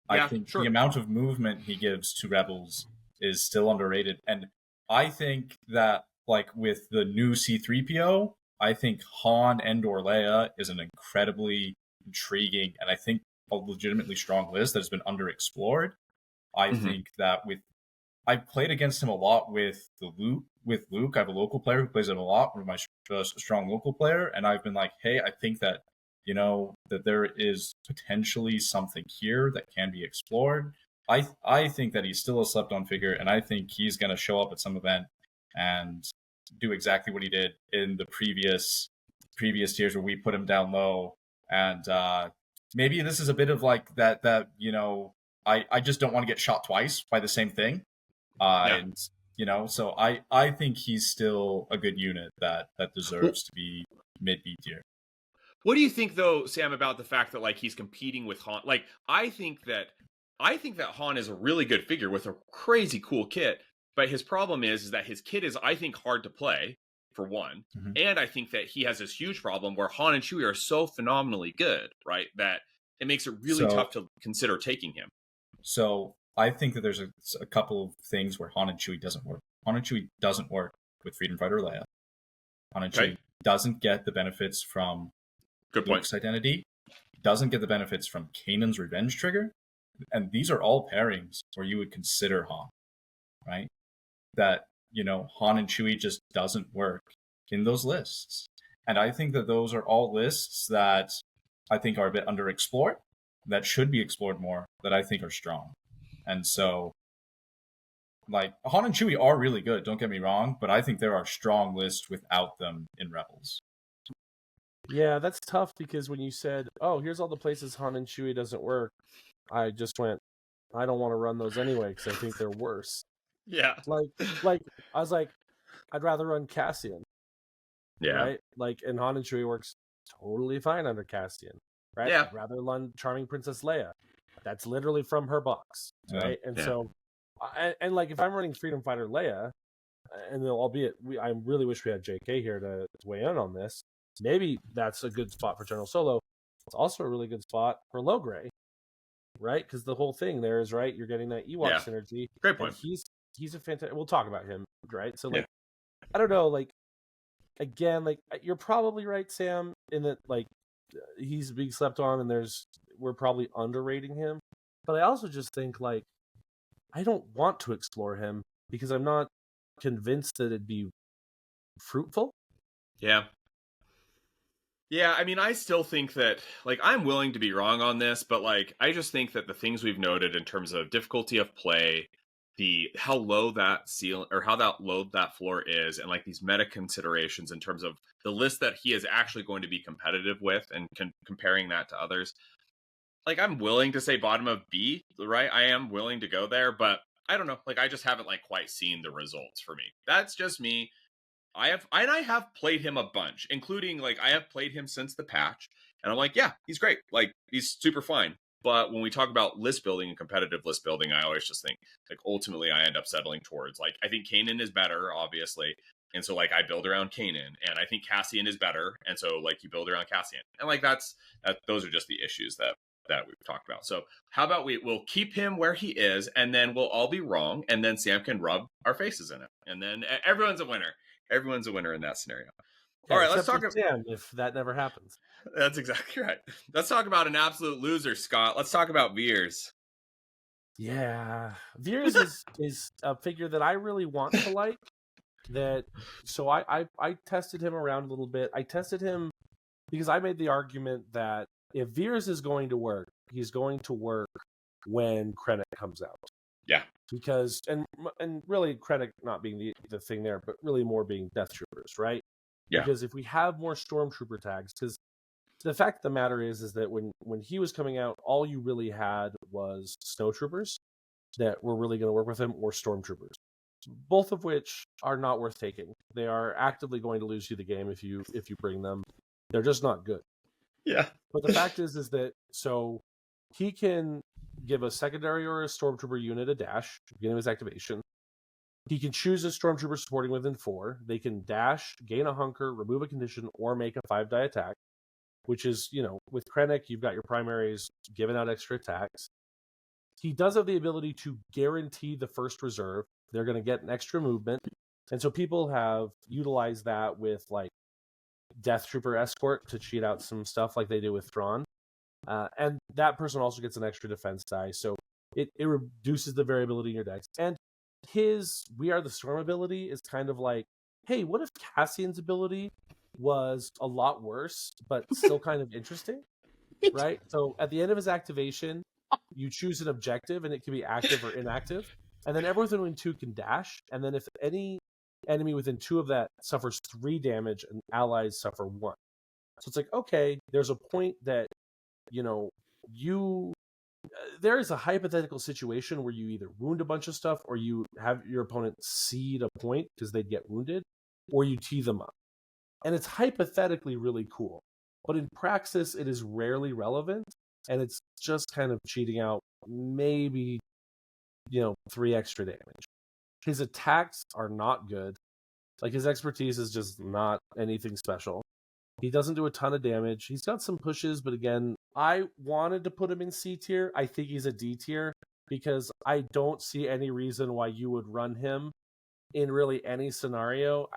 Yeah, I think sure. the amount of movement he gives to rebels is still underrated. And I think that, like, with the new C-3PO, I think Han and/or Leia is an incredibly intriguing and I think a legitimately strong list that has been underexplored. I think that I've played against him a lot with Luke. I have a local player who plays him a lot, with my strong local player, and I've been like, hey, I think that that there is potentially something here that can be explored. I think that he's still a slept-on figure, and I think he's going to show up at some event and do exactly what he did in the previous tiers where we put him down low. And maybe this is a bit of like that I just don't want to get shot twice by the same thing. And so I think he's still a good unit that deserves to be mid B tier. What do you think, though, Sam, about the fact that like he's competing with Han? Like, I think that Han is a really good figure with a crazy cool kit, but his problem is that his kit is, I think, hard to play, for one, and I think that he has this huge problem where Han and Chewie are so phenomenally good, right, that it makes it really tough to consider taking him. So I think that there's a couple of things where Han and Chewie doesn't work. Han and Chewie doesn't work with Freedom Fighter Leia. Han and Chewie doesn't get the benefits from Luke's identity, doesn't get the benefits from Kanan's revenge trigger, and these are all pairings where you would consider Han, right? That, Han and Chewie just doesn't work in those lists. And I think that those are all lists that I think are a bit underexplored, that should be explored more, that I think are strong. And so, like, Han and Chewie are really good, don't get me wrong, but I think there are strong lists without them in Rebels. Yeah, that's tough because when you said, oh, here's all the places Han and Chewie doesn't work, I just went, I don't want to run those anyway because I think they're worse. Yeah. Like I was like, I'd rather run Cassian. Yeah. Right? Like, and Han and Chewie works totally fine under Cassian. Right? Yeah. I'd rather run Charming Princess Leia. That's literally from her box. Right? And so, and like, if I'm running Freedom Fighter Leia, and albeit I really wish we had JK here to weigh in on this, maybe that's a good spot for General Solo. It's also a really good spot for Logray, right? Because the whole thing there is, right, you're getting that Ewok synergy. Great point. He's a fantastic. We'll talk about him, right? So like, I don't know, like, again, like, you're probably right, Sam, in that like he's being slept on, and we're probably underrating him. But I also just think, like, I don't want to explore him because I'm not convinced that it'd be fruitful. Yeah. Yeah, I mean, I still think that, like, I'm willing to be wrong on this, but, like, I just think that the things we've noted in terms of difficulty of play, how low that low that floor is, and, like, these meta considerations in terms of the list that he is actually going to be competitive with and comparing that to others, like, I'm willing to say bottom of B, right? I am willing to go there, but I don't know. Like, I just haven't, like, quite seen the results for me. That's just me. I have played him a bunch, including, like, I have played him since the patch, and I'm like, yeah, he's great. Like, he's super fine. But when we talk about list building and competitive list building, I always just think like ultimately I end up settling towards like I think Kanan is better, obviously. And so like I build around Kanan, and I think Cassian is better. And so like you build around Cassian. And like those are just the issues that we've talked about. So how about we'll keep him where he is, and then we'll all be wrong, and then Sam can rub our faces in it. And then everyone's a winner. Everyone's a winner in that scenario. Yeah, all right, let's except talk for Sam if that never happens. That's exactly right. Let's talk about an absolute loser, Scott. Let's talk about Veers. Yeah, Veers is a figure that I really want to like. So I tested him around a little bit. I tested him because I made the argument that if Veers is going to work, he's going to work when Krennic comes out. Yeah. Because and really Krennic not being the thing there, but really more being Death Troopers, right? Yeah. Because if we have more Stormtrooper tags, because the fact of the matter is that when he was coming out, all you really had was Snowtroopers that were really going to work with him, or Stormtroopers, both of which are not worth taking. They are actively going to lose you the game if you bring them. They're just not good. Yeah. But the fact is that so he can give a secondary or a Stormtrooper unit a dash at the beginning of his activation. He can choose a Stormtrooper supporting within 4. They can dash, gain a hunker, remove a condition, or make a 5-die attack, which is, with Krennic, you've got your primaries giving out extra attacks. He does have the ability to guarantee the first reserve. They're going to get an extra movement. And so people have utilized that with, like, Death Trooper Escort to cheat out some stuff like they do with Thrawn. And that person also gets an extra defense die. So it reduces the variability in your decks. And his We Are the Storm ability is kind of like, hey, what if Cassian's ability was a lot worse, but still kind of interesting, right? So at the end of his activation, you choose an objective, and it can be active or inactive. And then everyone within 2 can dash. And then if any enemy within 2 of that suffers 3 damage, and allies suffer 1. So it's like, okay, there's a point that, there is a hypothetical situation where you either wound a bunch of stuff, or you have your opponent cede a point because they'd get wounded, or you tee them up. And it's hypothetically really cool. But in praxis, it is rarely relevant, and it's just kind of cheating out maybe, 3 extra damage. His attacks are not good. Like, his expertise is just not anything special. He doesn't do a ton of damage. He's got some pushes, but again, I wanted to put him in C tier. I think he's a D tier because I don't see any reason why you would run him in really any scenario.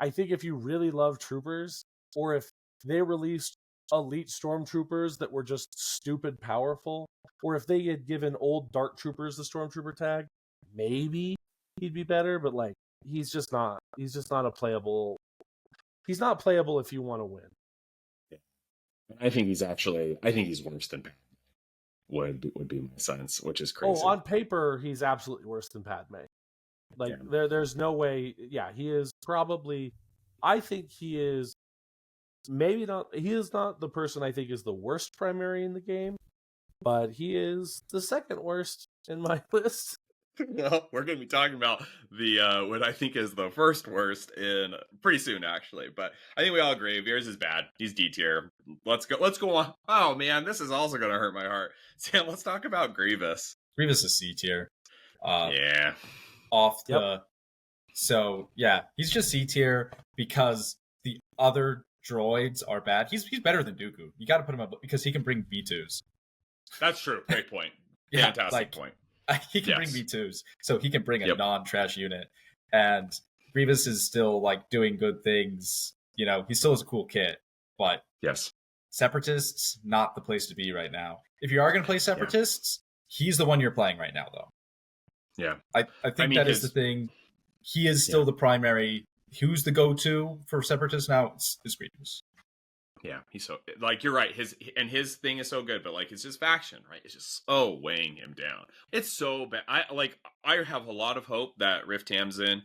I think if you really love troopers, or if they released elite stormtroopers that were just stupid powerful, or if they had given old dark troopers the stormtrooper tag, maybe he'd be better. But like, he's not a playable. He's not playable if you want to win. I think he's worse than Padme. Would be my sense, which is crazy. Oh, on paper, he's absolutely worse than Padme. Like, there's no way. Yeah, he is probably. I think he is. Maybe not. He is not the person I think is the worst primary in the game, but he is the second worst in my list. Well, we're going to be talking about the what I think is the first worst in pretty soon, actually. But I think we all agree Veers is bad. He's D tier. Let's go on. Oh man, this is also going to hurt my heart. Sam, let's talk about Grievous. Grievous is C tier. Yeah. So yeah, he's just C tier because the other droids are bad. He's better than Dooku. You got to put him up because he can bring B2s. That's true. Great point. Fantastic point. He can bring B2s, so he can bring a non-trash unit. And Grievous is still like doing good things. He still has a cool kit, but Separatists, not the place to be right now. If you are going to play Separatists, he's the one you're playing right now, though. Yeah. I think that is the thing. He is still the primary. Who's the go-to for Separatists now? It's Grievous. Yeah, he's so like you're right. His thing is so good, but like it's just faction, right? It's just so weighing him down. It's so bad. I have a lot of hope that Riff Tamsin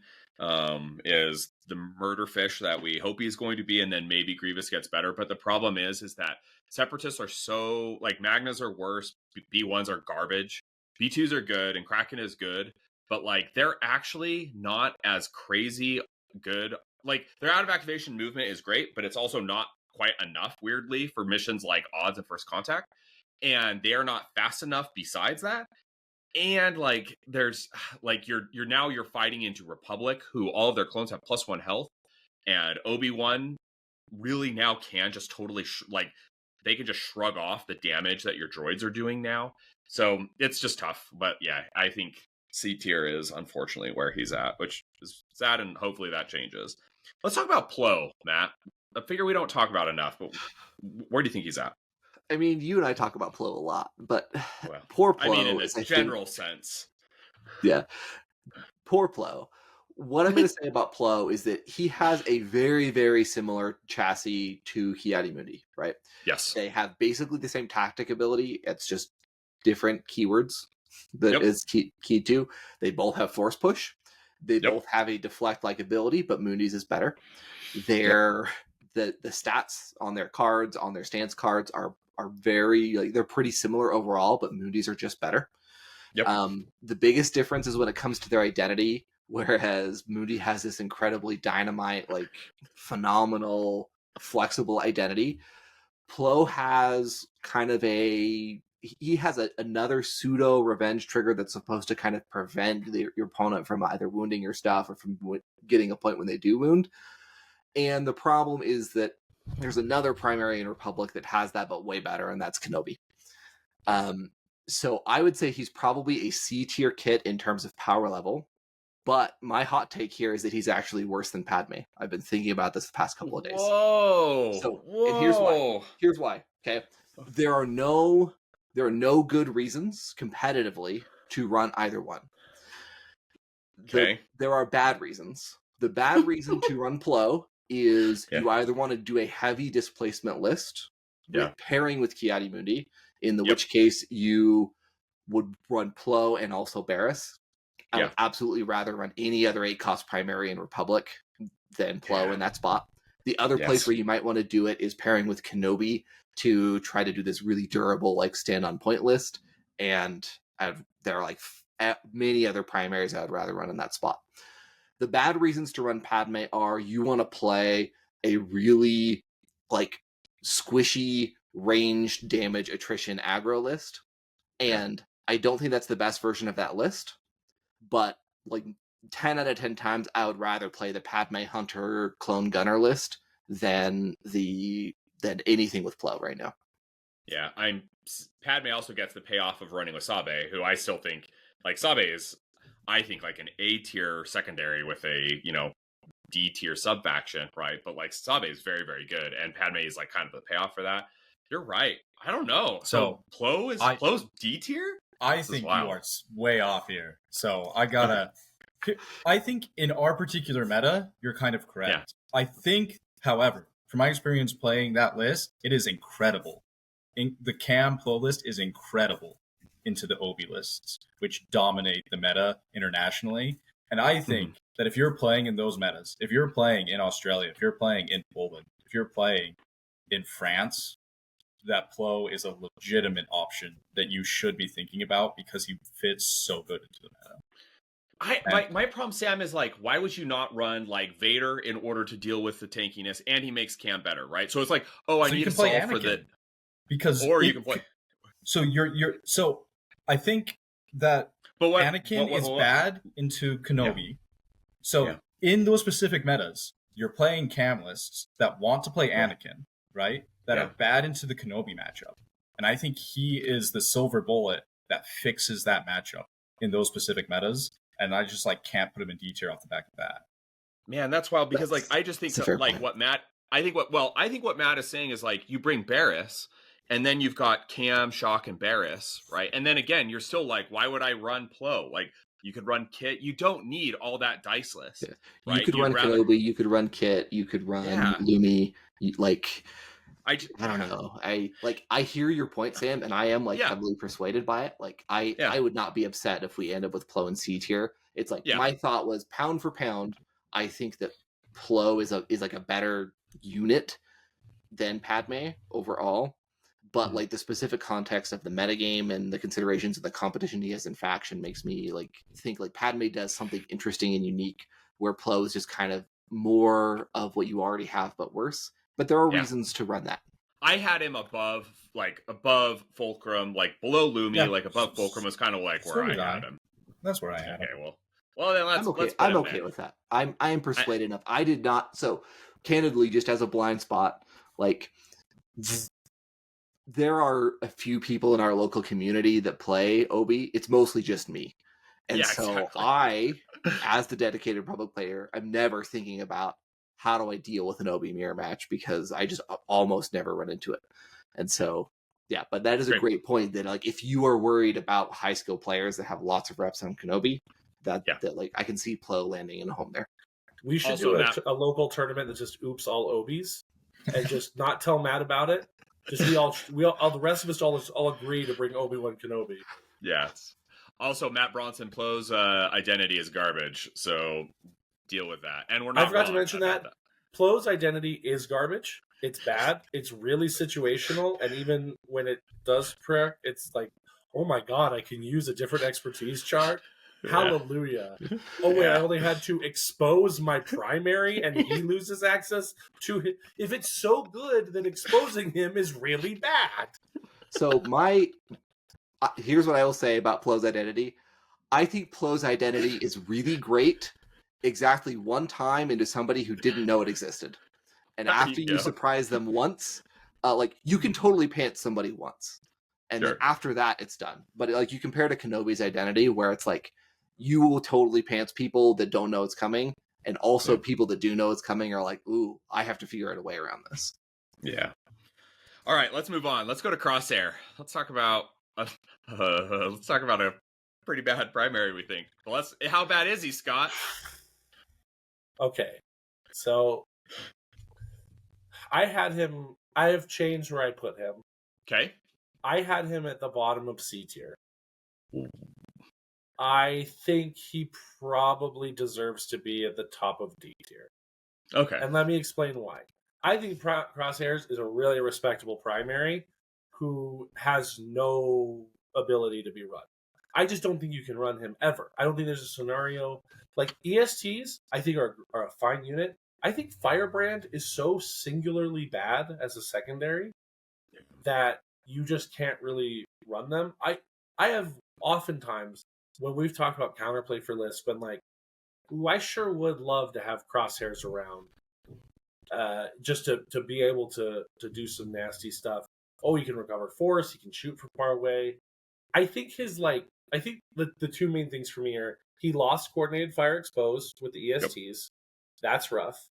is the murder fish that we hope he's going to be, and then maybe Grievous gets better. But the problem is that Separatists are so like Magnas are worse, B1s are garbage, B2s are good, and Kraken is good, but like they're actually not as crazy good. Like their out of activation movement is great, but it's also not quite enough, weirdly, for missions like Odds and First Contact. and they are not fast enough besides that. And like there's like you're fighting into Republic, who all of their clones have +1 health, and Obi-Wan really now can just totally they can just shrug off the damage that your droids are doing now. So it's just tough. But yeah, I think C tier is unfortunately where he's at, which is sad, and hopefully that changes. Let's talk about Plo, Matt. I figure we don't talk about enough, but where do you think he's at? I mean, you and I talk about Plo a lot, but Well, poor I mean, in Plo the is, I think, general sense. yeah, poor Plo. What I'm going to say about Plo is that he has a very, very similar chassis to Mundi, right? Yes. They have basically the same tactic ability. It's just different keywords that is key to. They both have force push. They both have a deflect-like ability, but Mundi's is better. The stats on their cards, on their stance cards, are very, like, they're pretty similar overall, but Mundi's are just better. The biggest difference is when it comes to their identity, whereas Mundi has this incredibly dynamite, like, phenomenal, flexible identity. Plo has kind of another pseudo revenge trigger that's supposed to kind of prevent your opponent from either wounding your stuff or from getting a point when they do wound. And the problem is that there's another primary in Republic that has that, but way better, and that's Kenobi. So I would say he's probably a C tier kit in terms of power level, but my hot take here is that he's actually worse than Padme. I've been thinking about this the past couple of days. And here's why. Here's why. Okay, there are no good reasons competitively to run either one. There are bad reasons. The bad reason to run Plo is you either want to do a heavy displacement list pairing with Mundi, in which case you would run Plo and also Barriss. I would absolutely rather run any other 8-cost primary in Republic than Plo in that spot. The other place where you might want to do it is pairing with Kenobi to try to do this really durable, like, stand on point list. And there are like many other primaries I would rather run in that spot. The bad reasons to run Padme are you want to play a really, like, squishy range damage attrition aggro list. And I don't think that's the best version of that list. But like 10 out of 10 times, I would rather play the Padme Hunter Clone Gunner list than anything with Plo right now. Yeah, Padme also gets the payoff of running with Sabe, who I still think, like, Sabe is, I think, like an A tier secondary with a, D tier sub faction, right? But like Sabe is very, very good, and Padme is like kind of the payoff for that. You're right. I don't know. So Plo's D tier? I think you are way off here. So I think in our particular meta, you're kind of correct. Yeah. I think, however, from my experience playing that list, it is incredible. The Cam Plo list is incredible into the Obi lists, which dominate the meta internationally. And I think that if you're playing in those metas, if you're playing in Australia, if you're playing in Poland, if you're playing in France, that Plo is a legitimate option that you should be thinking about because he fits so good into the meta. My problem, Sam, is like, why would you not run like Vader in order to deal with the tankiness, and he makes Cam better, right? So it's like, I need to solve for the you can play. So so I think that Anakin is bad into Kenobi. Yeah. So in those specific metas, you're playing Cam lists that want to play Anakin, right? That are bad into the Kenobi matchup. And I think he is the silver bullet that fixes that matchup in those specific metas. And I just can't put him in D tier off the back of that. Man, that's wild, because I just think what Matt is saying is like, you bring Barriss, and then you've got Cam, Shock, and Barriss, right? And then again, you're still like, why would I run Plo? Like, you could run Kit. You don't need all that dice list. Yeah. Right? You could run Kenobi. You could run Kit. You could run Lumi. I don't know. I hear your point, Sam, and I am heavily persuaded by it. I would not be upset if we end up with Plo in C tier. It's my thought was, pound for pound, I think that Plo is a better unit than Padme overall. But the specific context of the metagame and the considerations of the competition he has in faction makes me think Padme does something interesting and unique, where Plo is just kind of more of what you already have but worse. But there are reasons to run that. I had him above Fulcrum, like below Lumi, Yeah. like above Fulcrum was kind of like So where I did I. had him. That's where I had Okay, him. well then I'm okay. let's put I'm him okay there. with that. I am persuaded enough. I did not. So, candidly, just as a blind spot, like there are a few people in our local community that play Obi. It's mostly just me, and Yeah, so exactly. I, as the dedicated public player, I'm never thinking about how do I deal with an Obi mirror match because I just almost never run into it, and so. Yeah, but that is a great point that like if you are worried about high skill players that have lots of reps on Kenobi, that like I can see Plo landing in a home there. We should Also, do a local tournament that just oops all Obies and just not tell Matt about it. Just we all the rest of us all agree to bring Obi-Wan Kenobi. Yes. Also, Matt Bronson Plo's identity is garbage, so deal with that. And we're not. I forgot to mention that Plo's identity is garbage. It's bad. It's really situational, and even when it does correct, it's like, oh my god, I can use a different expertise chart. Hallelujah. Oh wait, I only had to expose my primary and he loses access to it. If it's so good, then exposing him is really bad. So here's what I will say about Plo's identity. I think Plo's identity is really great exactly one time into somebody who didn't know it existed. And after you surprise them once, like you can totally pants somebody once. And then after that, it's done. But like you compare to Kenobi's identity, where it's like you will totally pants people that don't know it's coming, and also people that do know it's coming are like, "Ooh, I have to figure out a way around this." Yeah. All right, let's move on. Let's go to Crosshair. Let's talk about a pretty bad primary, we think. Well, how bad is he, Scott? Okay, so I have changed where I put him. Okay. I had him at the bottom of C tier. I think he probably deserves to be at the top of D tier. Okay. And let me explain why. I think Crosshairs is a really respectable primary who has no ability to be run. I just don't think you can run him ever. I don't think there's a scenario like ESTs. I think are a fine unit. I think Firebrand is so singularly bad as a secondary that you just can't really run them. I have oftentimes when we've talked about counterplay for lists been like, ooh, I sure would love to have Crosshairs around. Just to be able to do some nasty stuff. Oh, he can recover force, he can shoot from far away. I think the two main things for me are he lost coordinated fire exposed with the ESTs. Yep. That's rough.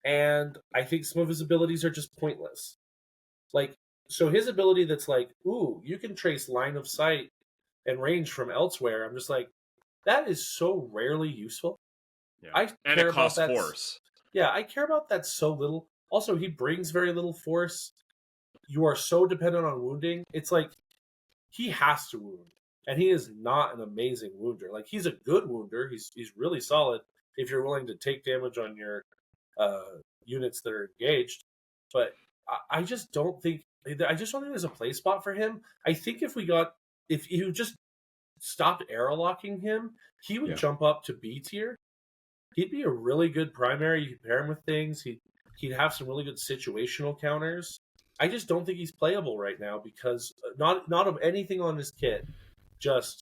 And I think some of his abilities are just pointless. Like, so his ability that's like, ooh, you can trace line of sight and range from elsewhere. I'm just like, that is so rarely useful. Yeah. And it costs force. Yeah, I care about that so little. Also, he brings very little force. You are so dependent on wounding. It's like he has to wound, and he is not an amazing wounder. Like he's a good wounder. He's really solid if you're willing to take damage on your units that are engaged. But I just don't think there's a play spot for him. I think if you just stopped airlocking him, he would jump up to B tier. He'd be a really good primary. You could pair him with things. He'd have some really good situational counters. I just don't think he's playable right now because not of anything on his kit, just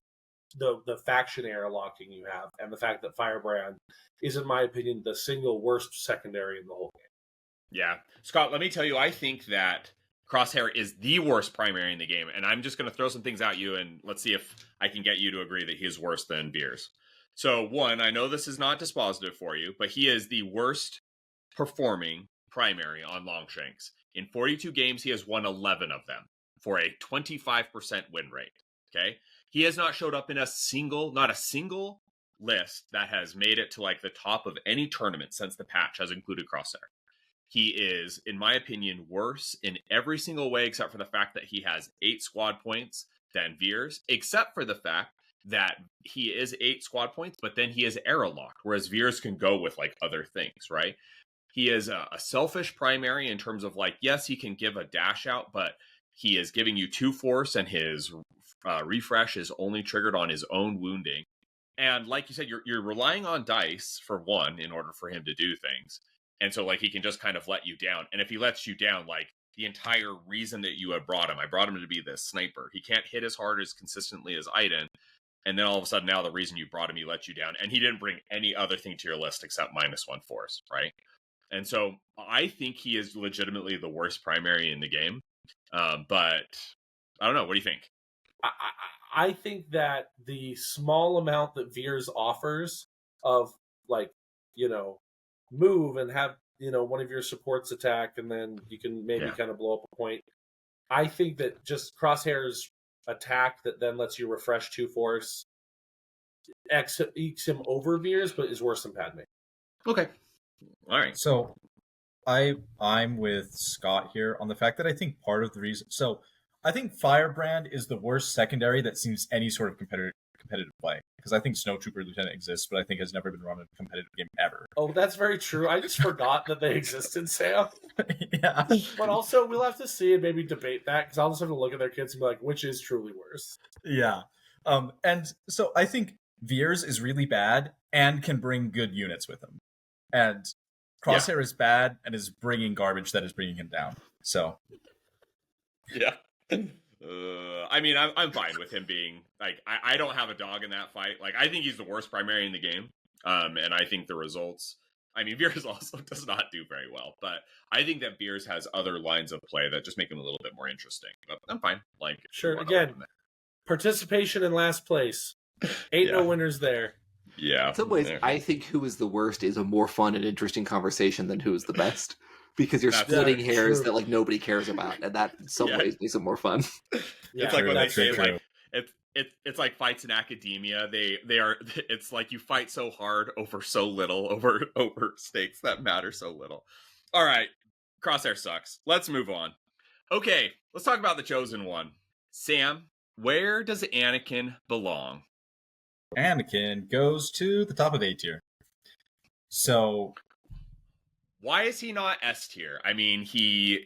the faction airlocking you have and the fact that Firebrand is, in my opinion, the single worst secondary in the whole game. Yeah. Scott, let me tell you, I think that Crosshair is the worst primary in the game, and I'm just going to throw some things at you, and let's see if I can get you to agree that he is worse than Beers. So, one, I know this is not dispositive for you, but he is the worst performing primary on Longshanks. In 42 games, he has won 11 of them for a 25% win rate. Okay? He has not showed up in not a single list that has made it to like the top of any tournament since the patch has included Crosshair. He is, in my opinion, worse in every single way except for the fact that he has 8 squad points than Veers, except for the fact that he is 8 squad points, but then he is arrow locked, whereas Veers can go with like other things, right? He is a selfish primary in terms of like, yes, he can give a dash out, but he is giving you 2 force and his refresh is only triggered on his own wounding. And like you said, you're relying on dice for one in order for him to do things. And so like he can just kind of let you down. And if he lets you down, like the entire reason that you had brought him. I brought him to be this sniper. He can't hit as hard as consistently as Iden. And then all of a sudden now the reason you brought him, he let you down. And he didn't bring any other thing to your list except -1 force, right? And so I think he is legitimately the worst primary in the game. But I don't know. What do you think? I think that the small amount that Veers offers of, like, move and have, one of your supports attack, and then you can maybe kind of blow up a point. I think that just Crosshair's attack that then lets you refresh 2 force ekes him over Veers, but is worse than Padme. Okay. All right. So I'm with Scott here on the fact that I think part of the reason. So I think Firebrand is the worst secondary that seems any sort of competitive play, because I think Snowtrooper Lieutenant exists, but I think has never been run in a competitive game ever. Oh, that's very true. I just forgot that they existed, Sam. Yeah. But also, we'll have to see and maybe debate that, because I'll just have to look at their kids and be like, which is truly worse? Yeah. And so I think Veers is really bad and can bring good units with him. And Crosshair is bad and is bringing garbage that is bringing him down. So. Yeah. I mean, I'm fine with him being, like, I don't have a dog in that fight. Like, I think he's the worst primary in the game. And I think the results, I mean, Veers also does not do very well, but I think that Veers has other lines of play that just make him a little bit more interesting. But I'm fine. Like, sure. Again, participation in last place. Ain't no winners there. Yeah. In some ways, I think who is the worst is a more fun and interesting conversation than who is the best. Because you're splitting hairs that, like, nobody cares about, and that in some ways makes it more fun. It's like when they say, like, it's like fights in academia. They are. It's like you fight so hard over so little, over stakes that matter so little. All right, Crosshair sucks. Let's move on. Okay, let's talk about the Chosen One. Sam, where does Anakin belong? Anakin goes to the top of A tier. So. Why is he not S tier? I mean, he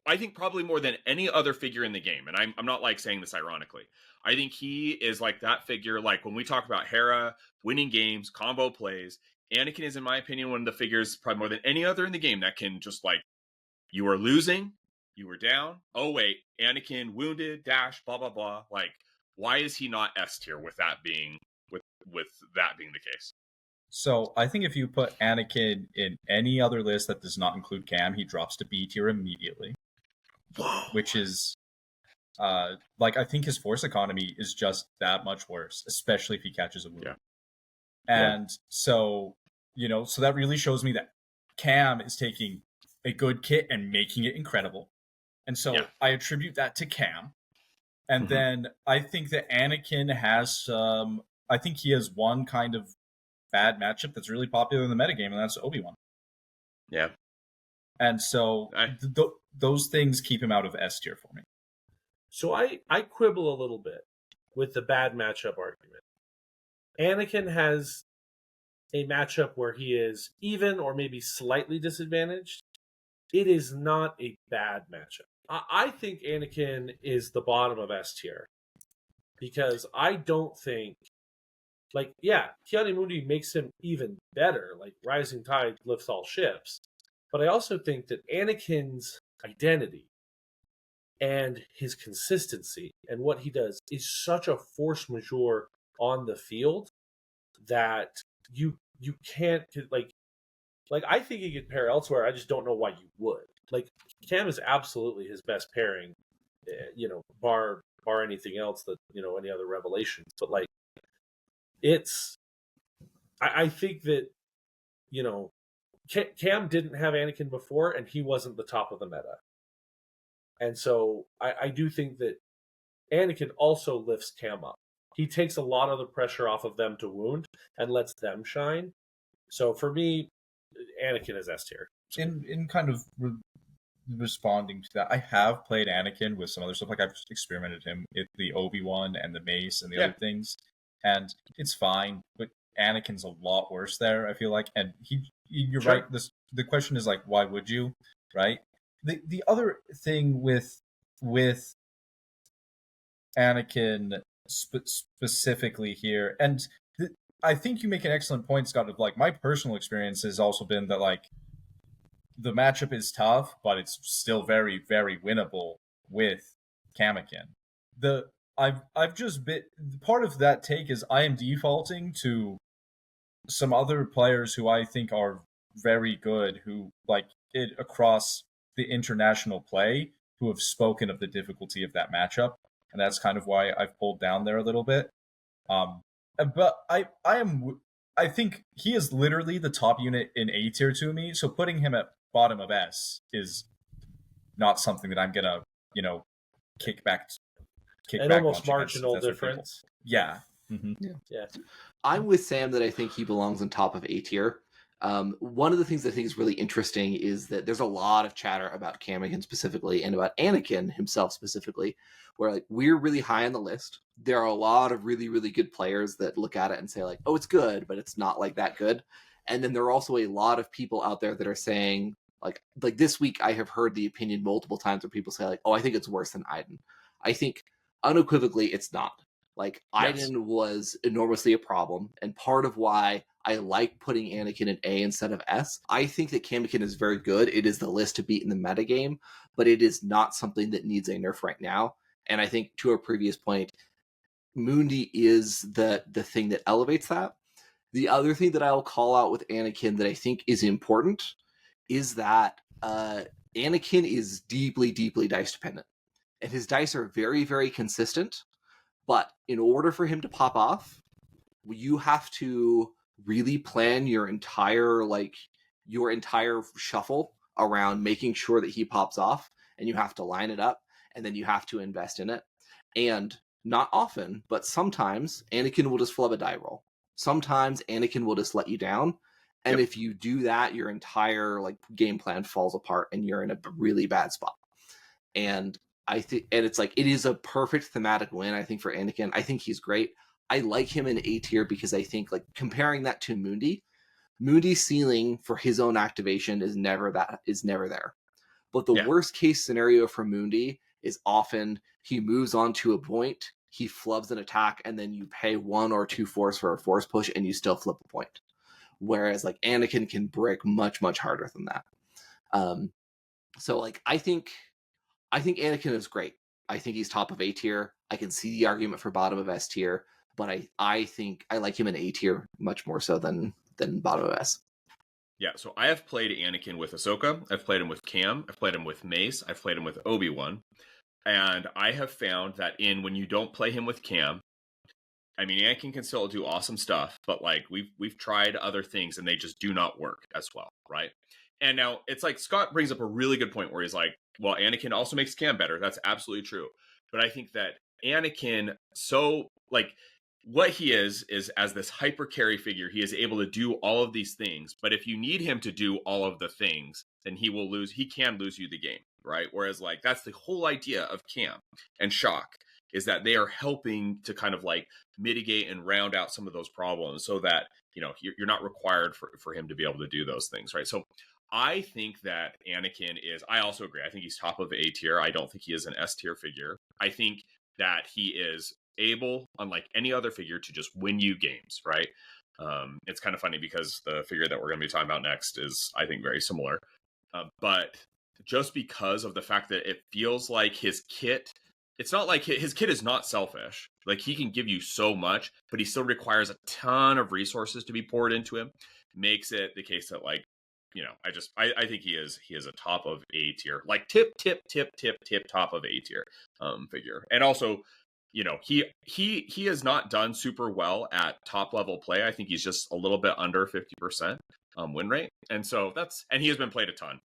I think probably more than any other figure in the game, and I'm not, like, saying this ironically. I think he is like that figure, like when we talk about Hera, winning games, combo plays, Anakin is, in my opinion, one of the figures probably more than any other in the game that can just, like, you are losing, you were down, oh wait, Anakin wounded, dash, blah blah blah. Like, why is he not S tier with that being with that being the case? So I think if you put Anakin in any other list that does not include Cam, he drops to B tier immediately. Whoa. Which is, like, I think his force economy is just that much worse, especially if he catches a wound. Yeah. And so, so that really shows me that Cam is taking a good kit and making it incredible. And so I attribute that to Cam. And then I think that Anakin has I think he has one kind of bad matchup that's really popular in the metagame, and that's Obi-Wan. Yeah. And so those things keep him out of S tier for me. So I quibble a little bit with the bad matchup argument. Anakin has a matchup where he is even or maybe slightly disadvantaged. It is not a bad matchup. I think Anakin is the bottom of S tier because I don't think, like, Ki-Adi-Mundi makes him even better. Like, rising tide lifts all ships. But I also think that Anakin's identity and his consistency and what he does is such a force majeure on the field that you can't, like I think he could pair elsewhere. I just don't know why you would. Like, Cam is absolutely his best pairing, bar anything else that, any other revelations. But, like, I think that, Cam didn't have Anakin before, and he wasn't the top of the meta. And so I do think that Anakin also lifts Cam up. He takes a lot of the pressure off of them to wound and lets them shine. So for me, Anakin is S tier. In kind of responding to that, I have played Anakin with some other stuff. Like, I've experimented him with the Obi-Wan and the Mace and the other things, and it's fine. But Anakin's a lot worse there, I feel like. And you're right. The question is, like, why would you? Right. The other thing with Anakin specifically here, and I think you make an excellent point, Scott, of, like, my personal experience has also been that, like, the matchup is tough, but it's still very, very winnable with Kamakin. I've just been part of that take is I am defaulting to some other players who I think are very good, who like it across the international play, who have spoken of the difficulty of that matchup, and that's kind of why I've pulled down there a little bit. But I think he is literally the top unit in A tier to me. So putting him at bottom of S is not something that I'm gonna kick back An almost bunching, marginal difference. Yeah. Yeah. I'm with Sam that I think he belongs on top of A tier. One of the things I think is really interesting is that there's a lot of chatter about Kamakin specifically and about Anakin himself specifically, where like we're really high on the list. There are a lot of really, really good players that look at it and say like, oh, it's good, but it's not like that good. And then there are also a lot of people out there that are saying like this week I have heard the opinion multiple times where people say like, oh, I think it's worse than Iden. I think unequivocally it's not. Like, Yes. Iden was enormously a problem, and part of why I like putting Anakin in A instead of S. I think that Kamakin is very good. It is the list to beat in the metagame, but it is not something that needs a nerf right now. And I think, to a previous point, Mundi is the thing that elevates that. The other thing that I'll call out with Anakin that I think is important is that Anakin is deeply, deeply dice dependent. And his dice are very, very consistent. But in order for him to pop off, you have to really plan your entire shuffle around making sure that he pops off, and you have to line it up, and then you have to invest in it. And not often, but sometimes Anakin will just flub a die roll. Sometimes Anakin will just let you down. And if you do that, your entire game plan falls apart and you're in a really bad spot. And I think, and it's like, it is a perfect thematic win, I think, for Anakin. I think he's great. I like him in A tier because I think, comparing that to Mundi's ceiling for his own activation is never there. But the worst case scenario for Mundi is often he moves on to a point, he flubs an attack, and then you pay 1 or 2 force for a force push, and you still flip a point. Whereas Anakin can break much, much harder than that. So I think Anakin is great. I think he's top of A tier. I can see the argument for bottom of S tier, but I think I like him in A tier much more so than bottom of S. Yeah, so I have played Anakin with Ahsoka. I've played him with Cam. I've played him with Mace. I've played him with Obi-Wan. And I have found that when you don't play him with Cam, I mean, Anakin can still do awesome stuff, but we've tried other things and they just do not work as well, right? And now it's Scott brings up a really good point where he's like, well, Anakin also makes Cam better. That's absolutely true. But I think that Anakin, what he is as this hyper carry figure, he is able to do all of these things. But if you need him to do all of the things, then he can lose you the game, right? Whereas that's the whole idea of Cam and Shock, is that they are helping to kind of mitigate and round out some of those problems so that, you're not required for him to be able to do those things, right? So I think that Anakin I also agree. I think he's top of A tier. I don't think he is an S tier figure. I think that he is able, unlike any other figure, to just win you games, right? It's kind of funny because the figure that we're going to be talking about next is, I think, very similar. But just because of the fact that it feels like his kit, it's not like his kit is not selfish. He can give you so much, but he still requires a ton of resources to be poured into him. Makes it the case that I think he is a top of A tier, tip top of A tier figure. And also, he has not done super well at top level play. I think he's just a little bit under 50% win rate. And so and he has been played a ton.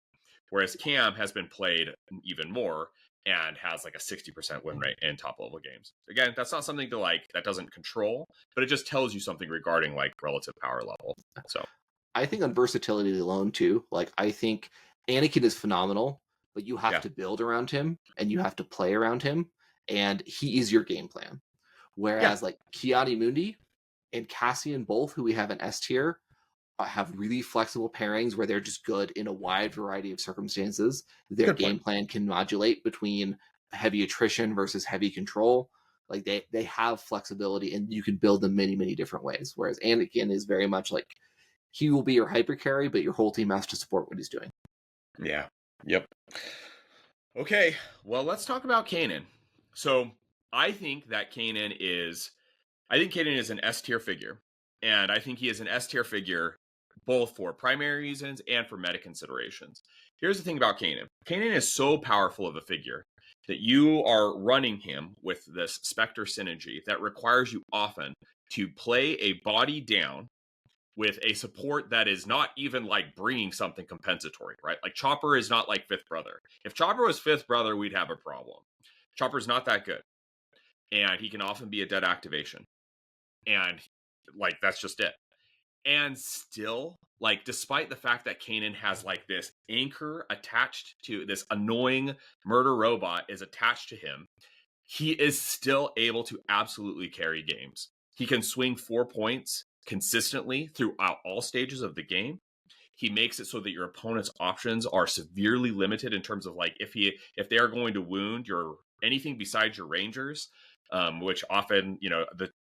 Whereas Cam has been played even more and has a 60% win rate in top level games. Again, that's not something to that doesn't control, but it just tells you something regarding relative power level. So I think on versatility alone too, I think Anakin is phenomenal, but you have to build around him and you have to play around him, and he is your game plan. Whereas Kiani Mundi and Cassian both, who we have in S tier, have really flexible pairings where they're just good in a wide variety of circumstances. Their game plan can modulate between heavy attrition versus heavy control. They have flexibility and you can build them many, many different ways. Whereas Anakin is very much he will be your hyper carry, but your whole team has to support what he's doing. Yeah. Yep. Okay, well, let's talk about Kanan. So I think Kanan is an S tier figure, and I think he is an S tier figure both for primary reasons and for meta considerations. Here's the thing about Kanan. Kanan is so powerful of a figure that you are running him with this Spectre synergy that requires you often to play a body down with a support that is not even like bringing something compensatory, right? Like Chopper is not like Fifth Brother. If Chopper was Fifth Brother, we'd have a problem. Chopper's not that good, and he can often be a dead activation, and like that's just it. And still, like, despite the fact that Kanan has like this anchor attached to this annoying murder robot is attached to him, he is still able to absolutely carry games. He can swing 4 points consistently throughout all stages of the game. He makes it so that your opponent's options are severely limited in terms of like if they are going to wound your anything besides your rangers, which often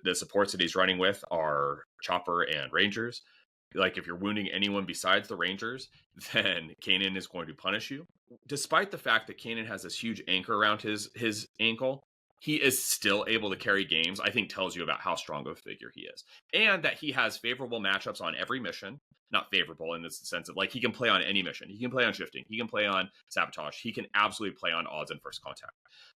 the supports that he's running with are Chopper and Rangers. Like if you're wounding anyone besides the Rangers, then Kanan is going to punish you. Despite the fact that Kanan has this huge anchor around his ankle, he is still able to carry games. I think tells you about how strong of a figure he is, and that he has favorable matchups on every mission. Not favorable in the sense of like he can play on any mission. He can play on shifting. He can play on sabotage. He can absolutely play on odds and first contact.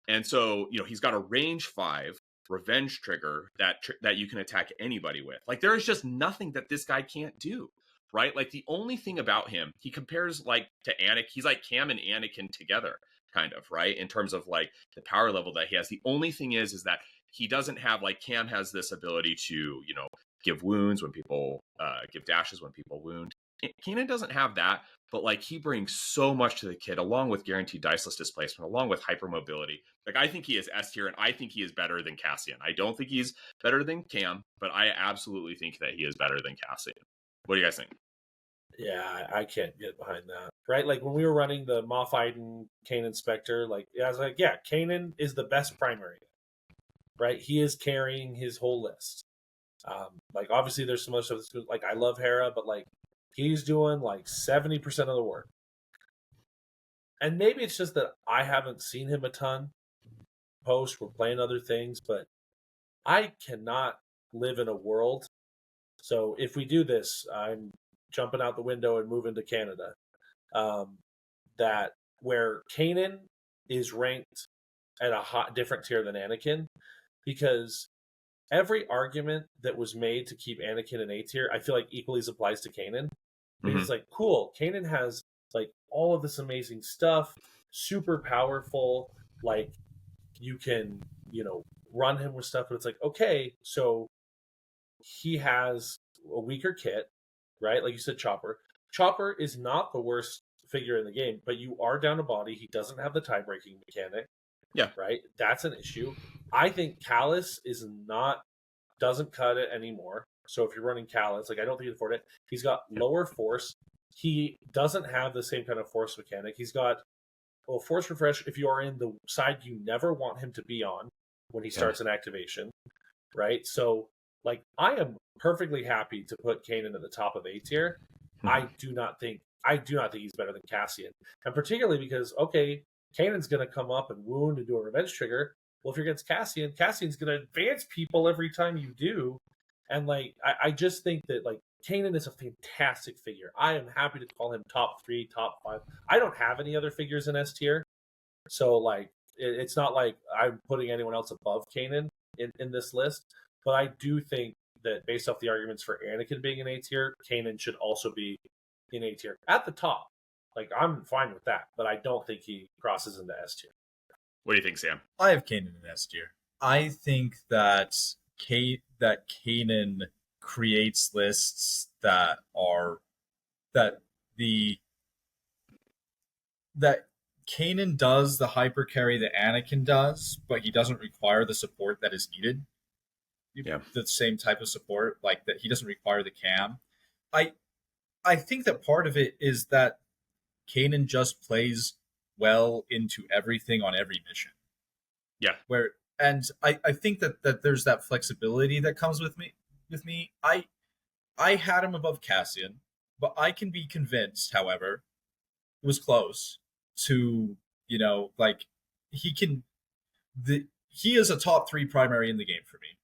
And so he's got a range 5 revenge trigger that you can attack anybody with. Like there is just nothing that this guy can't do, right? Like the only thing about him, he compares like to Anakin. He's like Cam and Anakin together, kind of, right? In terms of like the power level that he has. The only thing is that he doesn't have like Cam has this ability to give wounds when people give dashes when people wound. Kanan doesn't have that, but like he brings so much to the kit, along with guaranteed diceless displacement, along with hypermobility. Like I think he is S tier, and I think he is better than Cassian. I don't think he's better than Cam, but I absolutely think that he is better than Cassian. What do you guys think? Yeah, I can't get behind that. Right? Like when we were running the Moff Iden Kanan Spectre, like I was like, yeah, Kanan is the best primary. Right? He is carrying his whole list. Like obviously there's some other stuff that's good. Like I love Hera, but like he's doing like 70% of the work. And maybe it's just that I haven't seen him a ton post. We're playing other things, but I cannot live in a world. So if we do this, I'm jumping out the window and moving to Canada. That where Kanan is ranked at a different tier than Anakin, because every argument that was made to keep Anakin in A tier, I feel like equally applies to Kanan. Because it's like, cool, Kanan has like all of this amazing stuff, super powerful, like you can, run him with stuff, but it's like, okay, so he has a weaker kit, right? Like you said, Chopper. Chopper is not the worst figure in the game, but you are down a body. He doesn't have the tie-breaking mechanic. Yeah. Right? That's an issue. I think Callus doesn't cut it anymore. So if you're running Callus, like I don't think he'd afford it. He's got lower force. He doesn't have the same kind of force mechanic. He's got force refresh if you are in the side you never want him to be on when he starts an activation. Right? So like I am perfectly happy to put Kanan at the top of A tier. I do not think he's better than Cassian. And particularly because, okay, Kanan's gonna come up and wound and do a revenge trigger. Well, if you're against Cassian, Cassian's gonna advance people every time you do. And like I just think that like Kanan is a fantastic figure. I am happy to call him top 3, top 5. I don't have any other figures in S tier. So like it's not like I'm putting anyone else above Kanan in this list. But I do think that based off the arguments for Anakin being in A tier, Kanan should also be in A tier at the top. Like I'm fine with that, but I don't think he crosses into S tier. What do you think, Sam? I have Kanan in S tier. I think that Kanan creates lists that Kanan does the hyper carry that Anakin does, but he doesn't require the support that is needed. Yeah. The same type of support, like that he doesn't require the cam. I think that part of it is that Kanan just plays well into everything on every mission. Yeah. And I think that there's that flexibility that comes with me. I had him above Cassian, but I can be convinced, however, It was close to, like he is a top 3 primary in the game for me.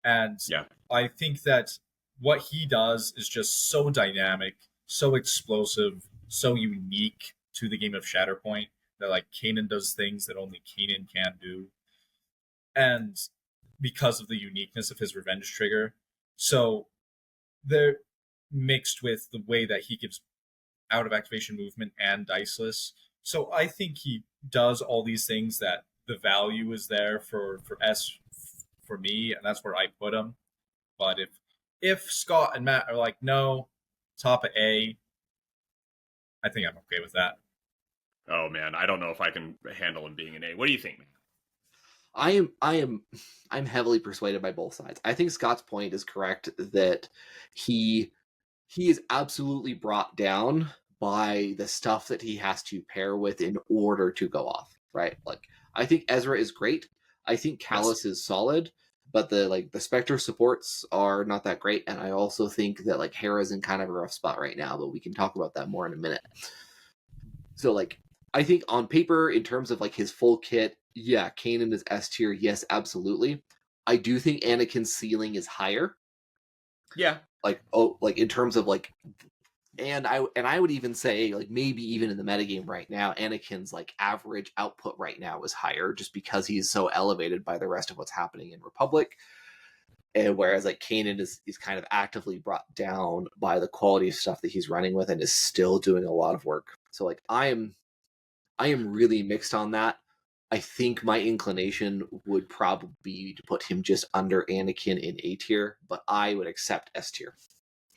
And Yeah. I think that what he does is just so dynamic, so explosive, so unique to the game of Shatterpoint that like Kanan does things that only Kanan can do. And because of the uniqueness of his revenge trigger. So they're mixed with the way that he gives out of activation movement and diceless. So I think he does all these things that the value is there for S for me, and that's where I put him. But if Scott and Matt are like, no, top of A, I think I'm okay with that. Oh man, I don't know if I can handle him being an A. What do you think, man? I'm heavily persuaded by both sides. I think Scott's point is correct that he is absolutely brought down by the stuff that he has to pair with in order to go off, right? Like I think Ezra is great. I think Callus is solid, but the Spectre supports are not that great, and I also think that like Hera's in kind of a rough spot right now, but we can talk about that more in a minute. So like I think on paper, in terms of like his full kit, yeah, Kanan is S tier, yes, absolutely. I do think Anakin's ceiling is higher. Yeah. Like in terms of like, and I would even say like maybe even in the metagame right now, Anakin's like average output right now is higher just because he's so elevated by the rest of what's happening in Republic. And whereas like Kanan is kind of actively brought down by the quality of stuff that he's running with and is still doing a lot of work. So like I am really mixed on that. I think my inclination would probably be to put him just under Anakin in A tier, but I would accept S tier.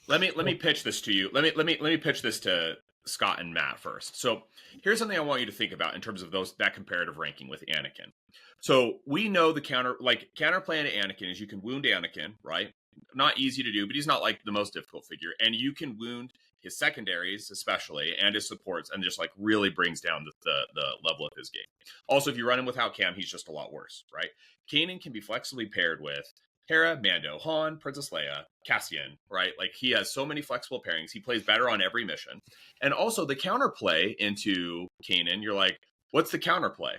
Let me pitch this to you. Let me pitch this to Scott and Matt first. So here's something I want you to think about in terms of that comparative ranking with Anakin. So we know the counterplay to Anakin is you can wound Anakin, right? Not easy to do, but he's not like the most difficult figure, and you can wound his secondaries especially and his supports, and just like really brings down the level of his game. Also, if you run him without Cam, he's just a lot worse, right? Kanan can be flexibly paired with Hera, Mando, Han, Princess Leia, Cassian, right? Like he has so many flexible pairings. He plays better on every mission. And also the counterplay into Kanan, you're like, what's the counterplay?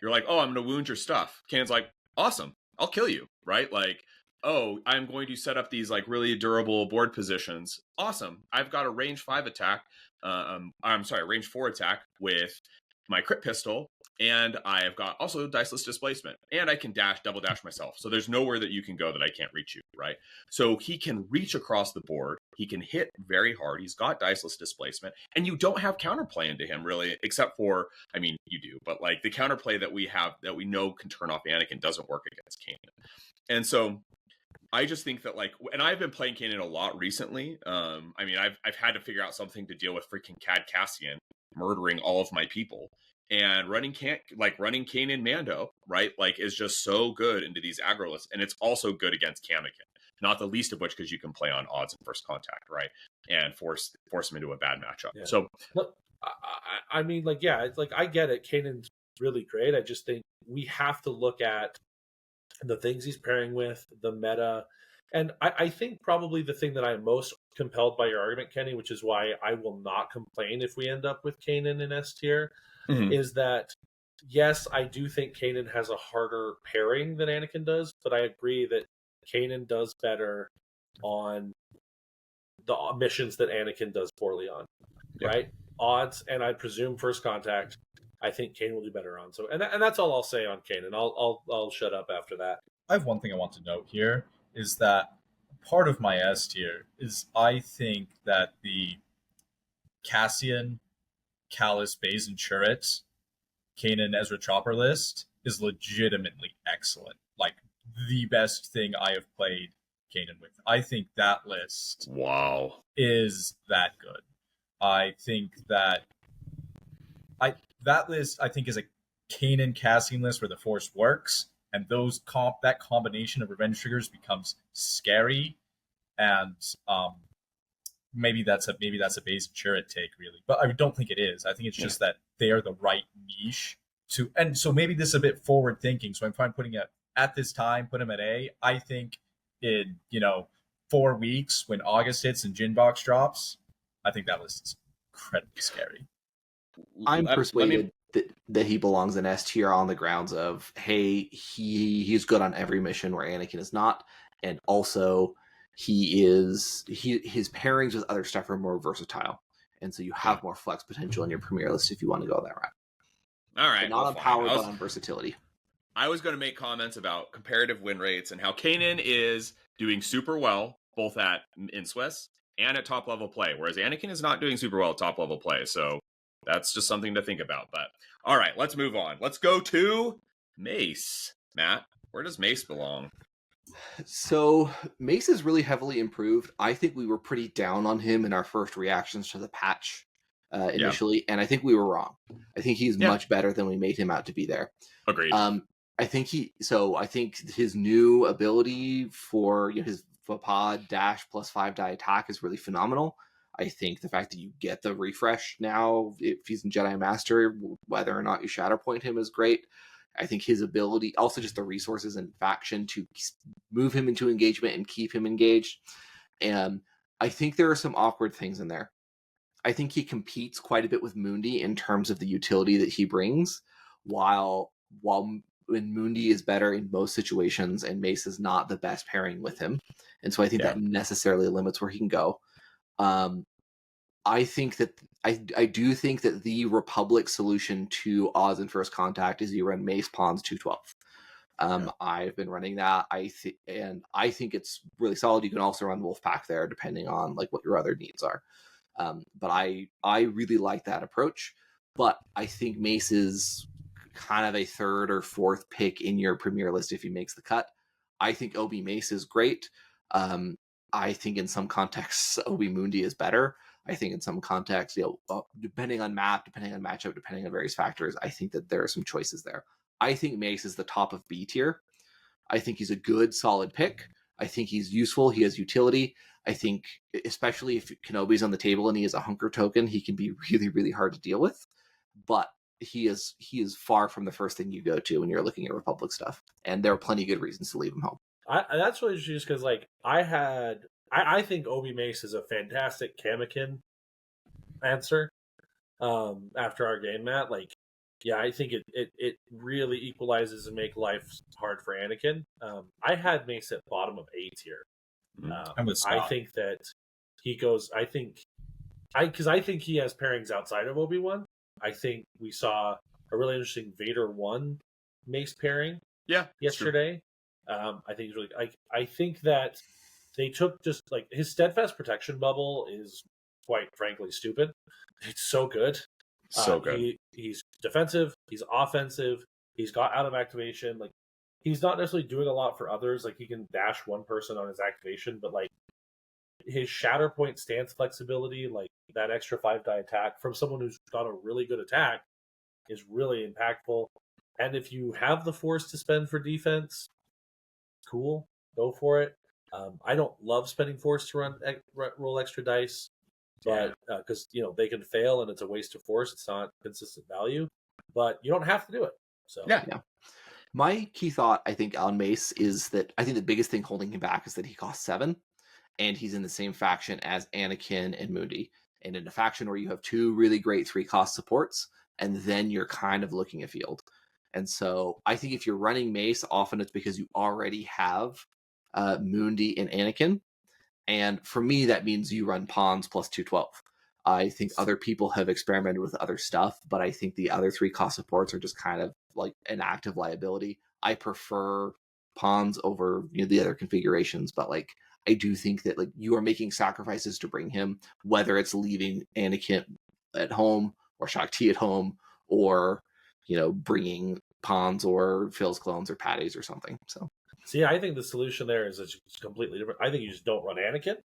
You're like, oh, I'm going to wound your stuff. Kanan's like, awesome, I'll kill you, right? Like, oh, I'm going to set up these like really durable board positions. Awesome. I've got a range 5 attack. Range 4 attack with my crit pistol, and I've got also diceless displacement, and I can double dash myself. So there's nowhere that you can go that I can't reach you, right? So he can reach across the board. He can hit very hard. He's got diceless displacement, and you don't have counterplay into him really, except for, I mean, you do, but like the counterplay that we have that we know can turn off Anakin doesn't work against Kanan. And so I just think that like, and I've been playing Kanan a lot recently. I mean, I've had to figure out something to deal with freaking Cad Cassian murdering all of my people, and running Kanan Mando, right? Like is just so good into these aggro lists, and it's also good against Kamikin. Not the least of which because you can play on odds and first contact, right? And force him into a bad matchup. Yeah. So, look, I mean, like, yeah, it's like I get it. Kanan's really great. I just think we have to look at the things he's pairing with, the meta. And I think probably the thing that I'm most compelled by your argument, Kenny, which is why I will not complain if we end up with Kanan in S tier, is that, yes, I do think Kanan has a harder pairing than Anakin does, but I agree that Kanan does better on the missions that Anakin does poorly on, right? Odds, and I presume first contact, I think Kanan will do better on. So, and that's all I'll say on Kanan. I'll shut up after that. I have one thing I want to note here is that part of my S tier is I think that the Cassian, Callus, Baze, and Chirrut, Kanan, Ezra Chopper list is legitimately excellent. Like the best thing I have played Kanan with. I think that list is that good. I think that that list I think is a Kanan Cassian list where the Force works, and that combination of revenge triggers becomes scary, and maybe that's a base Chirrut take really, but I don't think it is. I think it's just that they are the right niche to, and so maybe this is a bit forward thinking. So I'm fine putting it at this time, put him at A. I think in 4 weeks when August hits and Ginbox drops, I think that list is incredibly scary. I'm let persuaded me. that he belongs in S tier on the grounds of, hey, he's good on every mission where Anakin is not, and also his pairings with other stuff are more versatile, and so you have more flex potential in your premier list if you want to go that route. All right, But not well, on fine. power, but on versatility. I was going to make comments about comparative win rates and how Kanan is doing super well both at in Swiss and at top level play, whereas Anakin is not doing super well at top level play. So that's just something to think about. But all right, let's move on. Let's go to Mace. Matt, where does Mace belong? So Mace is really heavily improved. I think we were pretty down on him in our first reactions to the patch initially, and I think we were wrong. I think he's much better than we made him out to be there. Agreed. I think his new ability for his Vapad dash plus 5 die attack is really phenomenal. I think the fact that you get the refresh now, if he's in Jedi Master, whether or not you Shatterpoint him, is great. I think his ability, also just the resources and faction to move him into engagement and keep him engaged. And I think there are some awkward things in there. I think he competes quite a bit with Mundi in terms of the utility that he brings, while when Mundi is better in most situations and Mace is not the best pairing with him. And so I think that necessarily limits where he can go. I think that I do think that the Republic solution to Oz in First Contact is you run Mace Pawns 212. I've been running that. I think it's really solid. You can also run Wolfpack there, depending on like what your other needs are. But I really like that approach. But I think Mace is kind of a third or fourth pick in your premier list if he makes the cut. I think Obi Mace is great. I think in some contexts Obi Mundi is better. I think in some contexts, depending on map, depending on matchup, depending on various factors, I think that there are some choices there. I think Mace is the top of B tier. I think he's a good, solid pick. I think he's useful. He has utility. I think, especially if Kenobi's on the table and he has a hunker token, he can be really, really hard to deal with. But he is far from the first thing you go to when you're looking at Republic stuff. And there are plenty of good reasons to leave him home. That's really just because, like, I think Obi Mace is a fantastic Kamakin answer. After our game, Matt, like, yeah, I think it really equalizes and make life hard for Anakin. I had Mace at bottom of A tier. I think that he goes. I think he has pairings outside of Obi-Wan. I think we saw a really interesting Vader 1 Mace pairing. Yesterday. I think it's really. I think that they took just like his steadfast protection bubble is quite frankly stupid. It's so good. So good. He's defensive. He's offensive. He's got out of activation. Like, he's not necessarily doing a lot for others. Like, he can dash one person on his activation, but like his Shatterpoint stance flexibility, like that extra 5 die attack from someone who's got a really good attack, is really impactful. And if you have the force to spend for defense, cool, go for it. I don't love spending force to roll extra dice, but because they can fail and it's a waste of force. It's not consistent value, but you don't have to do it. So yeah. My key thought, I think, on Mace is that I think the biggest thing holding him back is that he costs 7, and he's in the same faction as Anakin and Mundi, and in a faction where you have 2 really great 3-cost supports, and then you're kind of looking at field. And so I think if you're running Mace, often it's because you already have Mundi and Anakin. And for me, that means you run Pawns plus 212. I think other people have experimented with other stuff, but I think the other 3-cost supports are just kind of like an active liability. I prefer Pawns over the other configurations, but like I do think that like you are making sacrifices to bring him, whether it's leaving Anakin at home or Shakti at home, or bringing Pawns or Phil's clones or Patties or something. So, see, I think the solution there is it's completely different. I think you just don't run Anakin.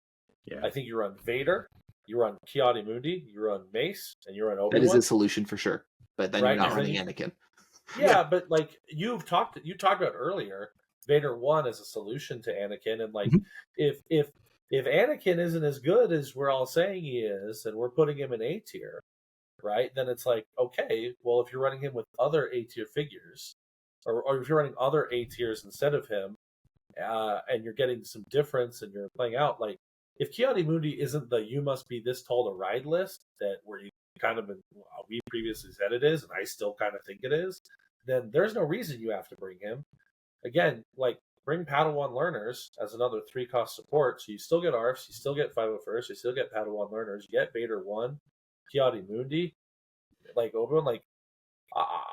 Yeah. I think you run Vader, you run Ki-Adi-Mundi, you run Mace, and you run Obi-Wan. That is a solution for sure, but then you're not running Anakin. Yeah, but like you talked about earlier, Vader 1 is a solution to Anakin, and like if Anakin isn't as good as we're all saying he is, and we're putting him in A tier, right? Then it's like, okay, well, if you're running him with other A tier figures, or if you're running other A tiers instead of him, and you're getting some difference and you're playing out, like if Ki-Adi-Mundi isn't the you must be this tall to ride list that where you kind of been, we previously said it is, and I still kind of think it is, then there's no reason you have to bring him. Again, like, bring Padawan learners as another 3-cost support, so you still get ARFs, you still get 501st, you still get Padawan learners, you get Vader 1, Kiadi Mundi, like Obi-Wan, like,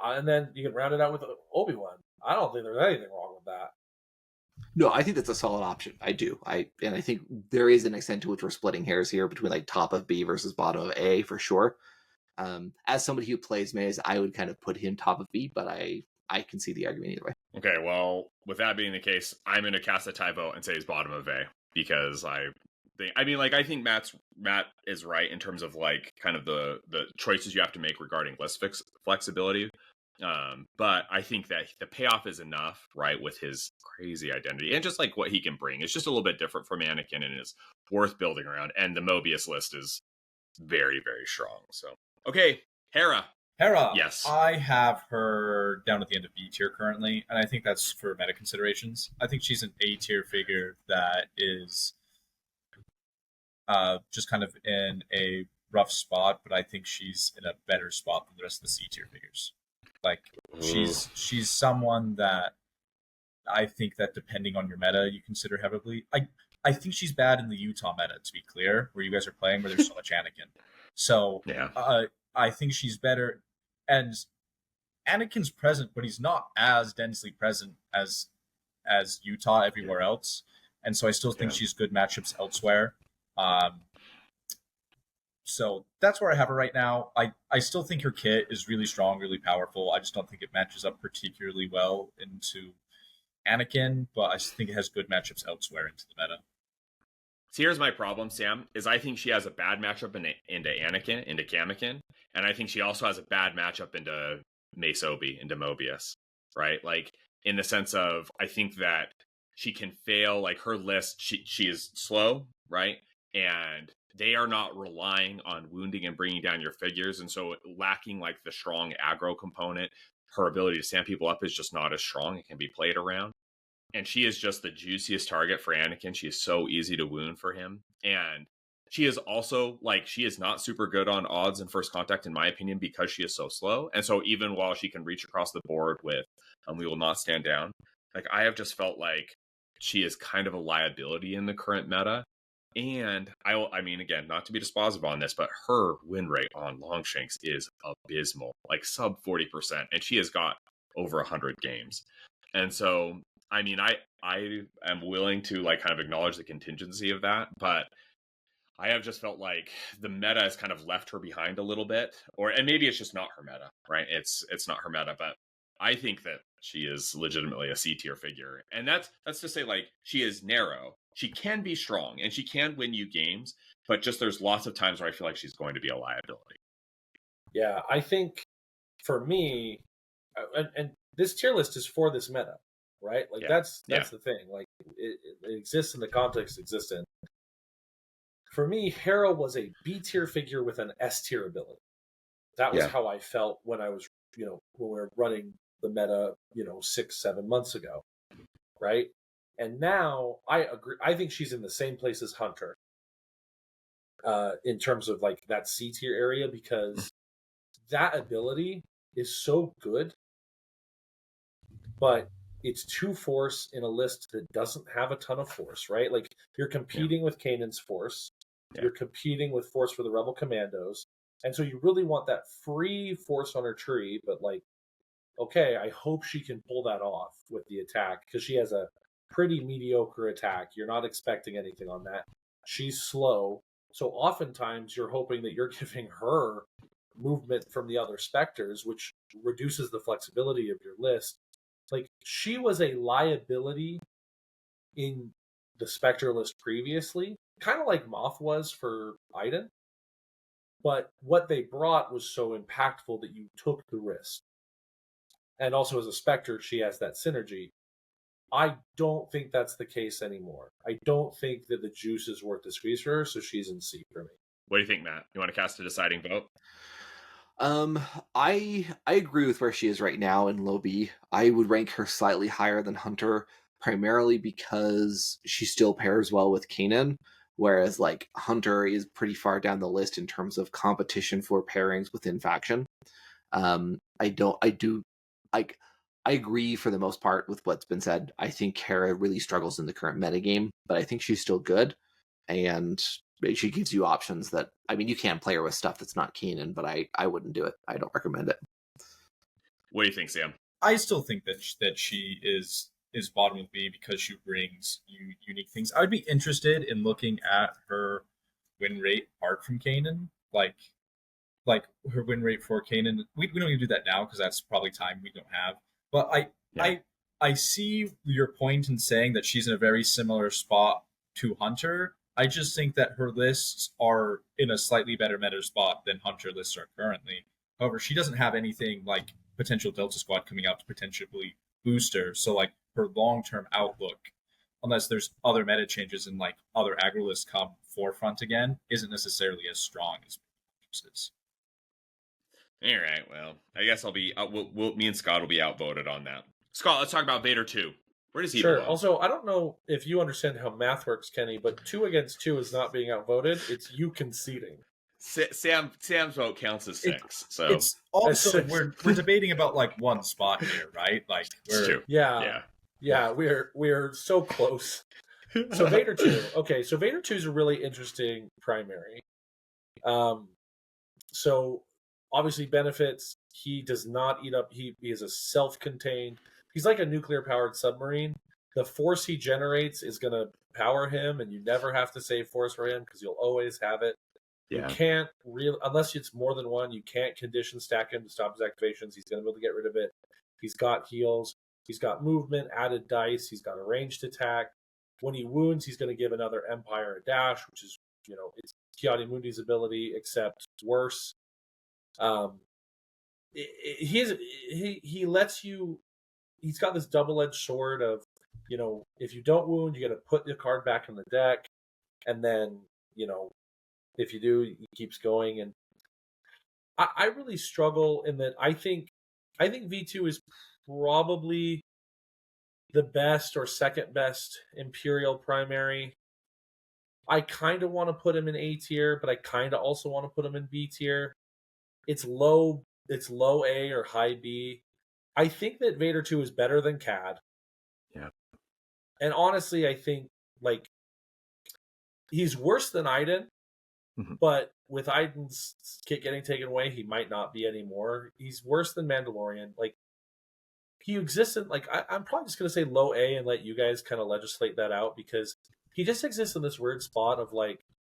and then you can round it out with Obi-Wan. I don't think there's anything wrong with that. No, I think that's a solid option. I do. I think there is an extent to which we're splitting hairs here between like top of B versus bottom of A for sure. As somebody who plays Maze, I would kind of put him top of B, but I can see the argument either way. Okay, well, with that being the case, I'm going to cast a tie vote and say he's bottom of A, because I think Matt is right in terms of like kind of the choices you have to make regarding list flexibility. But I think that the payoff is enough, right, with his crazy identity and just like what he can bring. It's just a little bit different from Anakin and is worth building around. And the Mobius list is very, very strong. So, okay, Hera. Yes. I have her down at the end of B tier currently, and I think that's for meta considerations. I think she's an A tier figure that is just kind of in a rough spot, but I think she's in a better spot than the rest of the C tier figures. Like, she's someone that I think that depending on your meta, you consider heavily. I think she's bad in the Utah meta, to be clear, where you guys are playing, where there's so much Anakin. So yeah. I think she's better. And Anakin's present, but he's not as densely present as Utah everywhere else. And so I still think she's good matchups elsewhere. So that's where I have her right now. I still think her kit is really strong, really powerful. I just don't think it matches up particularly well into Anakin, but I think it has good matchups elsewhere into the meta. So here's my problem, Sam, is I think she has a bad matchup into Anakin, into Kamakin, and I think she also has a bad matchup into Mace Obi, into Mobius, right? Like, in the sense of, I think that she can fail, like, her list, she is slow, right? And they are not relying on wounding and bringing down your figures, and so lacking, like, the strong aggro component, her ability to stand people up is just not as strong. It can be played around. And she is just the juiciest target for Anakin. She is so easy to wound for him. And she is also, like, she is not super good on odds and first contact, in my opinion, because she is so slow. And so even while she can reach across the board with We Will Not Stand Down, like, I have just felt like she is kind of a liability in the current meta. And I mean, again, not to be dispositive on this, but her win rate on Longshanks is abysmal, like sub 40%. And she has got over 100 games. And so, I mean, I am willing to, like, kind of acknowledge the contingency of that, but I have just felt like the meta has kind of left her behind a little bit, and maybe it's just not her meta, right? It's not her meta, but I think that she is legitimately a C tier figure, and that's to say, like, she is narrow, she can be strong, and she can win you games, but just there's lots of times where I feel like she's going to be a liability. Yeah, I think for me, and this tier list is for this meta, right? Like, that's the thing. Like, it exists in the context it exists in. For me, Hera was a B tier figure with an S tier ability. That was how I felt when I was, when we were running the meta, 6-7 months ago, right? And now I agree. I think she's in the same place as Hunter, in terms of, like, that C tier area, because that ability is so good, but it's 2 force in a list that doesn't have a ton of force, right? Like, you're competing with Kanan's force, you're competing with force for the Rebel Commandos, and so you really want that free force on her tree, but, like, okay, I hope she can pull that off with the attack, because she has a pretty mediocre attack. You're not expecting anything on that. She's slow, so oftentimes you're hoping that you're giving her movement from the other Spectres, which reduces the flexibility of your list. Like, she was a liability in the Spectre list previously, kind of like Moff was for Iden. But what they brought was so impactful that you took the risk. And also, as a Spectre, she has that synergy. I don't think that's the case anymore. I don't think that the juice is worth the squeeze for her, so she's in C for me. What do you think, Matt? You want to cast a deciding vote? I agree with where she is right now in low B. I would rank her slightly higher than Hunter, primarily because she still pairs well with Kanan, whereas like Hunter is pretty far down the list in terms of competition for pairings within faction. I agree for the most part with what's been said. I think Kara really struggles in the current metagame, but I think she's still good, and she gives you options that, I mean, you can play her with stuff that's not Keenan, but I wouldn't do it. I don't recommend it. What do you think, Sam? I still think that she is bottom of B because she brings unique things. I would be interested in looking at her win rate apart from Kanan, like her win rate for Kanan. We don't need to do that now because that's probably time we don't have. But I see your point in saying that she's in a very similar spot to Hunter. I just think that her lists are in a slightly better meta spot than Hunter lists are currently. However, she doesn't have anything like potential Delta Squad coming out to potentially boost her. So like her long-term outlook, unless there's other meta changes and like other aggro lists come forefront again, isn't necessarily as strong as is. All right, well, I guess I'll be. Me and Scott will be outvoted on that. Scott, let's talk about Vader 2. Where does he belong? Also, I don't know if you understand how math works, Kenny, but 2 against 2 is not being outvoted. It's you conceding. Sam's vote counts as 6. So it's also we're debating about like one spot here, right? Like it's true. Yeah. We're so close. So Vader 2. Okay, so Vader 2 is a really interesting primary. So obviously benefits. He does not eat up. He is a self-contained. He's like a nuclear-powered submarine. The force he generates is going to power him, and you never have to save force for him because you'll always have it. Yeah. You can't unless it's more than one. You can't condition stack him to stop his activations. He's going to be able to get rid of it. He's got heals. He's got movement, added dice. He's got a ranged attack. When he wounds, he's going to give another Empire a dash, which is it's Kiadi Mundi's ability, except worse. He lets you. He's got this double-edged sword of, if you don't wound, you got to put the card back in the deck, and then if you do, he keeps going. And I really struggle in that. I think V2 is probably the best or second best Imperial primary. I kind of want to put him in A tier, but I kind of also want to put him in B tier. It's low A or high B. I think that Vader 2 is better than CAD. Yeah. And honestly, I think he's worse than Iden, but with Iden's kit getting taken away, he might not be anymore. He's worse than Mandalorian. He exists in I'm probably just gonna say low A and let you guys kind of legislate that out, because he just exists in this weird spot of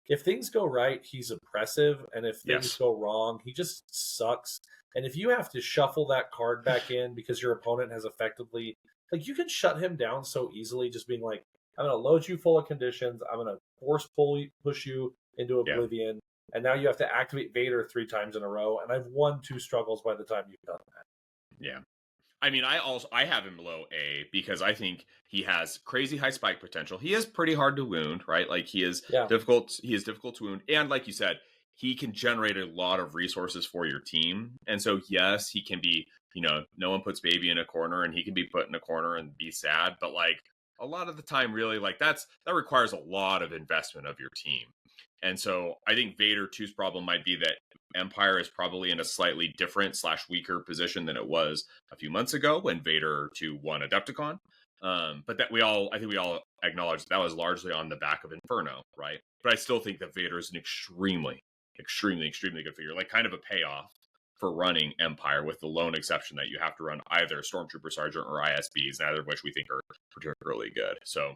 if things go right, he's oppressive, and if things go wrong, he just sucks. And if you have to shuffle that card back in because your opponent has effectively, you can shut him down so easily, just being I'm going to load you full of conditions, I'm going to force push you into oblivion, and now you have to activate Vader 3 times in a row, and I've won 2 struggles by the time you've done that. Yeah. I mean, I have him low A because I think he has crazy high spike potential. He is pretty hard to wound, right? He is difficult. He is difficult to wound, and like you said, he can generate a lot of resources for your team. And so, yes, he can be. No one puts baby in a corner, and he can be put in a corner and be sad. But a lot of the time, really, that requires a lot of investment of your team. And so, I think Vader 2's problem might be that Empire is probably in a slightly different / weaker position than it was a few months ago when Vader 2 won Adepticon. But that I think we all acknowledge that was largely on the back of Inferno, right? But I still think that Vader is an extremely, extremely, extremely good figure, kind of a payoff for running Empire, with the lone exception that you have to run either Stormtrooper Sergeant or ISBs, neither of which we think are particularly good. So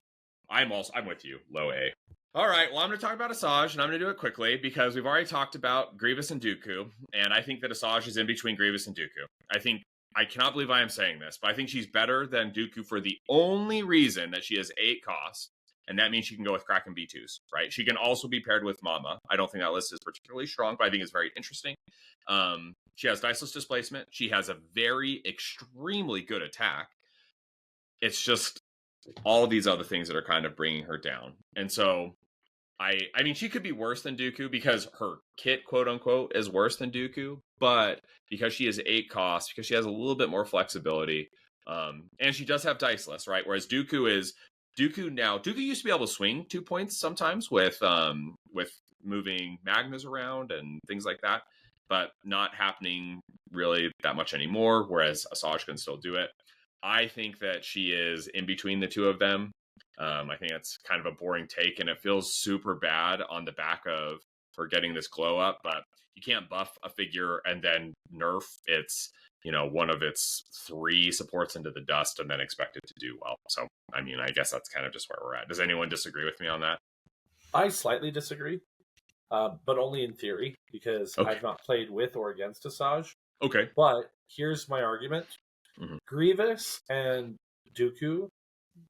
I'm with you, low A. All right, well, I'm going to talk about Asajj, and I'm going to do it quickly because we've already talked about Grievous and Dooku, and I think that Asajj is in between Grievous and Dooku. I cannot believe I am saying this, but I think she's better than Dooku for the only reason that she has 8 costs, and that means she can go with Kraken B2s, right? She can also be paired with Mama. I don't think that list is particularly strong, but I think it's very interesting. She has Diceless Displacement. She has a very extremely good attack. It's just all of these other things that are kind of bringing her down. And so I mean, she could be worse than Dooku because her kit, quote unquote, is worse than Dooku, but because she has 8 costs, because she has a little bit more flexibility, and she does have Diceless, right? Whereas Dooku is Dooku used to be able to swing 2 points sometimes with moving Magnas around and things like that, but not happening really that much anymore, whereas Asajj can still do it. I think that she is in between the two of them. I think that's kind of a boring take, and it feels super bad on the back of her getting this glow up, but you can't buff a figure and then nerf its, one of its 3 supports into the dust and then expect it to do well. So, I mean, I guess that's kind of just where we're at. Does anyone disagree with me on that? I slightly disagree, but only in theory, because Okay. I've not played with or against Asajj. Okay. But here's my argument. Mhm. Grievous and Dooku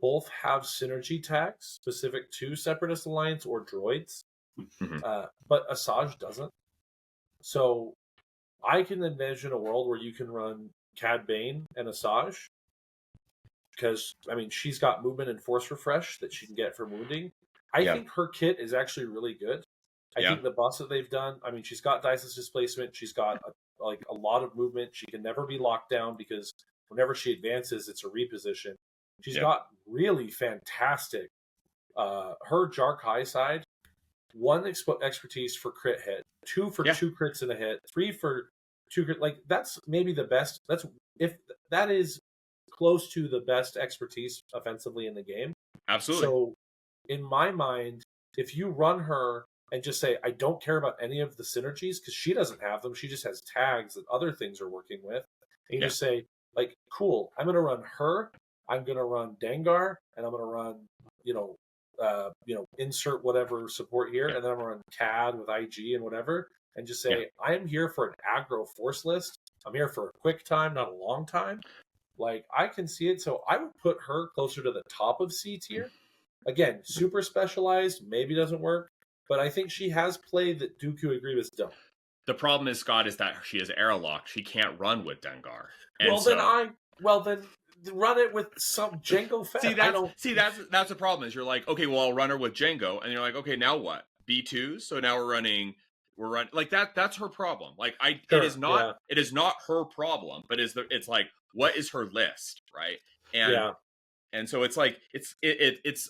both have synergy tags specific to Separatist Alliance or droids, but Asajj doesn't. So I can envision a world where you can run Cad Bane and Asajj, because, I mean, she's got movement and force refresh that she can get from wounding. I think her kit is actually really good. I think the buffs that they've done, I mean, she's got Dice's displacement, she's got a lot of movement, she can never be locked down because whenever she advances, it's a reposition. She's got really fantastic, her Jark High side, 1 expertise for crit hit, 2 for 2 crits in a hit, 3 for 2 crit. Like, that's maybe the best. If that is close to the best expertise offensively in the game. Absolutely. So, in my mind, if you run her and just say, I don't care about any of the synergies, because she doesn't have them, she just has tags that other things are working with, and you just say, like, cool, I'm going to run her, I'm going to run Dengar, and I'm going to run, insert whatever support here, and then I'm going to run CAD with IG and whatever, and just say, I am here for an aggro force list, I'm here for a quick time, not a long time. Like, I can see it, so I would put her closer to the top of C tier. Again, super specialized, maybe doesn't work, but I think she has played that Dooku and Grievous don't. The problem is, Scott, is that she is airlocked. She can't run with Dengar. Then run it with some Jango Fett. That's the problem. Is you're like, okay, well, I'll run her with Jango, and you're like, okay, now what? B2s. So now we're running like that. That's her problem. Like it is not her problem, but it's like, what is her list, right? And so it's like it's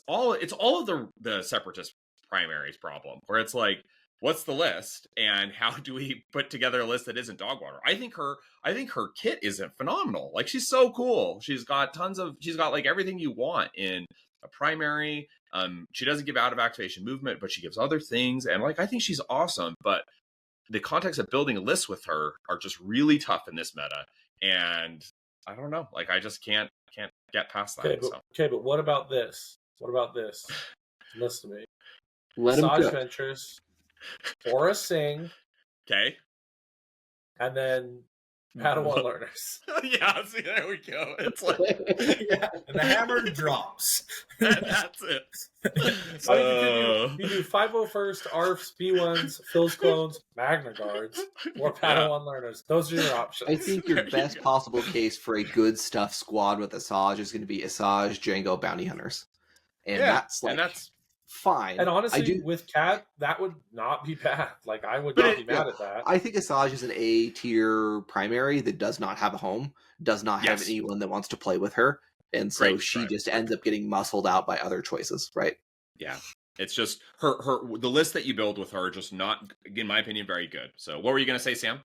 all of the Separatist primaries problem, where it's like, what's the list and how do we put together a list that isn't Dogwater? I think her kit isn't phenomenal. Like, she's so cool. She's got like everything you want in a primary. She doesn't give out of activation movement, but she gives other things, and like, I think she's awesome. But the context of building a list with her are just really tough in this meta, and I don't know. Like, I just can't get past that. Okay, but what about this? Listen to me. Let him Asajj go. Ventress, Aura Singh, okay, and then Padawan Learners. Yeah, see, there we go. It's like, and the hammer drops. That's it. You do 501st, ARFs, B1s, Phil's clones, Magna Guards, or Padawan Learners. Those are your options. I think your best possible case for a good stuff squad with Asajj is going to be Asajj, Jango, Bounty Hunters. And that's fine. And honestly, with Cat, that would not be bad. Like, I would not be mad at that. I think Asajj is an A tier primary that does not have a home, does not have anyone that wants to play with her, and so she just ends up getting muscled out by other choices, right? Yeah. It's just the list that you build with her, just not, in my opinion, very good. So what were you going to say, Sam?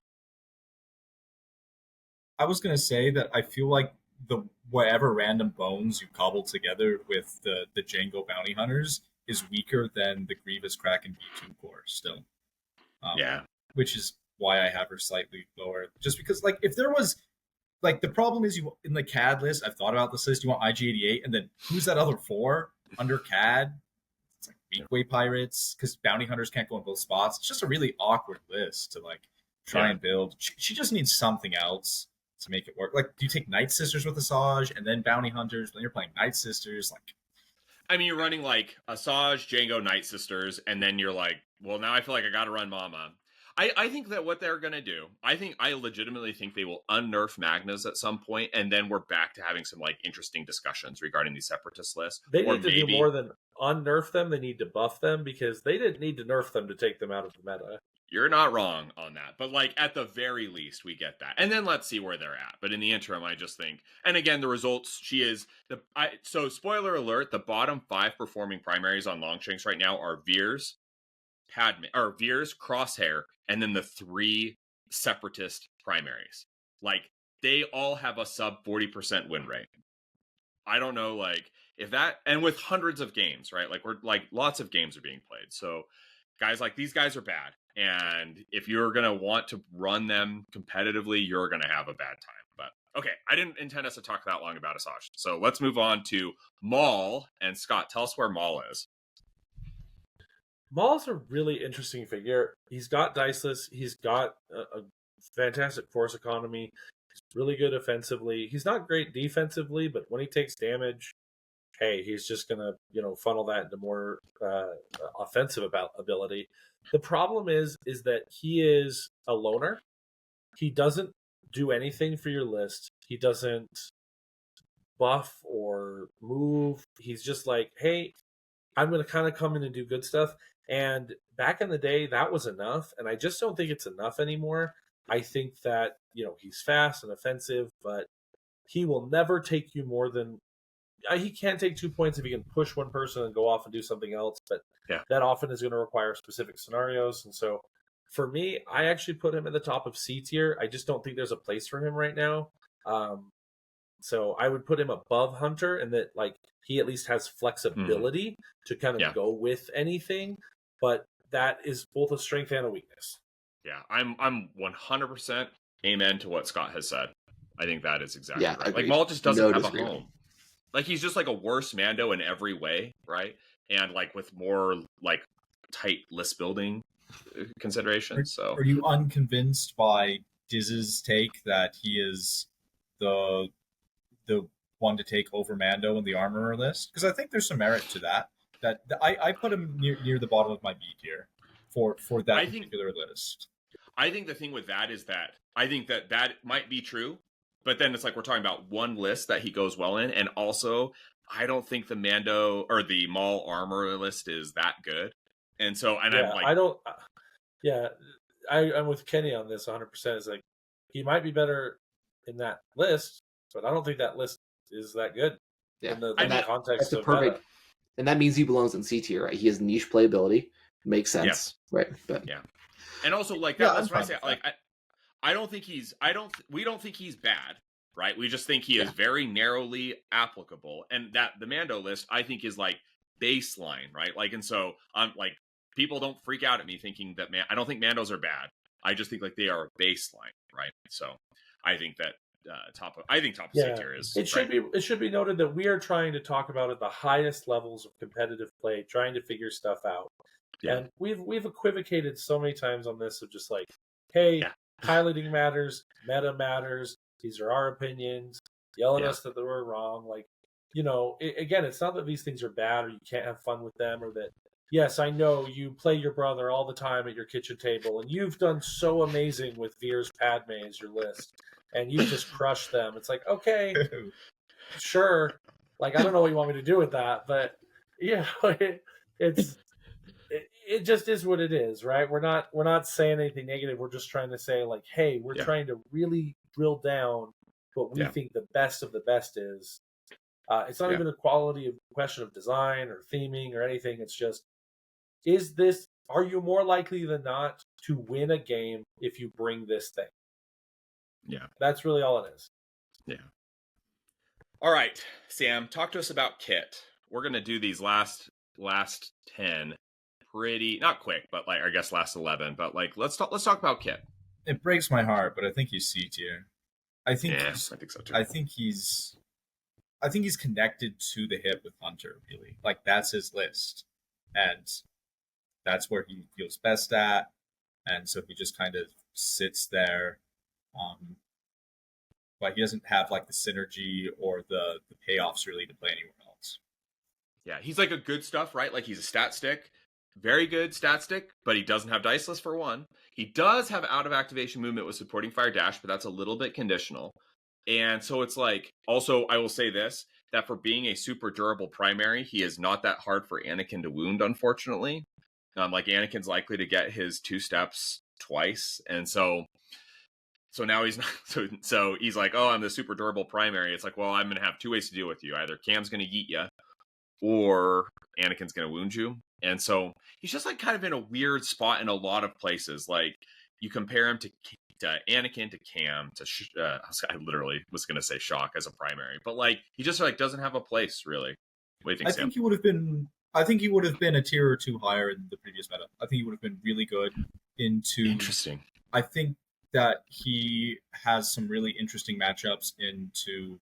I was going to say that I feel like the whatever random bones you cobble together with the Jango Bounty Hunters is weaker than the Grievous Kraken B2 core still. Which is why I have her slightly lower. Just because, like, if there was, like, the problem is you in the CAD list, I've thought about this list, you want IG-88, and then who's that other 4 under CAD? It's like Weakway Pirates, because Bounty Hunters can't go in both spots. It's just a really awkward list to, like, try and build. She just needs something else to make it work. Like, do you take Night Sisters with Asajj and then Bounty Hunters? Then you're playing Night Sisters, like... I mean, you're running like Asajj, Jango, Night Sisters, and then you're like, well, now I feel like I got to run Mama. I think that what they're going to do, I legitimately think they will unnerf Magnas at some point, and then we're back to having some like interesting discussions regarding these Separatist lists. They need to do more than unnerf them. They need to buff them, because they didn't need to nerf them to take them out of the meta. You're not wrong on that. But like at the very least, we get that. And then let's see where they're at. But in the interim, I just think, and again, the results, she is so spoiler alert, the bottom 5 performing primaries on Longshanks right now are Veers, Veers, Crosshair, and then the 3 separatist primaries. Like they all have a sub 40% win rate. I don't know, like if that, and with hundreds of games, right? Like we're like lots of games are being played. So guys like these guys are bad. And if you're going to want to run them competitively, you're going to have a bad time. But okay, I didn't intend us to talk that long about Asajj. So let's move on to Maul. And Scott, tell us where Maul is. Maul's a really interesting figure. He's got diceless. He's got a fantastic force economy. He's really good offensively. He's not great defensively, but when he takes damage, hey, he's just going to, funnel that into more offensive ability. The problem is that he is a loner. He doesn't do anything for your list. He doesn't buff or move. He's just like, hey, I'm going to kind of come in and do good stuff. And back in the day, that was enough. And I just don't think it's enough anymore. I think that, he's fast and offensive, but he will never take you more than he can take 2 points if he can push one person and go off and do something else, but that often is going to require specific scenarios. And so for me, I actually put him at the top of C tier. I just don't think there's a place for him right now. So I would put him above Hunter, and that like he at least has flexibility to kind of go with anything, but that is both a strength and a weakness. Yeah, I'm 100% amen to what Scott has said. I think that is exactly right. Agreed. Like Maul just doesn't have a home. Like he's just like a worse Mando in every way, right? And like with more like tight list building considerations. So are you unconvinced by Diz's take that he is the one to take over Mando in the armorer list? Because I think there's some merit to that. That I put him near the bottom of my B tier for that particular list. I think the thing with that is that I think that might be true. But then it's like we're talking about one list that he goes well in, and also I don't think the Mando or the Maul armor list is that good. And so, and I'm like, I don't. Yeah, I'm with Kenny on this 100%. It's like he might be better in that list, but I don't think that list is that good. Yeah, in the context of perfect. meta. And that means he belongs in C tier, right? He has niche playability. Makes sense, right? But and also like that. That's what I say. Like we don't think he's bad, right? We just think he is very narrowly applicable, and that the Mando list I think is like baseline, right? Like, and so I'm like, people don't freak out at me thinking that I don't think Mandos are bad. I just think like they are a baseline, right? So I think that top of C tier is. It should be noted that we are trying to talk about at the highest levels of competitive play, trying to figure stuff out. Yeah. And we've equivocated so many times on this of just like, hey, piloting matters, meta matters. These are our opinions. Yell at us that we're wrong. Like, again, it's not that these things are bad or you can't have fun with them, or that, yes, I know you play your brother all the time at your kitchen table and you've done so amazing with Veers Padme as your list and you've just crushed them. It's like, okay, sure. Like, I don't know what you want me to do with that, but it just is what it is, right? We're not saying anything negative. We're just trying to say like, hey, we're trying to really drill down what we think the best of the best is. It's not even a question of design or theming or anything. It's just, are you more likely than not to win a game if you bring this thing? Yeah. That's really all it is. Yeah. All right, Sam, talk to us about Kit. We're going to do these last 10 pretty, not quick, but like, I guess last 11, but like, let's talk about Kit. It breaks my heart, but I think he's C tier. I think so too. I think he's connected to the hip with Hunter, really. Like, that's his list. And that's where he feels best at. And so he just kind of sits there. But he doesn't have like the synergy or the payoffs really to play anywhere else. Yeah, he's like a good stuff, right? Like he's a stat stick. Very good stat stick, but he doesn't have diceless for one. He does have out of activation movement with supporting fire dash, but that's a little bit conditional. And so it's like, also, I will say this, that for being a super durable primary, he is not that hard for Anakin to wound, unfortunately. Like Anakin's likely to get his 2 steps twice, and so now he's not. So he's like, oh, I'm the super durable primary. It's like, well, I'm gonna have 2 ways to deal with you. Either Cam's gonna yeet you, or Anakin's gonna wound you. And so he's just like kind of in a weird spot in a lot of places. Like you compare him to Anakin, to Cam, to I literally was gonna say Shock as a primary, but like he just like doesn't have a place really. What do you think, I Sam? think he would have been. I think he would have been a tier or 2 higher in the previous meta. I think he would have been really good into. Interesting. I think that he has some really interesting matchups into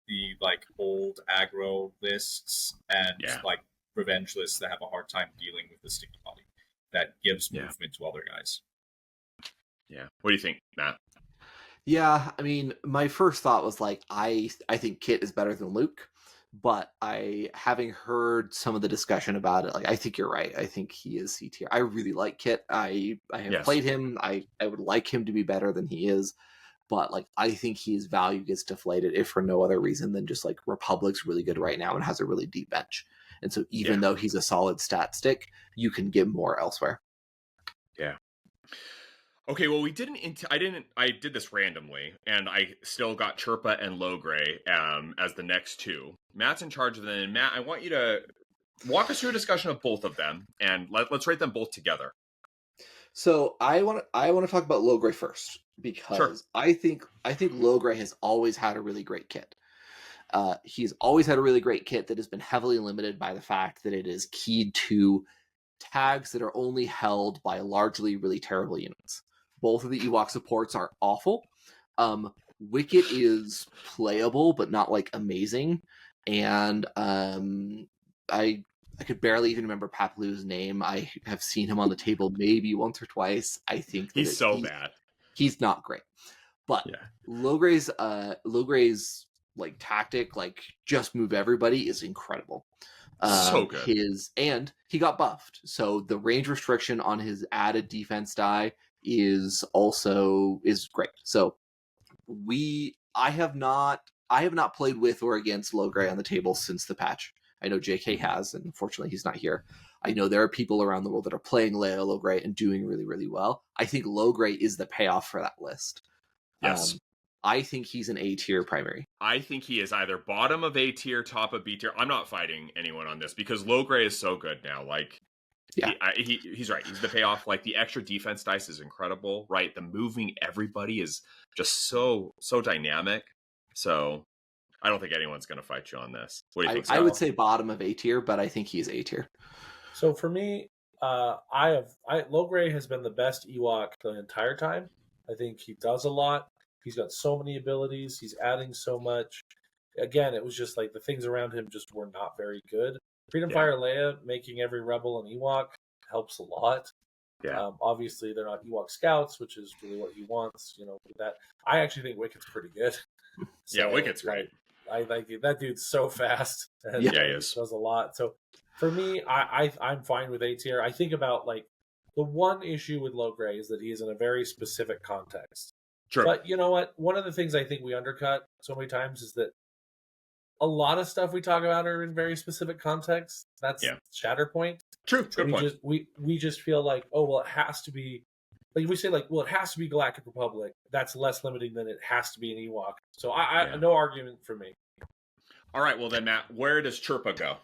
the like old aggro lists and like revenge lists that have a hard time dealing with the sticky body that gives movement to other guys. Yeah. What do you think, Matt? Yeah, I mean, my first thought was like, I think Kit is better than Luke, but having heard some of the discussion about it, like, I think you're right. I think he is C tier. I really like Kit. I have played him. I would like him to be better than he is, but like, I think his value gets deflated if for no other reason than just like Republic's really good right now and has a really deep bench. And so even though he's a solid stat stick, you can get more elsewhere. Yeah. Okay, well, we didn't. I did this randomly, and I still got Chirpa and Logray as the next 2. Matt's in charge of them. And Matt, I want you to walk us through a discussion of both of them, and let's rate them both together. So I want to talk about Logray first because I think Logray has always had a really great kit. He's always had a really great kit that has been heavily limited by the fact that it is keyed to tags that are only held by largely really terrible units. Both of the Ewok supports are awful. Wicket is playable, but not like amazing. And I could barely even remember Papalu's name. I have seen him on the table maybe once or twice. I think that he's bad. He's not great. But Logray's like tactic, like just move everybody, is incredible. So good. And he got buffed, so the range restriction on his added defense die is great. So I have not played with or against Logray on the table since the patch. I know JK has, and unfortunately he's not here. I know there are people around the world that are playing Leia Logray and doing really, really well. I think Logray is the payoff for that list. Yes. I think he's an A tier primary. I think he is either bottom of A tier, top of B tier. I'm not fighting anyone on this because Logray is so good now. Like, he's right. He's the payoff. Like, the extra defense dice is incredible, right? The moving everybody is just so dynamic. So I don't think anyone's going to fight you on this. What do you think, Sal? I would say bottom of A tier, but I think he's A tier. So for me, Logray has been the best Ewok the entire time. I think he does a lot. He's got so many abilities. He's adding so much. Again, it was just like the things around him just were not very good. Freedom Fire Leia making every rebel an Ewok helps a lot. Yeah. Obviously, they're not Ewok scouts, which is really what he wants. You know, that I actually think Wicket's pretty good. So, Wicket's great. I like that dude's so fast. And, he is. Does a lot. So for me, I'm fine with A tier. I think about like the one issue with Logray is that he is in a very specific context. True. But you know what? One of the things I think we undercut so many times is that a lot of stuff we talk about are in very specific contexts. That's Shatterpoint. True. Good point. We just feel like, oh well, it has to be. Like we say, like, well, it has to be Galactic Republic. That's less limiting than it has to be an Ewok. So no argument for me. All right, well then, Matt, where does Chirpa go?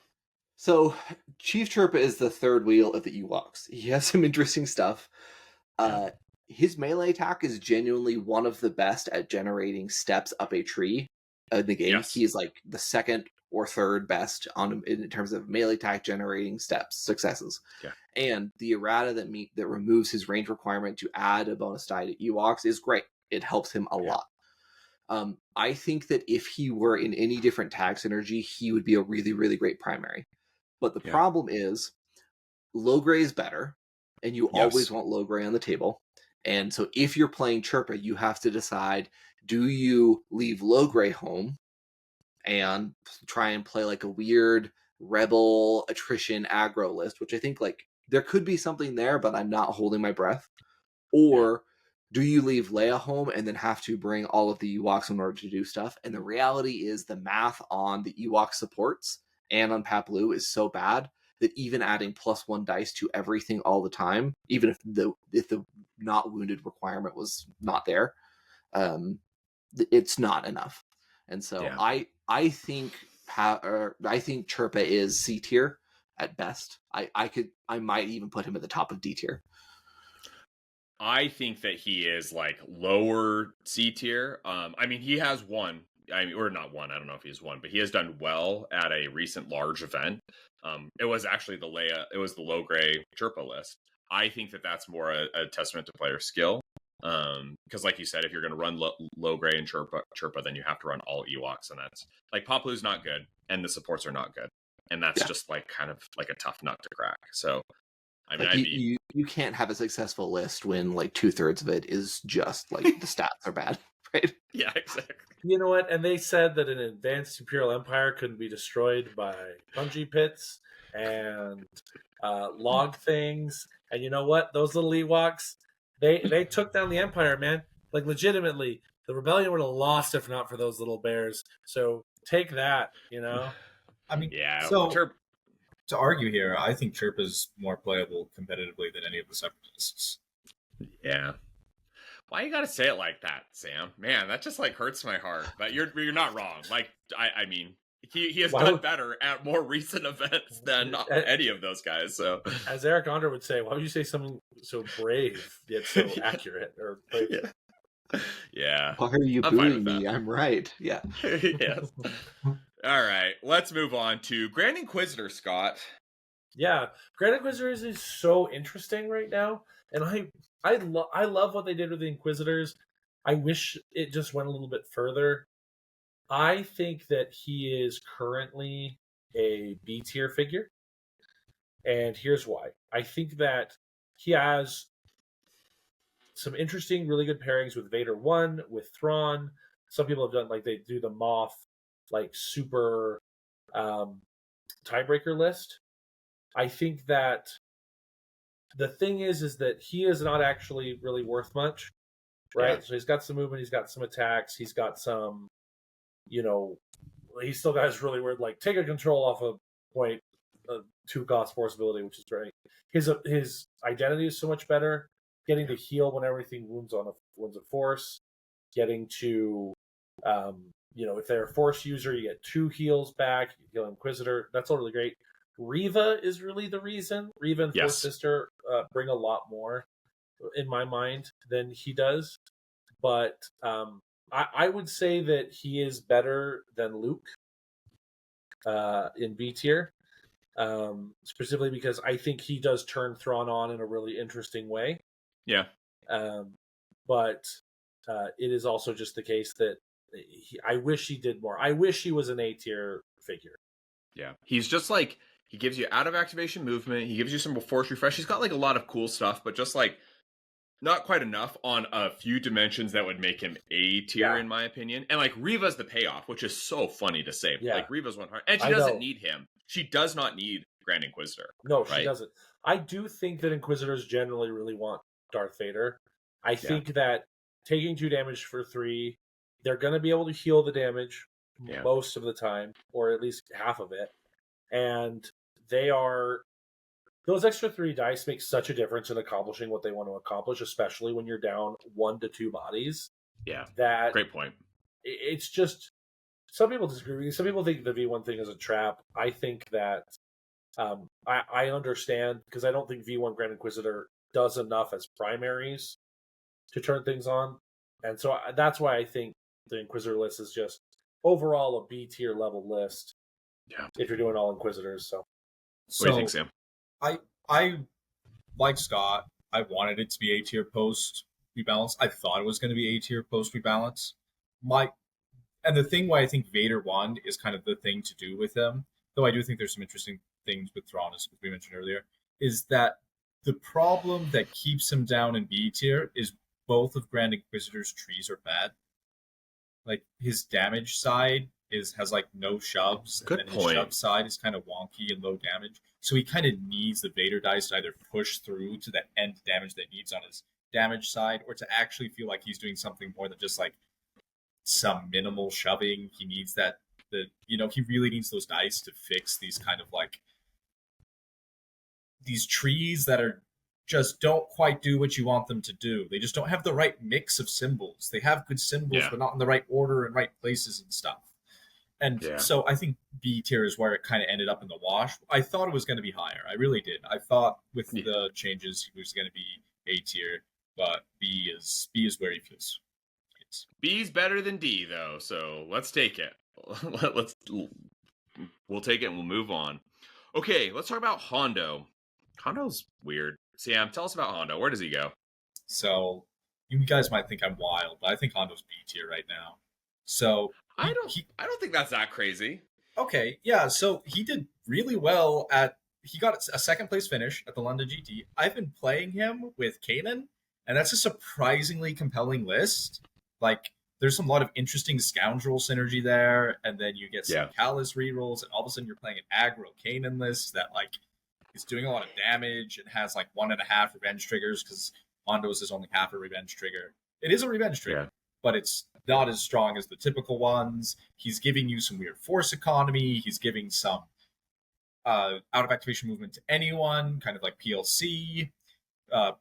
So Chief Chirpa is the third wheel of the Ewoks. He has some interesting stuff. His melee attack is genuinely one of the best at generating steps up a tree in the game. Yes. He is like the second or third best in terms of melee attack generating successes. Yeah. And the errata that removes his range requirement to add a bonus die to Ewoks is great. It helps him a lot. I think that if he were in any different tag synergy, he would be a really, really great primary. But the problem is Logray is better, and you always want Logray on the table. And so if you're playing Chirpa, you have to decide, do you leave Logray home and try and play like a weird rebel attrition aggro list, which I think like there could be something there, but I'm not holding my breath. Or do you leave Leia home and then have to bring all of the Ewoks in order to do stuff? And the reality is the math on the Ewok supports and on Papalu is so bad that even adding +1 dice to everything all the time, even if the not wounded requirement was not there, it's not enough. And so I think Chirpa is C tier at best. I might even put him at the top of D tier. I think that he is like lower C tier. I mean, he has won. I mean, or not one. I don't know if he's won, but he has done well at a recent large event. It was actually it was the low gray Chirpa list. I think that that's more a testament to player skill. Because like you said, if you're going to run low gray and Chirpa, then you have to run all Ewoks, and that's like Poplu's not good, and the supports are not good, and that's just like kind of like a tough nut to crack. So, I mean, like you can't have a successful list when like 2/3 of it is just like the stats are bad, right? Yeah, exactly. You know what? And they said that an advanced Imperial Empire couldn't be destroyed by bungee pits and log things. And you know what? Those little Ewoks, they took down the Empire, man. Like, legitimately, the rebellion would have lost if not for those little bears. So take that, you know? I mean, Yeah. so to argue here, I think Chirp is more playable competitively than any of the Separatists. Yeah. Why you gotta say it like that, Sam? Man, that just like hurts my heart. But you're not wrong. Like I mean, he has done better at more recent events than any of those guys. So, as Eric Andre would say, why would you say something so brave yet so accurate or playful? Yeah. Why are you booing me? I'm right. Yeah. Yes. All right, let's move on to Grand Inquisitor, Scott. Yeah, Grand Inquisitors is so interesting right now, and I love what they did with the Inquisitors. I wish it just went a little bit further. I think that he is currently a B tier figure, and here's why. I think that he has some interesting, really good pairings with Vader 1, with Thrawn. Some people have done, like, they do the Moff, like, super tiebreaker list. I think that the thing is that he is not actually really worth much, right? Yeah. So he's got some movement, he's got some attacks, he's got some, you know, he's still got his really weird, like, take a control off a point, 2 cost force ability, which is great. His identity is so much better. Getting to heal when everything wounds a force. Getting to, if they're a force user, you get 2 heals back. You heal Inquisitor. That's all really great. Riva is really the reason. Riva and Force Sister bring a lot more, in my mind, than he does. But I would say that he is better than Luke in B tier. Specifically because I think he does turn Thrawn on in a really interesting way. Yeah. But it is also just the case that I wish he did more. I wish he was an A tier figure. Yeah. He's just like, he gives you out of activation movement. He gives you some force refresh. He's got like a lot of cool stuff, but just like not quite enough on a few dimensions that would make him A tier, in my opinion. And like Riva's the payoff, which is so funny to say. Yeah. Like Riva's 100, and she doesn't need him. She does not need Grand Inquisitor. No, she doesn't. I do think that Inquisitors generally really want Darth Vader. I think that taking 2 damage for 3, they're going to be able to heal the damage most of the time, or at least half of it. And those extra 3 dice make such a difference in accomplishing what they want to accomplish, especially when you're down 1 to 2 bodies. Yeah, that great point. It's just, some people disagree. Some people think the V1 thing is a trap. I think that I understand, because I don't think V1 Grand Inquisitor does enough as primaries to turn things on. And so that's why I think the Inquisitor list is just overall a B tier level list. Yeah. If you're doing all Inquisitors. So what do you think, Sam? I like Scott. I wanted it to be A tier post rebalance. I thought it was going to be A tier post rebalance. And the thing why I think Vader 1 is kind of the thing to do with him, though I do think there's some interesting things with Thrawn, as we mentioned earlier, is that the problem that keeps him down in B tier is both of Grand Inquisitor's trees are bad. Like, his damage side has like no shoves. Good and then point. His shove side is kind of wonky and low damage. So he kind of needs the Vader dice to either push through to the end damage that he needs on his damage side, or to actually feel like he's doing something more than just like some minimal shoving. He needs he really needs those dice to fix these kind of like these trees that are just don't quite do what you want them to do. They just don't have the right mix of symbols. They have good symbols, Yeah. but not in the right order and right places and stuff. And Yeah. so I think B tier is where it kind of ended up in the wash. I thought it was going to be higher. I really did. I thought with the changes it was going to be A tier, but B is where he feels. B's better than D though, so let's take it. We'll take it and we'll move on. Okay, let's talk about Hondo. Hondo's weird. Sam, tell us about Hondo. Where does he go? So you guys might think I'm wild, but I think Hondo's B tier right now. So I don't think that's that crazy. Okay, yeah. So he did really well he got a second place finish at the London GT. I've been playing him with Kanan, and that's a surprisingly compelling list. Like, there's a lot of interesting scoundrel synergy there, and then you get some Callus rerolls, and all of a sudden you're playing an aggro Kanan list that like is doing a lot of damage and has like 1.5 revenge triggers because Hondo's is only half a revenge trigger. It is a revenge trigger, but it's not as strong as the typical ones. He's giving you some weird force economy. He's giving some out of activation movement to anyone, kind of like PLC.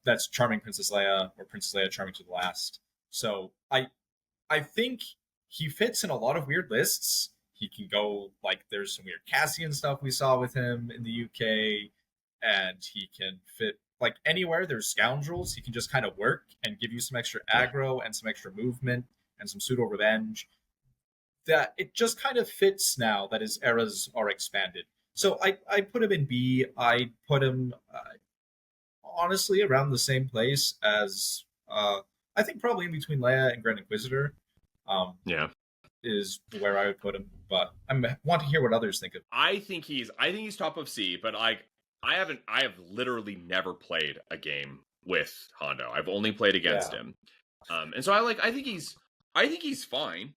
That's Charming Princess Leia, or Princess Leia Charming to the Last. So I think he fits in a lot of weird lists. He can go, like, there's some weird Cassian stuff we saw with him in the UK, and he can fit, like, anywhere there's scoundrels, he can just kind of work and give you some extra aggro and some extra movement and some pseudo revenge. That it just kind of fits now that his eras are expanded. So I put him in B. I put him honestly around the same place as I think probably in between Leia and Grand Inquisitor. Is where I would put him, but I want to hear what others think of. I think he's top of C, but like I have literally never played a game with Hondo. I've only played against him, and so I think he's fine.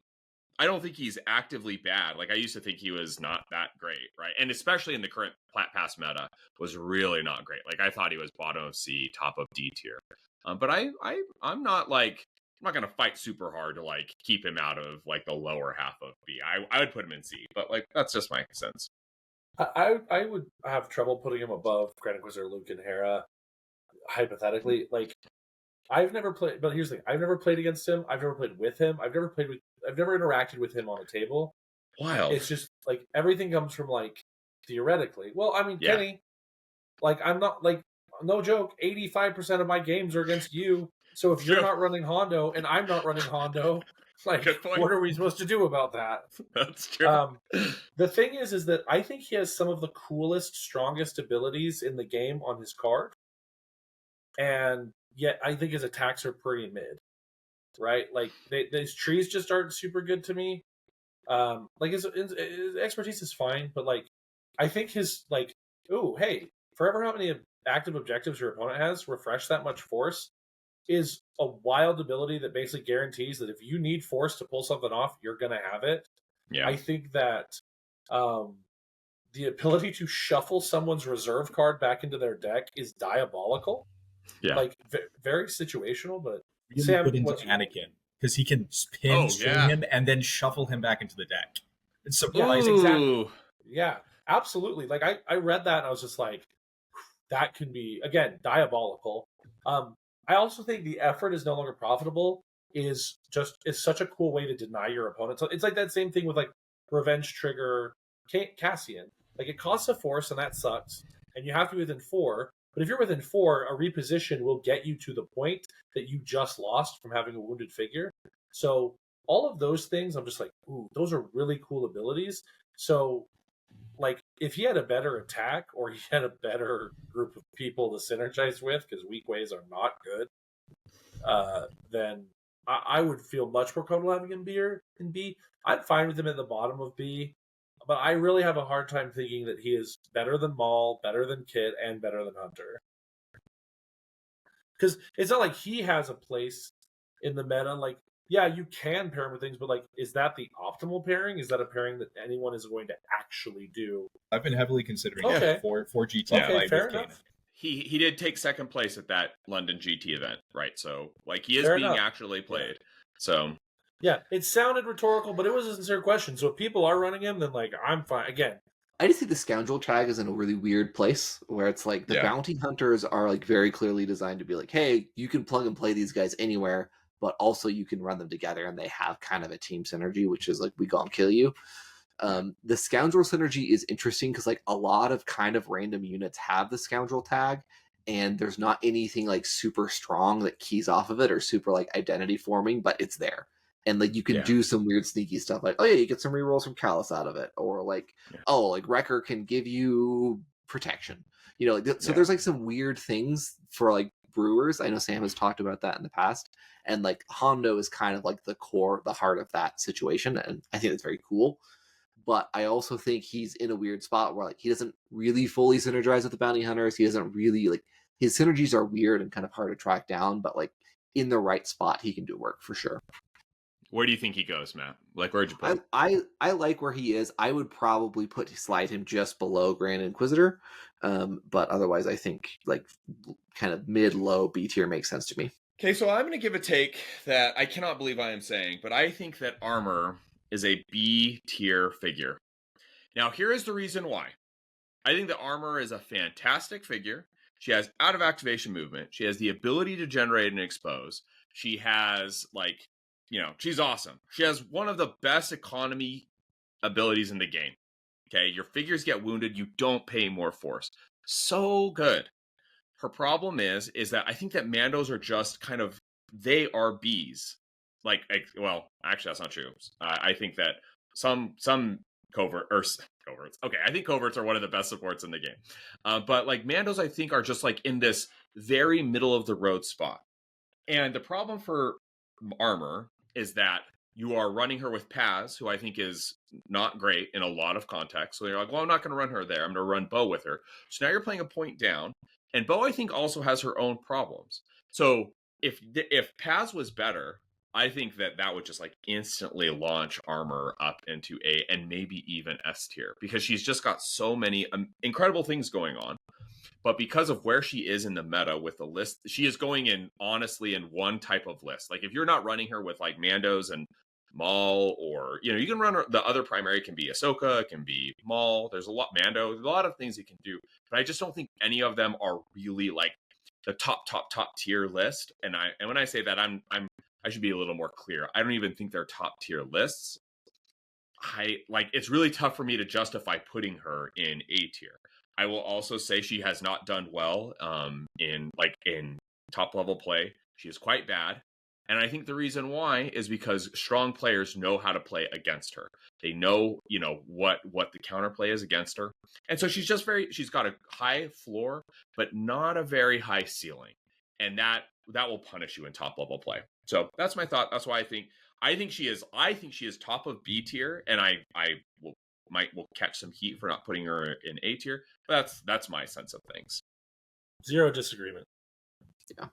I don't think he's actively bad. Like, I used to think he was not that great, right? And especially in the current Plat Pass meta, was really not great. Like, I thought he was bottom of C, top of D tier. But I'm not going to fight super hard to like keep him out of like the lower half of B. I would put him in C, but like that's just my sense. I would have trouble putting him above Grand Inquisitor Luke and Hera, hypothetically. Like, I've never played, but here's the thing: I've never played against him. I've never played with him. I've never interacted with him on a table. Wild. It's just like everything comes from like theoretically. Well, I mean, Kenny, like I'm not like no joke. 85% of my games are against you. So if you're not running Hondo and I'm not running Hondo, like what are we supposed to do about that? That's true. The thing is that I think he has some of the coolest, strongest abilities in the game on his card, and yet I think his attacks are pretty mid. Right, like these trees just aren't super good to me. Like his expertise is fine, but like I think his like, oh hey, forever how many active objectives your opponent has, refresh that much force is a wild ability that basically guarantees that if you need force to pull something off, you're gonna have it. Yeah, I think that the ability to shuffle someone's reserve card back into their deck is diabolical. Yeah, like very situational, but. Really Sam, good into Anakin because he can pin him and then shuffle him back into the deck. It's surprising. Exactly. Yeah, absolutely. Like I read that and I was just like, that can be again diabolical. I also think the effort is no longer profitable is such a cool way to deny your opponent. So it's like that same thing with like revenge trigger Cassian. Like it costs a force and that sucks, and you have to be within 4. But if you're within 4, a reposition will get you to the point that you just lost from having a wounded figure. So all of those things, I'm just like, ooh, those are really cool abilities. So, like, if he had a better attack or he had a better group of people to synergize with, because weak ways are not good, then I would feel much more comfortable having him in B. I'm fine with him at the bottom of B. But I really have a hard time thinking that he is better than Maul, better than Kit, and better than Hunter. Because it's not like he has a place in the meta. Like, yeah, you can pair him with things, but like, is that the optimal pairing? Is that a pairing that anyone is going to actually do? I've been heavily considering it for GT. Okay, fair enough. He did take second place at that London GT event, right? So like he is being actually played. Yeah. So. Yeah, it sounded rhetorical, but it was a sincere question. So if people are running him, then like I'm fine. Again, I just think the scoundrel tag is in a really weird place where it's like the bounty hunters are like very clearly designed to be like, hey, you can plug and play these guys anywhere, but also you can run them together and they have kind of a team synergy, which is like, we gonna kill you. The scoundrel synergy is interesting because like a lot of kind of random units have the scoundrel tag, and there's not anything like super strong that keys off of it or super like identity forming, but it's there. And like you can do some weird sneaky stuff like, oh yeah, you get some rerolls from Callus out of it, or like, oh, like Wrecker can give you protection. You know, like, so there's like some weird things for like brewers. I know Sam has talked about that in the past, and like Hondo is kind of like the core, the heart of that situation, and I think it's very cool. But I also think he's in a weird spot where like he doesn't really fully synergize with the bounty hunters. He doesn't really like, his synergies are weird and kind of hard to track down, but like in the right spot, he can do work for sure. Where do you think he goes, Matt? Like, where'd you put him? I like where he is. I would probably slide him just below Grand Inquisitor, but otherwise, I think like kind of mid-low B tier makes sense to me. Okay, so I'm going to give a take that I cannot believe I am saying, but I think that Armor is a B tier figure. Now, here is the reason why. I think that Armor is a fantastic figure. She has out of activation movement. She has the ability to generate and expose. She has like, you know, she's awesome. She has one of the best economy abilities in the game. Okay, your figures get wounded, you don't pay more force. So good. Her problem is that I think that Mandos are just kind of, they are Bs. Like, well, actually, that's not true. I think that some coverts. Okay, I think coverts are one of the best supports in the game. But like Mandos, I think are just like in this very middle of the road spot. And the problem for Armor is that you are running her with Paz, who I think is not great in a lot of contexts. So you're like, well, I'm not going to run her there. I'm going to run Bo with her. So now you're playing a point down. And Bo, I think, also has her own problems. So if Paz was better, I think that would just like instantly launch Armor up into A and maybe even S tier, because she's just got so many incredible things going on. But because of where she is in the meta with the list, she is going in honestly in one type of list. Like if you're not running her with like Mandos and Maul, or you know, you can run her, the other primary can be Ahsoka, it can be Maul. There's a lot Mando, there's a lot of things you can do. But I just don't think any of them are really like the top tier list. And when I say that, I should be a little more clear. I don't even think they're top tier lists. It's really tough for me to justify putting her in A tier. I will also say she has not done well in top level play. She is quite bad. And I think the reason why is because strong players know how to play against her. They know, you know, what the counterplay is against her. And so she's got a high floor, but not a very high ceiling. And that will punish you in top level play. So that's my thought. That's why I think she is top of B tier, and I will catch some heat for not putting her in A tier. But that's my sense of things. Zero disagreement. Yeah,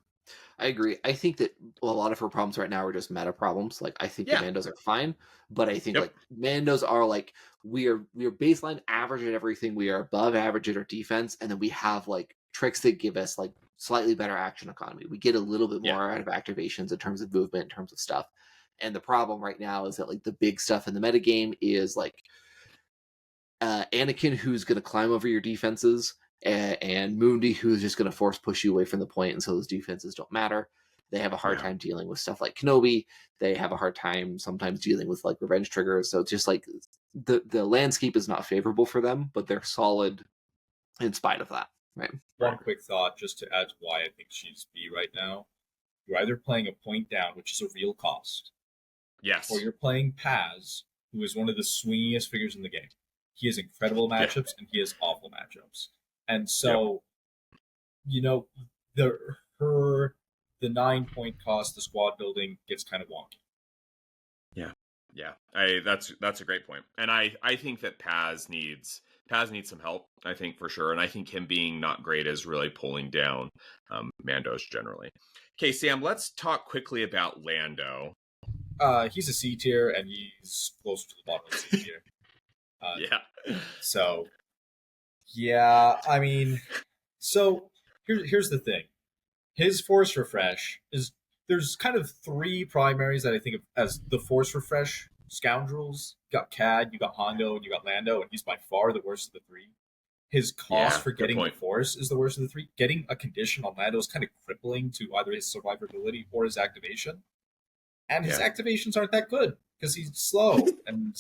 I agree. I think that a lot of her problems right now are just meta problems. Like I think the Mandos are fine, but I think like Mandos are like we are baseline average at everything. We are above average at our defense, and then we have like tricks that give us like slightly better action economy. We get a little bit more out of activations in terms of movement, in terms of stuff. And the problem right now is that like the big stuff in the metagame is like Anakin, who's going to climb over your defenses, and Mundi, who's just going to force push you away from the point, and so those defenses don't matter. They have a hard time dealing with stuff like Kenobi. They have a hard time sometimes dealing with like revenge triggers. So it's just like the landscape is not favorable for them, but they're solid in spite of that. Right. One quick thought, just to add to why I think she's B right now. You're either playing a point down, which is a real cost. Yes. Or you're playing Paz, who is one of the swingiest figures in the game. He has incredible matchups and he has awful matchups. And so, you know, the 9-point cost, the squad building gets kind of wonky. Yeah. That's a great point. And I think that Paz needs some help, I think, for sure. And I think him being not great is really pulling down Mandos generally. Okay, Sam, let's talk quickly about Lando. He's a C tier, and he's close to the bottom of C tier. So, yeah, I mean, so here's the thing. His Force Refresh is, there's kind of 3 primaries that I think of as the Force Refresh scoundrels. You got Cad, you got Hondo, and you got Lando, and he's by far the worst of the three. His cost for getting the Force is the worst of the three. Getting a condition on Lando is kind of crippling to either his survivability or his activation. And his activations aren't that good because he's slow and,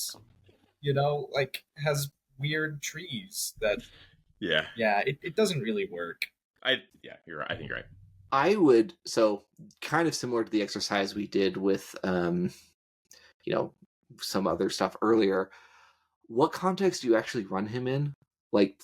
has weird trees that. Yeah, it doesn't really work. You're right. I think you're right. I would, so kind of similar to the exercise we did with, some other stuff earlier. What context do you actually run him in? Like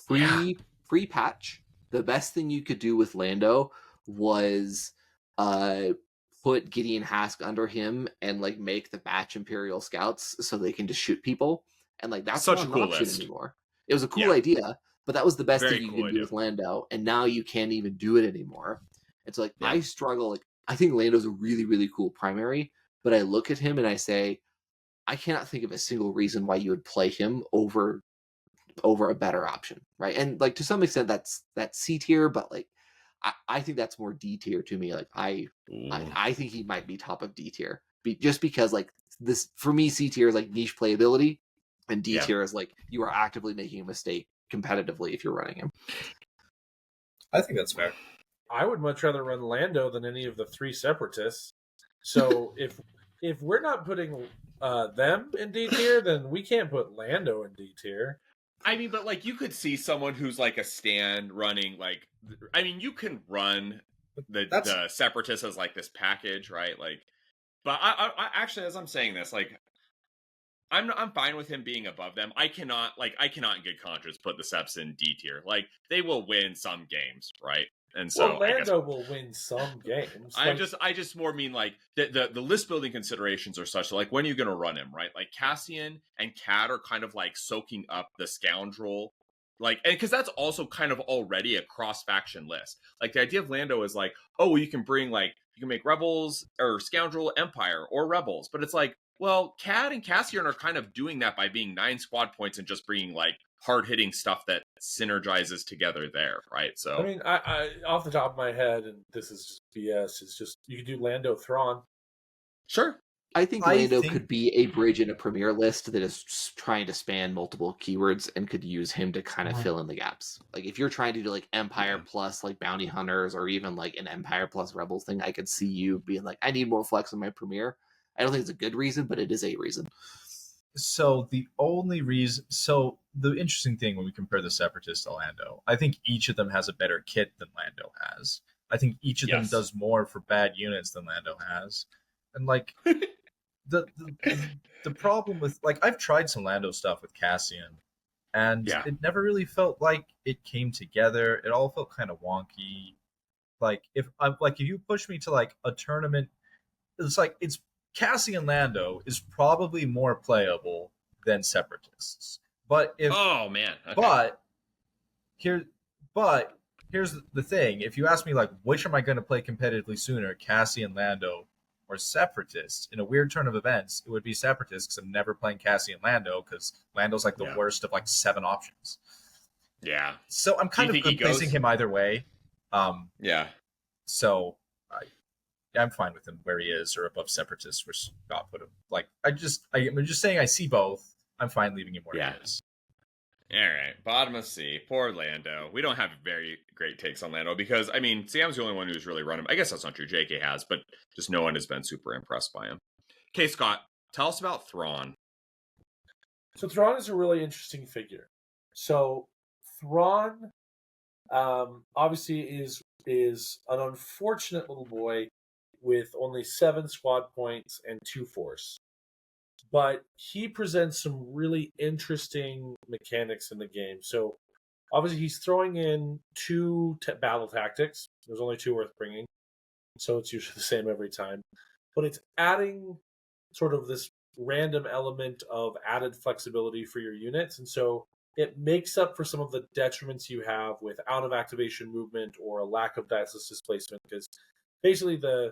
pre-patch, the best thing you could do with Lando was put Gideon Hask under him and like make the batch Imperial Scouts so they can just shoot people. And like that's such not a cool an option list anymore. It was a cool idea, but that was the best Very thing you cool could do with Lando, and now you can't even do it anymore. It's like I struggle. Like I think Lando's a really, really cool primary, but I look at him and I say, I cannot think of a single reason why you would play him over a better option, right? And like to some extent that's C tier, but like I think that's more D tier to me. Like I think he might be top of D tier, just because like this for me C tier is like niche playability, and D tier is like you are actively making a mistake competitively if you're running him. I think that's fair. I would much rather run Lando than any of the three separatists. So if we're not putting them in D tier, then we can't put Lando in D tier. I mean, but like you could see someone who's like a stand running like, I mean, you can run the separatists as like this package, right? Like, but I actually, as I'm saying this, like, I'm fine with him being above them. I cannot in good conscience put the Seps in D tier. Like they will win some games, right? And so Lando will win some games. I just more mean like the list building considerations are such like when are you going to run him, right? Like Cassian and Cad are kind of like soaking up the scoundrel, like, and because that's also kind of already a cross faction list. Like the idea of Lando is like, oh, well, you can make rebels or scoundrel empire or rebels, but it's like, well, Cad and Cassian are kind of doing that by being 9 squad points and just bringing like hard-hitting stuff that synergizes together there, right? So I mean, I off the top of my head, and this is just BS, it's just you could do Lando Thrawn. Sure. I think Lando could be a bridge in a premier list that is trying to span multiple keywords and could use him to kind of fill in the gaps. Like if you're trying to do like Empire plus like bounty hunters or even like an Empire plus rebels thing, I could see you being like, I need more flex in my premier. I don't think it's a good reason, but it is a reason. So the interesting thing when we compare the Separatists to Lando, I think each of them has a better kit than Lando has. I think each of them does more for bad units than Lando has. And like the problem with like I've tried some Lando stuff with Cassian, and it never really felt like it came together. It all felt kind of wonky. Like if you push me to like a tournament, it's Cassian Lando is probably more playable than Separatists. But here's the thing. If you ask me like which am I going to play competitively sooner, Cassian Lando or Separatists, in a weird turn of events, it would be Separatists because I'm never playing Cassian Lando because Lando's like the worst of like 7 options. Yeah. So I'm kind of placing him either way. So I'm fine with him where he is or above Separatists where Scott put him. Like I'm just saying I see both. I'm fine leaving him where he is. All right, bottom of C. Poor Lando. We don't have very great takes on Lando because I mean Sam's the only one who's really run him. I guess that's not true. JK has, but just no one has been super impressed by him. Okay, Scott, tell us about Thrawn. So Thrawn is a really interesting figure. So Thrawn, obviously is an unfortunate little boy with only 7 squad points and 2 force. But he presents some really interesting mechanics in the game. So obviously he's throwing in 2 battle tactics. There's only 2 worth bringing. So it's usually the same every time. But it's adding sort of this random element of added flexibility for your units. And so it makes up for some of the detriments you have with out of activation movement or a lack of diceless displacement. Because basically the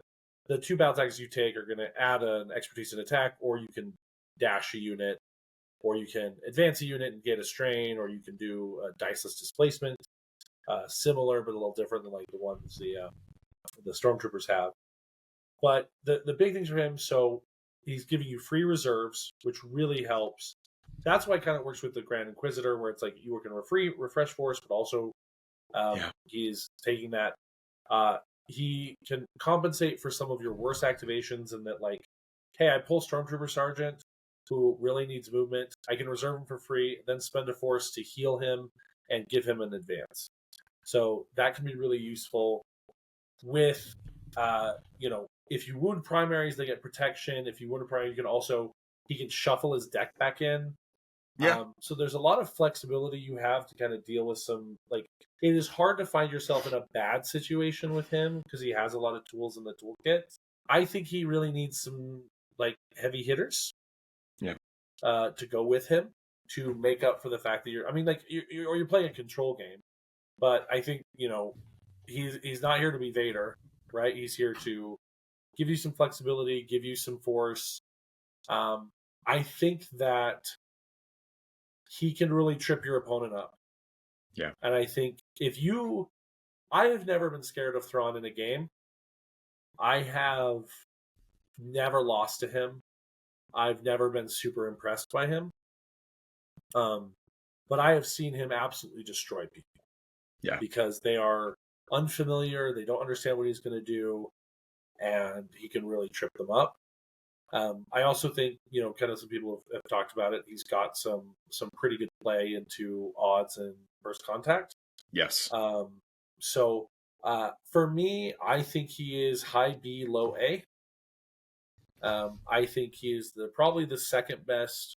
2 battle tactics you take are going to add an expertise in attack, or you can dash a unit, or you can advance a unit and get a strain, or you can do a diceless displacement, similar but a little different than like the ones the stormtroopers have. But the big things for him, so he's giving you free reserves, which really helps. That's why it kind of works with the Grand Inquisitor, where it's like you work in refresh force, but also he's taking that. He can compensate for some of your worst activations, and that like, hey, I pull Stormtrooper Sergeant who really needs movement. I can reserve him for free, then spend a force to heal him and give him an advance. So that can be really useful. With, if you wound primaries, they get protection. If you wound a primary, he can shuffle his deck back in. Yeah. So there's a lot of flexibility you have to kind of deal with some, like, it is hard to find yourself in a bad situation with him because he has a lot of tools in the toolkit. I think he really needs some, like, heavy hitters to go with him to make up for the fact that you're playing a control game. But I think, he's not here to be Vader, right? He's here to give you some flexibility, give you some force. I think that he can really trip your opponent up. Yeah. And I think I have never been scared of Thrawn in a game. I have never lost to him. I've never been super impressed by him. But I have seen him absolutely destroy people. Yeah. Because they are unfamiliar, they don't understand what he's going to do, and he can really trip them up. I also think, kind of some people have talked about it. He's got some pretty good play into odds and first contact. Yes. So for me, I think he is high B, low A. I think he is probably the second best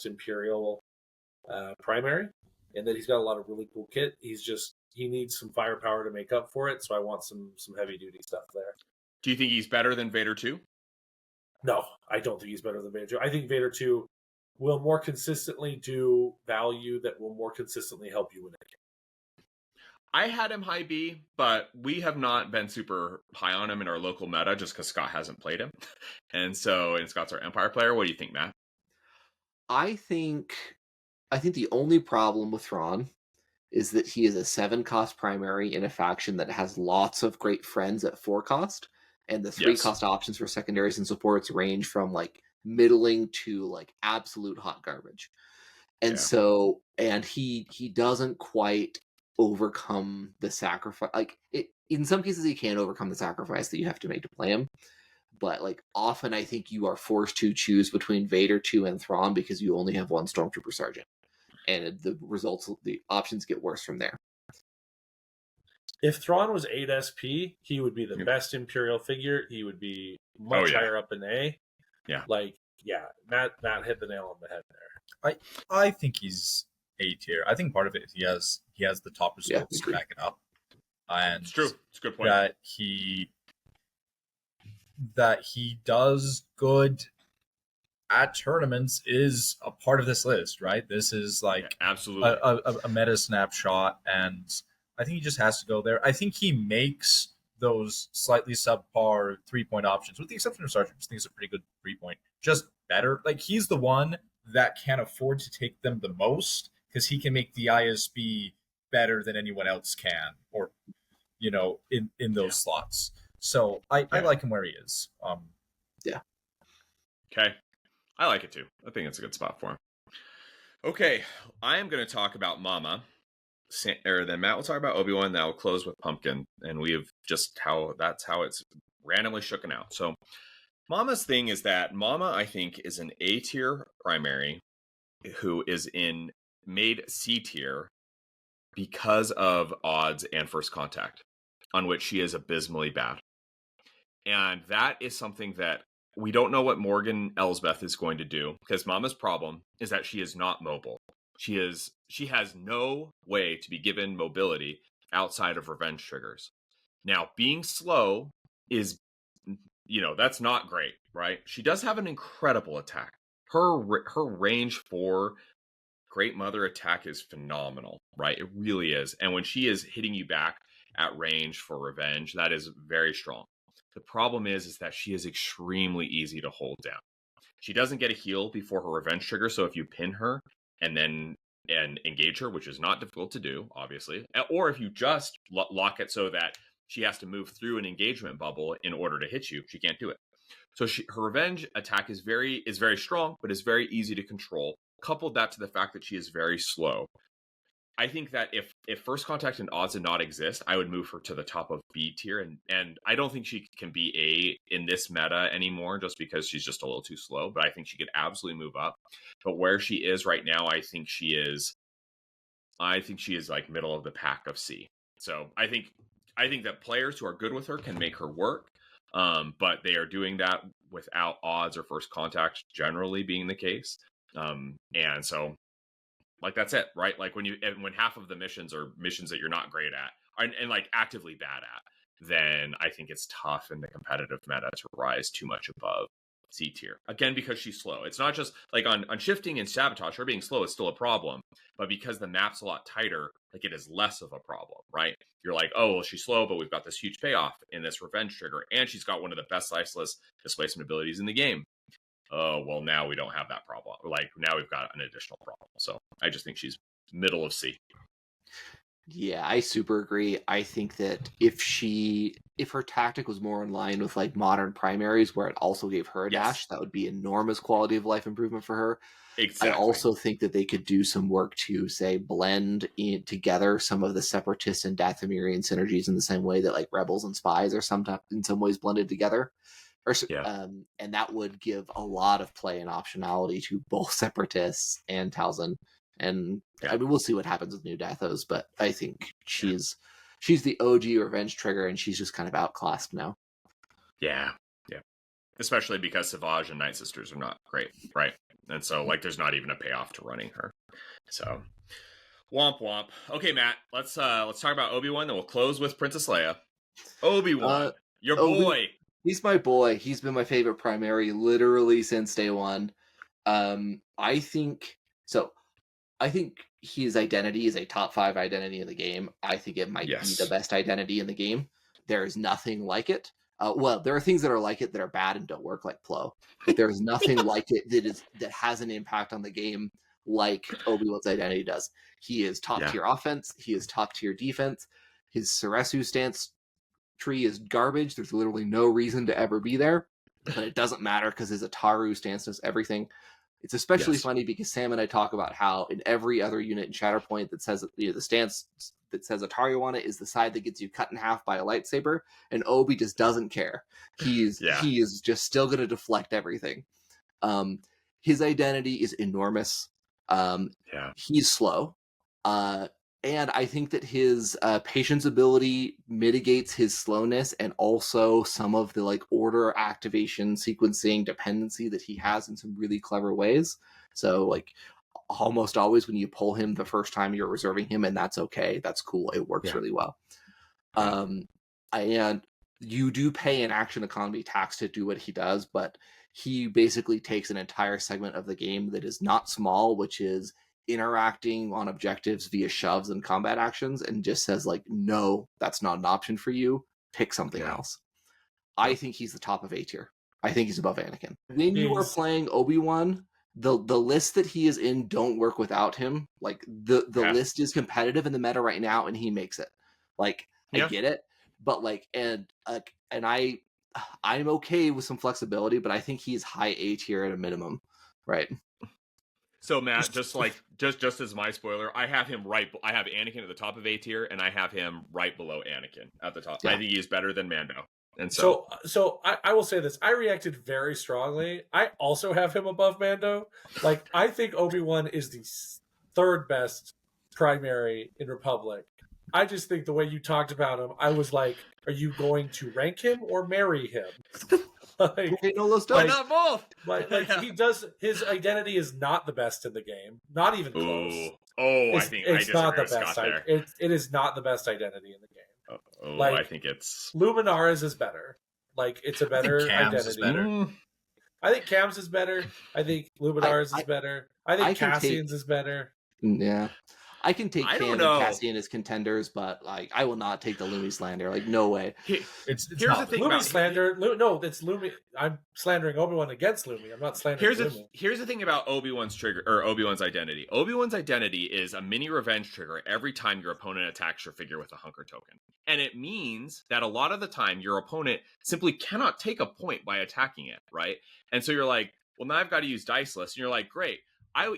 Imperial primary, and that he's got a lot of really cool kit. He needs some firepower to make up for it. So I want some heavy duty stuff there. Do you think he's better than Vader 2? No, I don't think he's better than Vader 2. I think Vader 2 will more consistently do value that will more consistently help you win a game. I had him high B, but we have not been super high on him in our local meta just because Scott hasn't played him. And Scott's our Empire player. What do you think, Matt? I think the only problem with Thrawn is that he is a 7-cost primary in a faction that has lots of great friends at 4-cost, and the 3-cost options for secondaries and supports range from like middling to like absolute hot garbage. And so he doesn't quite overcome the sacrifice. Like in some cases he can overcome the sacrifice that you have to make to play him. But like often I think you are forced to choose between Vader 2 and Thrawn because you only have one Stormtrooper Sergeant. And the options get worse from there. If Thrawn was 8 SP, he would be the best Imperial figure. He would be much higher up in A. Yeah. Matt hit the nail on the head there. I think he's A tier. I think part of it is he has the top results to back it up. And it's true. It's a good point. That he does good at tournaments is a part of this list, right? This is like absolutely a meta snapshot, and I think he just has to go there. I think he makes those slightly subpar 3-point options, with the exception of Sergeant. I think it's a pretty good 3-point, just better. Like he's the one that can afford to take them the most because he can make the ISB better than anyone else can, or in those slots. So I like him where he is. Okay. I like it too. I think it's a good spot for him. Okay, I am going to talk about Mama. Then Matt will talk about Obi-Wan. Then I'll close with Pumpkin. And we have that's how it's randomly shooken out. So Mama's thing is that Mama, I think, is an A tier primary who is made C tier because of odds and first contact, on which she is abysmally bad. And that is something that we don't know what Morgan Elsbeth is going to do, because Mama's problem is that she is not mobile. She has no way to be given mobility outside of revenge triggers. Now, being slow is, that's not great, right? She does have an incredible attack. Her range for Great Mother attack is phenomenal, right? It really is. And when she is hitting you back at range for revenge, that is very strong. The problem is that she is extremely easy to hold down. She doesn't get a heal before her revenge trigger, so if you pin her and engage her, which is not difficult to do, obviously, or if you just lock it so that she has to move through an engagement bubble in order to hit you, she can't do it. So her revenge attack is very strong, but is very easy to control. Coupled that to the fact that she is very slow. I think that if first contact and odds did not exist, I would move her to the top of B tier, and I don't think she can be A in this meta anymore, just because she's just a little too slow. But I think she could absolutely move up. But where she is right now, I think she is like middle of the pack of C. So I think that players who are good with her can make her work, but they are doing that without odds or first contact generally being the case, and so. Like, that's it, right? Like, when half of the missions are missions that you're not great at and like actively bad at, then I think it's tough in the competitive meta to rise too much above C tier. Again, because she's slow. It's not just like on shifting and sabotage, her being slow is still a problem, but because the map's a lot tighter, like, it is less of a problem, right? You're like, oh, well, she's slow, but we've got this huge payoff in this revenge trigger, and she's got one of the best iceless displacement abilities in the game. Oh, well, now we don't have that problem. Like, now we've got an additional problem. So I just think she's middle of C. Yeah, I super agree. I think that if her tactic was more in line with like modern primaries, where it also gave her a dash, that would be enormous quality of life improvement for her. Exactly. I also think that they could do some work to, say, blend together some of the separatist and Dathomirian synergies in the same way that like rebels and spies are sometimes in some ways blended together. And that would give a lot of play and optionality to both separatists and Talzin. And I mean, we'll see what happens with New Dathos, but I think she's the OG revenge trigger, and she's just kind of outclassed now. Yeah. Especially because Savage and Night Sisters are not great, right? And so like there's not even a payoff to running her. So womp womp. Okay, Matt, let's talk about Obi-Wan, then we'll close with Princess Leia. Obi-Wan, your boy. He's my boy. He's been my favorite primary literally since day one. I think his identity is a top 5 identity in the game. I think it might be the best identity in the game. There is nothing like it. Well, there are things that are like it that are bad and don't work, like Plo. But there is nothing like it that has an impact on the game like Obi-Wan's identity does. He is top tier offense. He is top tier defense. His Ceresu stance tree is garbage. There's literally no reason to ever be there, but it doesn't matter because his Ataru stance does everything. It's especially funny because Sam and I talk about how in every other unit in Shatterpoint that says the stance that says Ataru on it is the side that gets you cut in half by a lightsaber, and Obi just doesn't care. He is just still going to deflect everything. His identity is enormous. He's slow. And I think that his patience ability mitigates his slowness, and also some of the like order activation sequencing dependency that he has in some really clever ways. So like almost always when you pull him the first time, you're reserving him, and that's okay. That's cool. It works really well. And you do pay an action economy tax to do what he does, but he basically takes an entire segment of the game that is not small, which is interacting on objectives via shoves and combat actions, and just says like, no, that's not an option for you, pick something else. I think he's the top of A tier. I think he's above Anakin. When you are playing Obi-Wan, the list that he is in don't work without him. Like the list is competitive in the meta right now, and he makes it. Like I get it, but like and I'm okay with some flexibility, but I think he's high A tier at a minimum, right? So Matt, just as my spoiler, I have him I have Anakin at the top of A tier, and I have him right below Anakin at the top. I think he's better than Mando. And so I will say this. I reacted very strongly. I also have him above Mando. Like, I think Obi-Wan is the 3rd best primary in Republic. I just think the way you talked about him, I was like, are you going to rank him or marry him? Why not both? Like he does. His identity is not the best in the game. Not even close. I think it's not the best. It is not the best identity in the game. I think it's Luminara's is better. Like, it's a better identity. I think Cam's is better. I think Luminara's is better. I think Cassian's is better. Yeah. I can take I don't Can and know. Cassian as contenders, but like I will not take the Lumi slander. Like no way. It's Here's not the thing Lumi about slander. No, that's Lumi. I'm slandering Obi-Wan against Lumi. I'm not slandering Lumi. Here's the thing about Obi-Wan's trigger or Obi-Wan's identity. Obi-Wan's identity is a mini revenge trigger every time your opponent attacks your figure with a hunker token. And it means that a lot of the time your opponent simply cannot take a point by attacking it, right? And so you're like, well, now I've got to use Diceless. And you're like, great.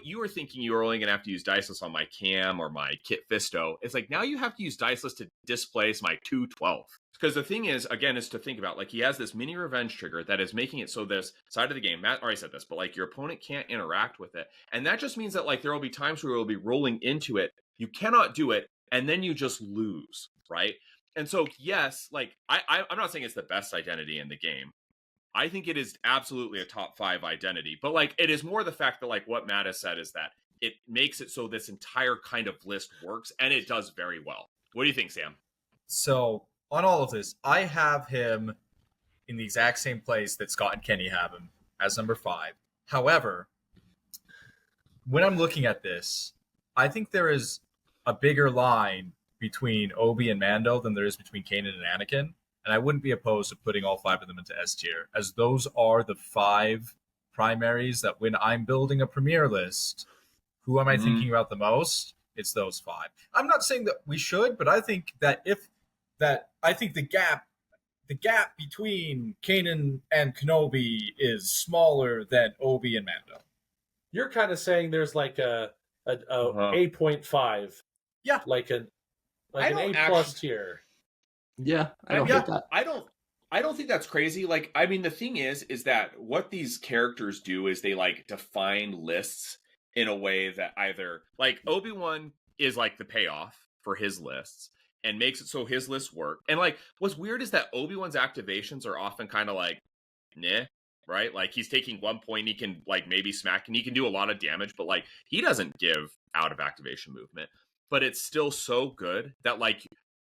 You were thinking you were only going to have to use Diceless on my Cam or my Kit Fisto. It's like, now you have to use Diceless to displace my 2/12. Because the thing is, again, is to think about, like, he has this mini revenge trigger that is making it so this side of the game, Matt already said this, but like your opponent can't interact with it. And that just means that like there will be times where you'll be rolling into it, you cannot do it, and then you just lose, right? And so, yes, like I'm not saying it's the best identity in the game. I think it is absolutely a top 5 identity, but like it is more the fact that like what Matt has said is that it makes it so this entire kind of list works, and it does very well. What do you think, Sam? So on all of this, I have him in the exact same place that Scott and Kenny have him as number 5. However, when I'm looking at this, I think there is a bigger line between Obi and Mando than there is between Kanan and Anakin. And I wouldn't be opposed to putting all 5 of them into S tier, as those are the 5 primaries that when I'm building a premiere list, who am I thinking about the most? It's those 5. I'm not saying that we should, but I think that I think the gap between Kanan and Kenobi is smaller than Obi and Mando. You're kind of saying there's like a 8.5. Yeah. Like an A+ tier. Yeah, I don't hate that. I don't think that's crazy. Like, I mean, the thing is that what these characters do is they like define lists in a way that either like Obi-Wan is like the payoff for his lists and makes it so his lists work. And like, what's weird is that Obi-Wan's activations are often kind of like, nah, right? Like he's taking 1 point, he can like maybe smack and he can do a lot of damage, but like he doesn't give out of activation movement. But it's still so good that like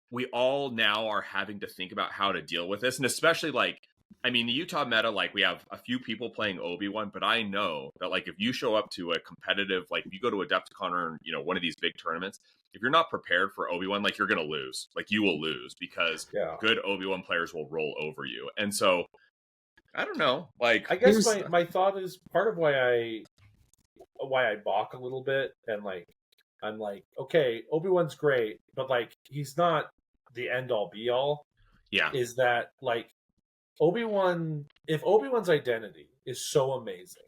we all now are having to think about how to deal with this. And especially like, I mean, the Utah meta, like we have a few people playing Obi-Wan, but I know that like if you show up to a competitive, like if you go to Adepticon or, you know, one of these big tournaments, if you're not prepared for Obi-Wan, like you're going to lose. Like you will lose because good Obi-Wan players will roll over you. And so, I don't know. Like, I guess my thought is part of why I balk a little bit and like, I'm like, okay, Obi-Wan's great, but like he's not the end all be all. Yeah. Is that like Obi-Wan, if Obi-Wan's identity is so amazing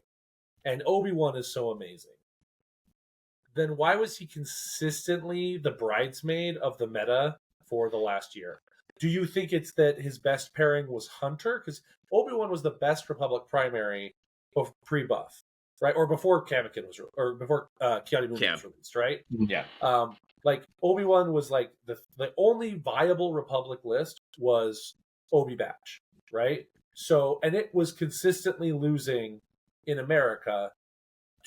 and Obi-Wan is so amazing, then why was he consistently the bridesmaid of the meta for the last year? Do you think it's that his best pairing was Hunter? Because Obi-Wan was the best Republic primary of pre-buff, right? Or before Kamikaze was, or before Keanu Moon was released, right? Yeah. Like Obi-Wan was like the only viable Republic list was Obi Batch, right? So, and it was consistently losing in America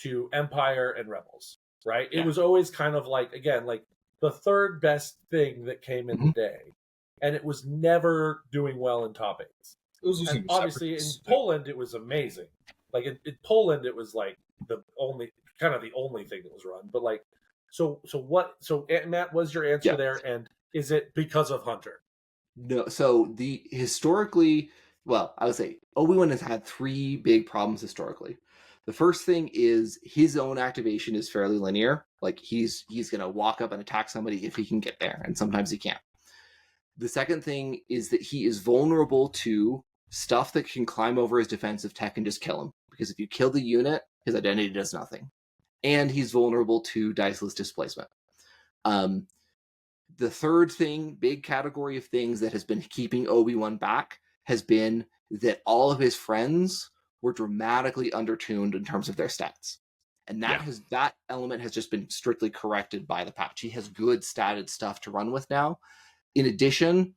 to Empire and Rebels, right? It was always kind of like, again, like the third best thing that came in the day. And it was never doing well in top 8s. It was losing obviously in Poland, it was amazing. Like in Poland, it was like the only thing that was run. But like, so Matt, was your answer there? And is it because of Hunter? No. So the historically, well, I would say Obi-Wan has had 3 big problems historically. The first thing is his own activation is fairly linear. Like he's going to walk up and attack somebody if he can get there, and sometimes he can't. The second thing is that he is vulnerable to stuff that can climb over his defensive tech and just kill him. Because if you kill the unit, his identity does nothing. And he's vulnerable to diceless displacement. The third thing, big category of things that has been keeping Obi-Wan back, has been that all of his friends were dramatically undertuned in terms of their stats. And that element has just been strictly corrected by the patch. He has good statted stuff to run with now. In addition,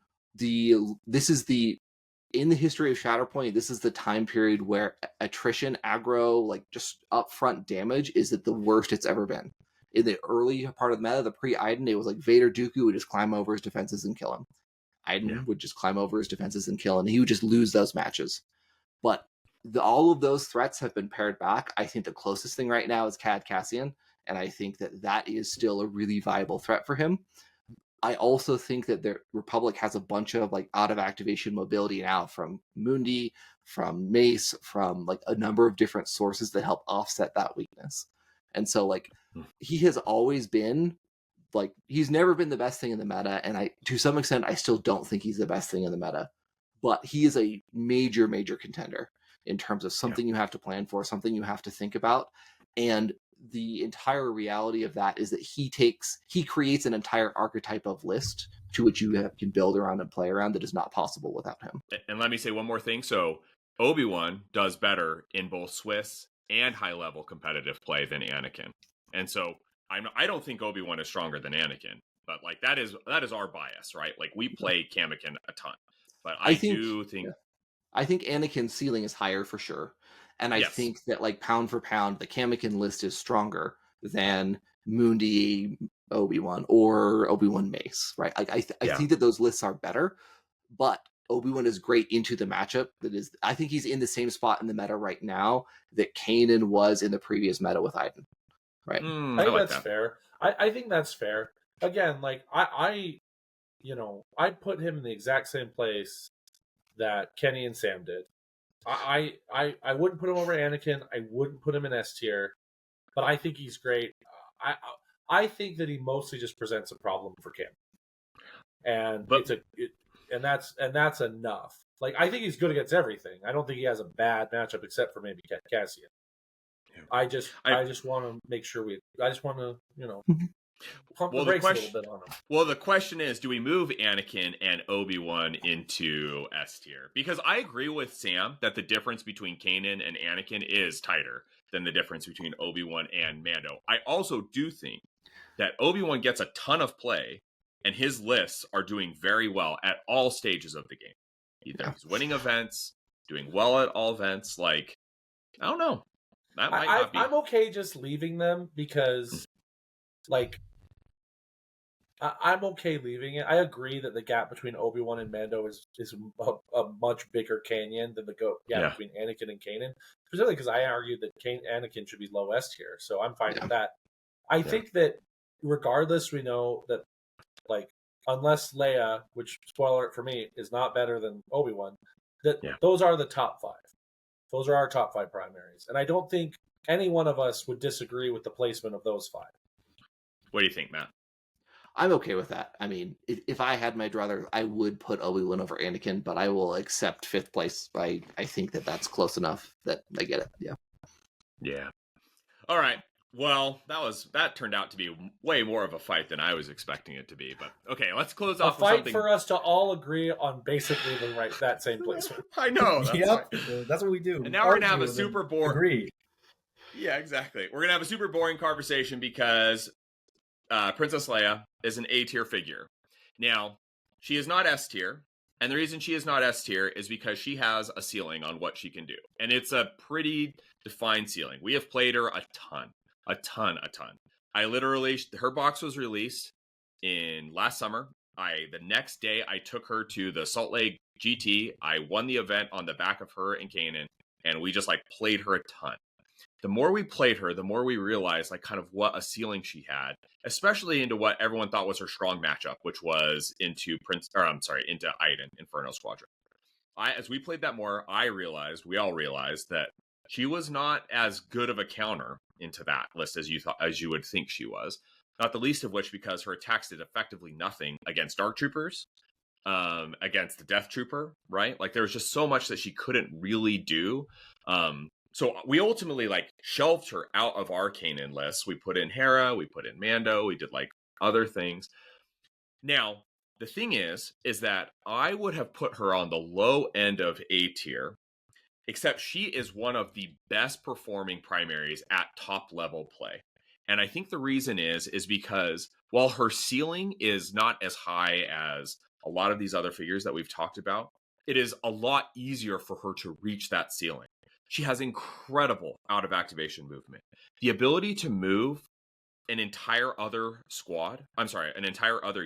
in the history of Shatterpoint, this is the time period where attrition, aggro, like just upfront damage is at the worst it's ever been. In the early part of the meta, the pre-Iden, it was like Vader Dooku would just climb over his defenses and kill him. Iden would just climb over his defenses and kill him, and he would just lose those matches. But all of those threats have been pared back. I think the closest thing right now is Cad Cassian, And I think that is still a really viable threat for him. I also think that the Republic has a bunch of like out of activation mobility now from Mundi, from Mace, from like a number of different sources that help offset that weakness. And so like he has always been like, he's never been the best thing in the meta, and to some extent I still don't think he's the best thing in the meta, but he is a major contender in terms of something you have to plan for, something you have to think about. And the entire reality of that is that he creates an entire archetype of list to which you can build around and play around that is not possible without him. And let me say one more thing. So Obi-Wan does better in both Swiss and high level competitive play than Anakin. And so I don't think Obi-Wan is stronger than Anakin, but like that is our bias, right? Like we play Kamikin a ton, but I do think Anakin's ceiling is higher for sure. And I think that like pound for pound, the Kamikin list is stronger than Mundi Obi-Wan or Obi-Wan Mace, right? Like I think that those lists are better, but Obi-Wan is great into the matchup. I think he's in the same spot in the meta right now that Kanan was in the previous meta with Iden. Right. I think that's fair. I think that's fair. Again, like I put him in the exact same place that Kenny and Sam did. I wouldn't put him over Anakin. I wouldn't put him in S tier, but I think he's great. I think that he mostly just presents a problem for Cam, and that's enough. Like I think he's good against everything. I don't think he has a bad matchup except for maybe Cassian. I just want to make sure I just want to pump the brakes a little bit on him. Well, the question is, do we move Anakin and Obi-Wan into S tier? Because I agree with Sam that the difference between Kanan and Anakin is tighter than the difference between Obi-Wan and Mando. I also do think that Obi-Wan gets a ton of play, and his lists are doing very well at all stages of the game. Either he's winning events, doing well at all events. Like, I don't know. That might not be. I'm okay just leaving them because, like, I'm okay leaving it. I agree that the gap between Obi-Wan and Mando is a much bigger canyon than the gap between Anakin and Kanan. Specifically because I argued that Anakin should be low S tier, so I'm fine with that. I think that regardless, we know that, like, unless Leia, which, spoiler alert for me, is not better than Obi-Wan, that those are the top 5. Those are our top 5 primaries. And I don't think any one of us would disagree with the placement of those 5. What do you think, Matt? I'm okay with that. I mean, if I had my brother, I would put Obi-Wan over Anakin, but I will accept 5th place. I think that that's close enough that I get it. Yeah. Yeah. All right. Well, that turned out to be way more of a fight than I was expecting it to be. But okay, let's close off with something. A fight for us to all agree on basically that same placement. I know. That's what we do. And now we're gonna have a super boring. Agree. Yeah, exactly. We're gonna have a super boring conversation because Princess Leia is an A tier figure. Now, she is not S tier, and the reason she is not S tier is because she has a ceiling on what she can do, and it's a pretty defined ceiling. We have played her a ton. Her box was released in last summer. The next day I took her to the Salt Lake GT. I won the event on the back of her and Kanan, and we just like played her a ton. The more we played her, the more we realized like kind of what a ceiling she had, especially into what everyone thought was her strong matchup, which was into Iden, Inferno Squadron. As we played that more, we all realized that she was not as good of a counter into that list as you would think she was. Not the least of which because her attacks did effectively nothing against Dark Troopers, against the Death Trooper, right? Like there was just so much that she couldn't really do. So we ultimately like shelved her out of our Kanan list. We put in Hera, we put in Mando, we did like other things. Now, the thing is that I would have put her on the low end of A tier, except she is one of the best performing primaries at top level play. And I think the reason is because while her ceiling is not as high as a lot of these other figures that we've talked about, it is a lot easier for her to reach that ceiling. She has incredible out of activation movement. The ability to move an entire other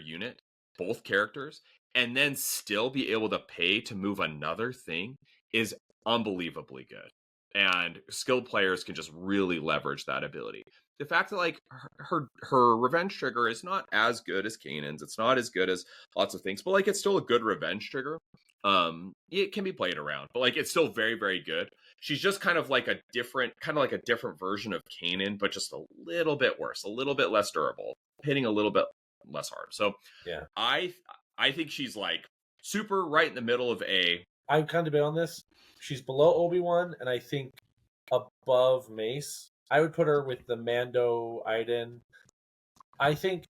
unit, both characters, and then still be able to pay to move another thing is unbelievably good. And skilled players can just really leverage that ability. the fact that like her revenge trigger is not as good as Kanan's. It's not as good as lots of things, but like it's still a good revenge trigger. It can be played around, but like it's still very, very good. She's just kind of like a different version of Kanan, but just a little bit worse, a little bit less durable, hitting a little bit less hard. So Yeah. I think she's like super right in the middle of A. I kind of debate on this. She's below Obi-Wan, and I think above Mace. I would put her with the Mando Iden. I think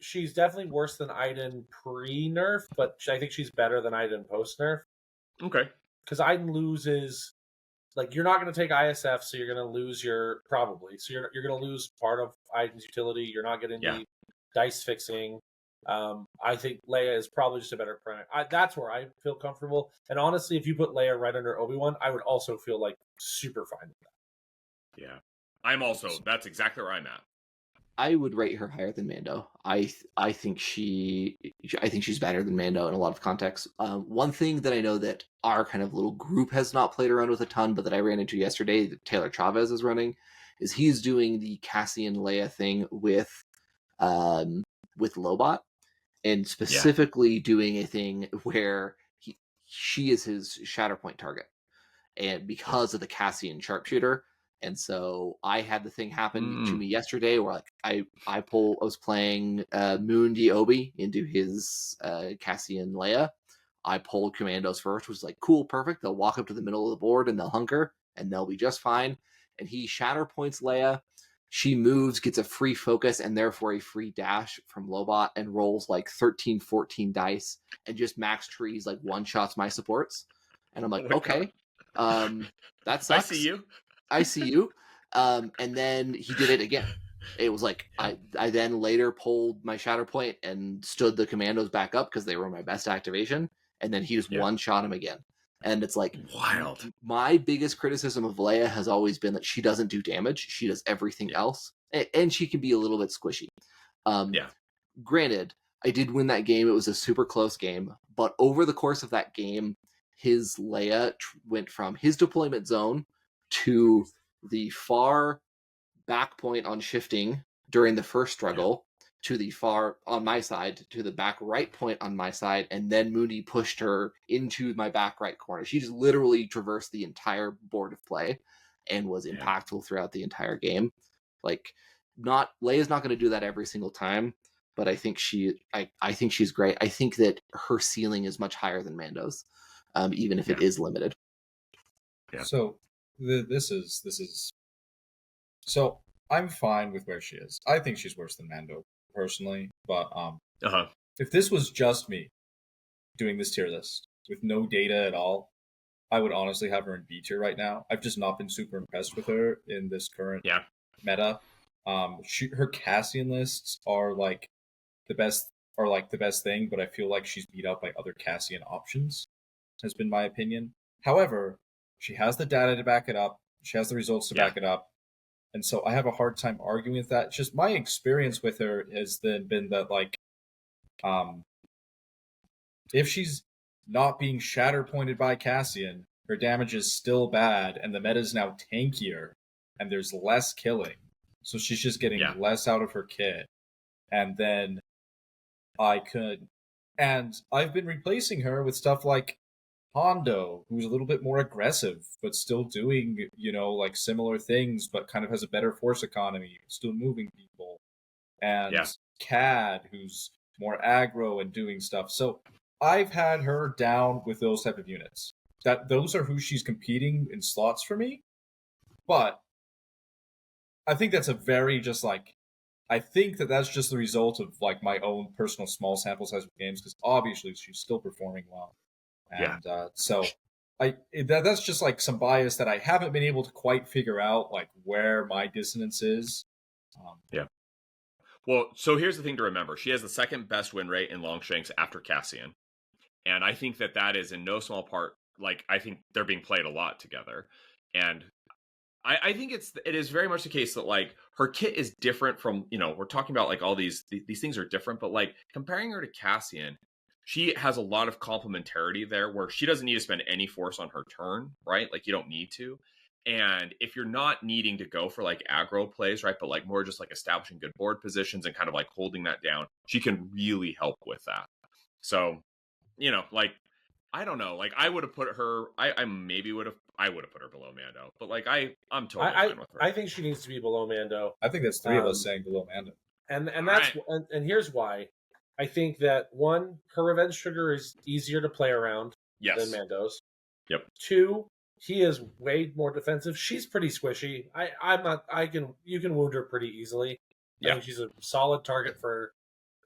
she's definitely worse than Iden pre-nerf, but I think she's better than Iden post-nerf. Okay. Because Iden loses, like, you're not going to take ISF, so you're going to lose so you're going to lose part of Iden's utility. You're not getting the dice fixing. I think Leia is probably just a better primary. That's where I feel comfortable. And honestly, if you put Leia right under Obi-Wan, I would also feel like super fine with that. Yeah. That's exactly where I'm at. I would rate her higher than Mando. I think she's better than Mando in a lot of contexts. One thing that I know that our kind of little group has not played around with a ton, but that I ran into yesterday, that Taylor Chavez is running, is he's doing the Cassian Leia thing with Lobot, and specifically doing a thing where she is his Shatterpoint target, and because of the Cassian sharpshooter. And so I had the thing happen to me yesterday where like I was playing Moon D Obi into his Cassian Leia. I pulled commandos first, which was like cool, perfect. They'll walk up to the middle of the board and they'll hunker and they'll be just fine. And he Shatterpoints Leia. She moves, gets a free focus and therefore a free dash from Lobot, and rolls like 13, 14 dice and just max trees, like one shots my supports. And I'm like, okay, that sucks. I see you. And then he did it again. It was like I then later pulled my Shatterpoint and stood the commandos back up because they were my best activation, and then he just one shot him again. And it's like wild. My biggest criticism of Leia has always been that she doesn't do damage. She does everything else, and she can be a little bit squishy. Granted, I did win that game. It was a super close game, but over the course of that game, his Leia went from his deployment zone to the far back point on shifting during the first struggle, to the far on my side, to the back right point on my side, and then Mooney pushed her into my back right corner. She just literally traversed the entire board of play and was impactful throughout the entire game. Like, Leia's not going to do that every single time, but I think I think she's great. I think that her ceiling is much higher than Mando's, even if it is limited. So this is so I'm fine with where she is. I think she's worse than Mando personally, but if this was just me doing this tier list with no data at all, I would honestly have her in B tier right now. I've just not been super impressed with her in this current meta. Her Cassian lists are like the best thing, but I feel like she's beat out by other Cassian options, has been my opinion. However, she has the data to back it up. She has the results to back it up. And so I have a hard time arguing with that. It's just my experience with her has been that, like, if she's not being Shatterpointed by Cassian, her damage is still bad, and the meta is now tankier, and there's less killing. So she's just getting less out of her kit. And then I've been replacing her with stuff like Hondo, who's a little bit more aggressive, but still doing, like similar things, but kind of has a better force economy, still moving people. And Cad, who's more aggro and doing stuff. So I've had her down with those type of units. Those are who she's competing in slots for me. But I think that's I think that's just the result of like my own personal small sample size of games, because obviously she's still performing well. And so that's just like some bias that I haven't been able to quite figure out, like where my dissonance is. Well, so here's the thing to remember. She has the second best win rate in Longshanks after Cassian. And I think that is in no small part, like, I think they're being played a lot together. And I think it is very much the case that, like, her kit is different from, we're talking about, like, all these things are different, but, like, comparing her to Cassian, she has a lot of complementarity there where she doesn't need to spend any force on her turn, right? Like, you don't need to. And if you're not needing to go for like aggro plays, right, but like more just like establishing good board positions and kind of like holding that down, she can really help with that. So, like, I don't know, like I would have put her, I maybe would have, put her below Mando, but like I'm totally fine with her. I think she needs to be below Mando. I think there's three of us saying below Mando. And All that's right. and here's why. I think that one, her revenge trigger is easier to play around than Yes. Mando's. Yep. Two, he is way more defensive. She's pretty squishy. You can wound her pretty easily. I Yeah. think she's a solid target for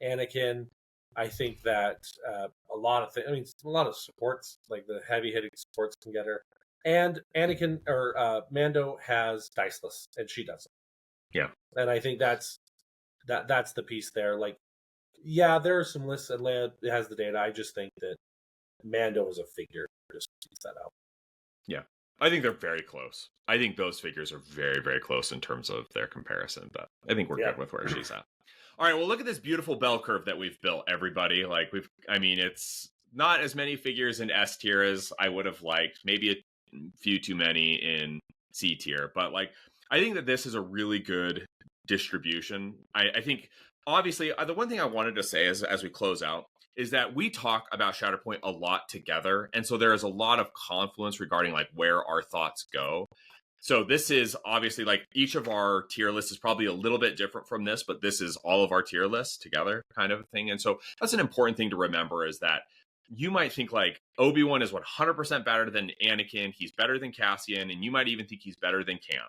Anakin. I think that a lot of supports, like the heavy hitting supports, can get her. And Anakin or Mando has diceless, and she doesn't. Yeah. And I think that's the piece there. Like, yeah, there are some lists, and Leia has the data. I just think that Mando is a figure. Just tease that out. Yeah. I think they're very close. I think those figures are very, very close in terms of their comparison, but I think we're good with where she's at. All right, well, look at this beautiful bell curve that we've built, everybody. Like, it's not as many figures in S tier as I would have liked. Maybe a few too many in C tier, but like, I think that this is a really good distribution. I think, obviously, the one thing I wanted to say as we close out is that we talk about Shatterpoint a lot together, and so there is a lot of confluence regarding like where our thoughts go. So this is obviously like each of our tier lists is probably a little bit different from this, but this is all of our tier lists together kind of thing. And so that's an important thing to remember, is that you might think like Obi-Wan is 100% better than Anakin. He's better than Cassian. And you might even think he's better than Cam.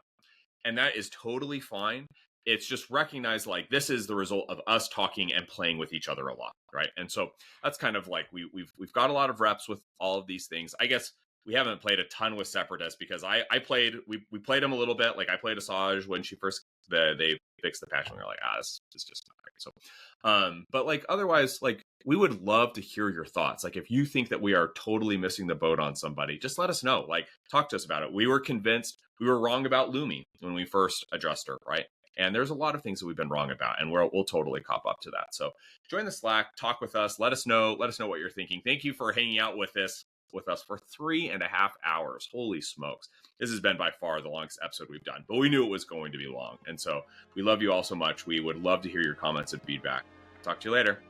And that is totally fine. It's just recognize like this is the result of us talking and playing with each other a lot, right? And so that's kind of like we've got a lot of reps with all of these things. I guess we haven't played a ton with Separatists because we played him a little bit. Like I played Asajj when she first they fixed the patch, and we were like, this is just not right. So but like otherwise, like we would love to hear your thoughts. Like if you think that we are totally missing the boat on somebody, just let us know. Like talk to us about it. We were convinced we were wrong about Lumi when we first addressed her, right? And there's a lot of things that we've been wrong about, and we'll totally cop up to that. So join the Slack, talk with us, let us know what you're thinking. Thank you for hanging out with us for 3.5 hours. Holy smokes. This has been by far the longest episode we've done, but we knew it was going to be long. And so we love you all so much. We would love to hear your comments and feedback. Talk to you later.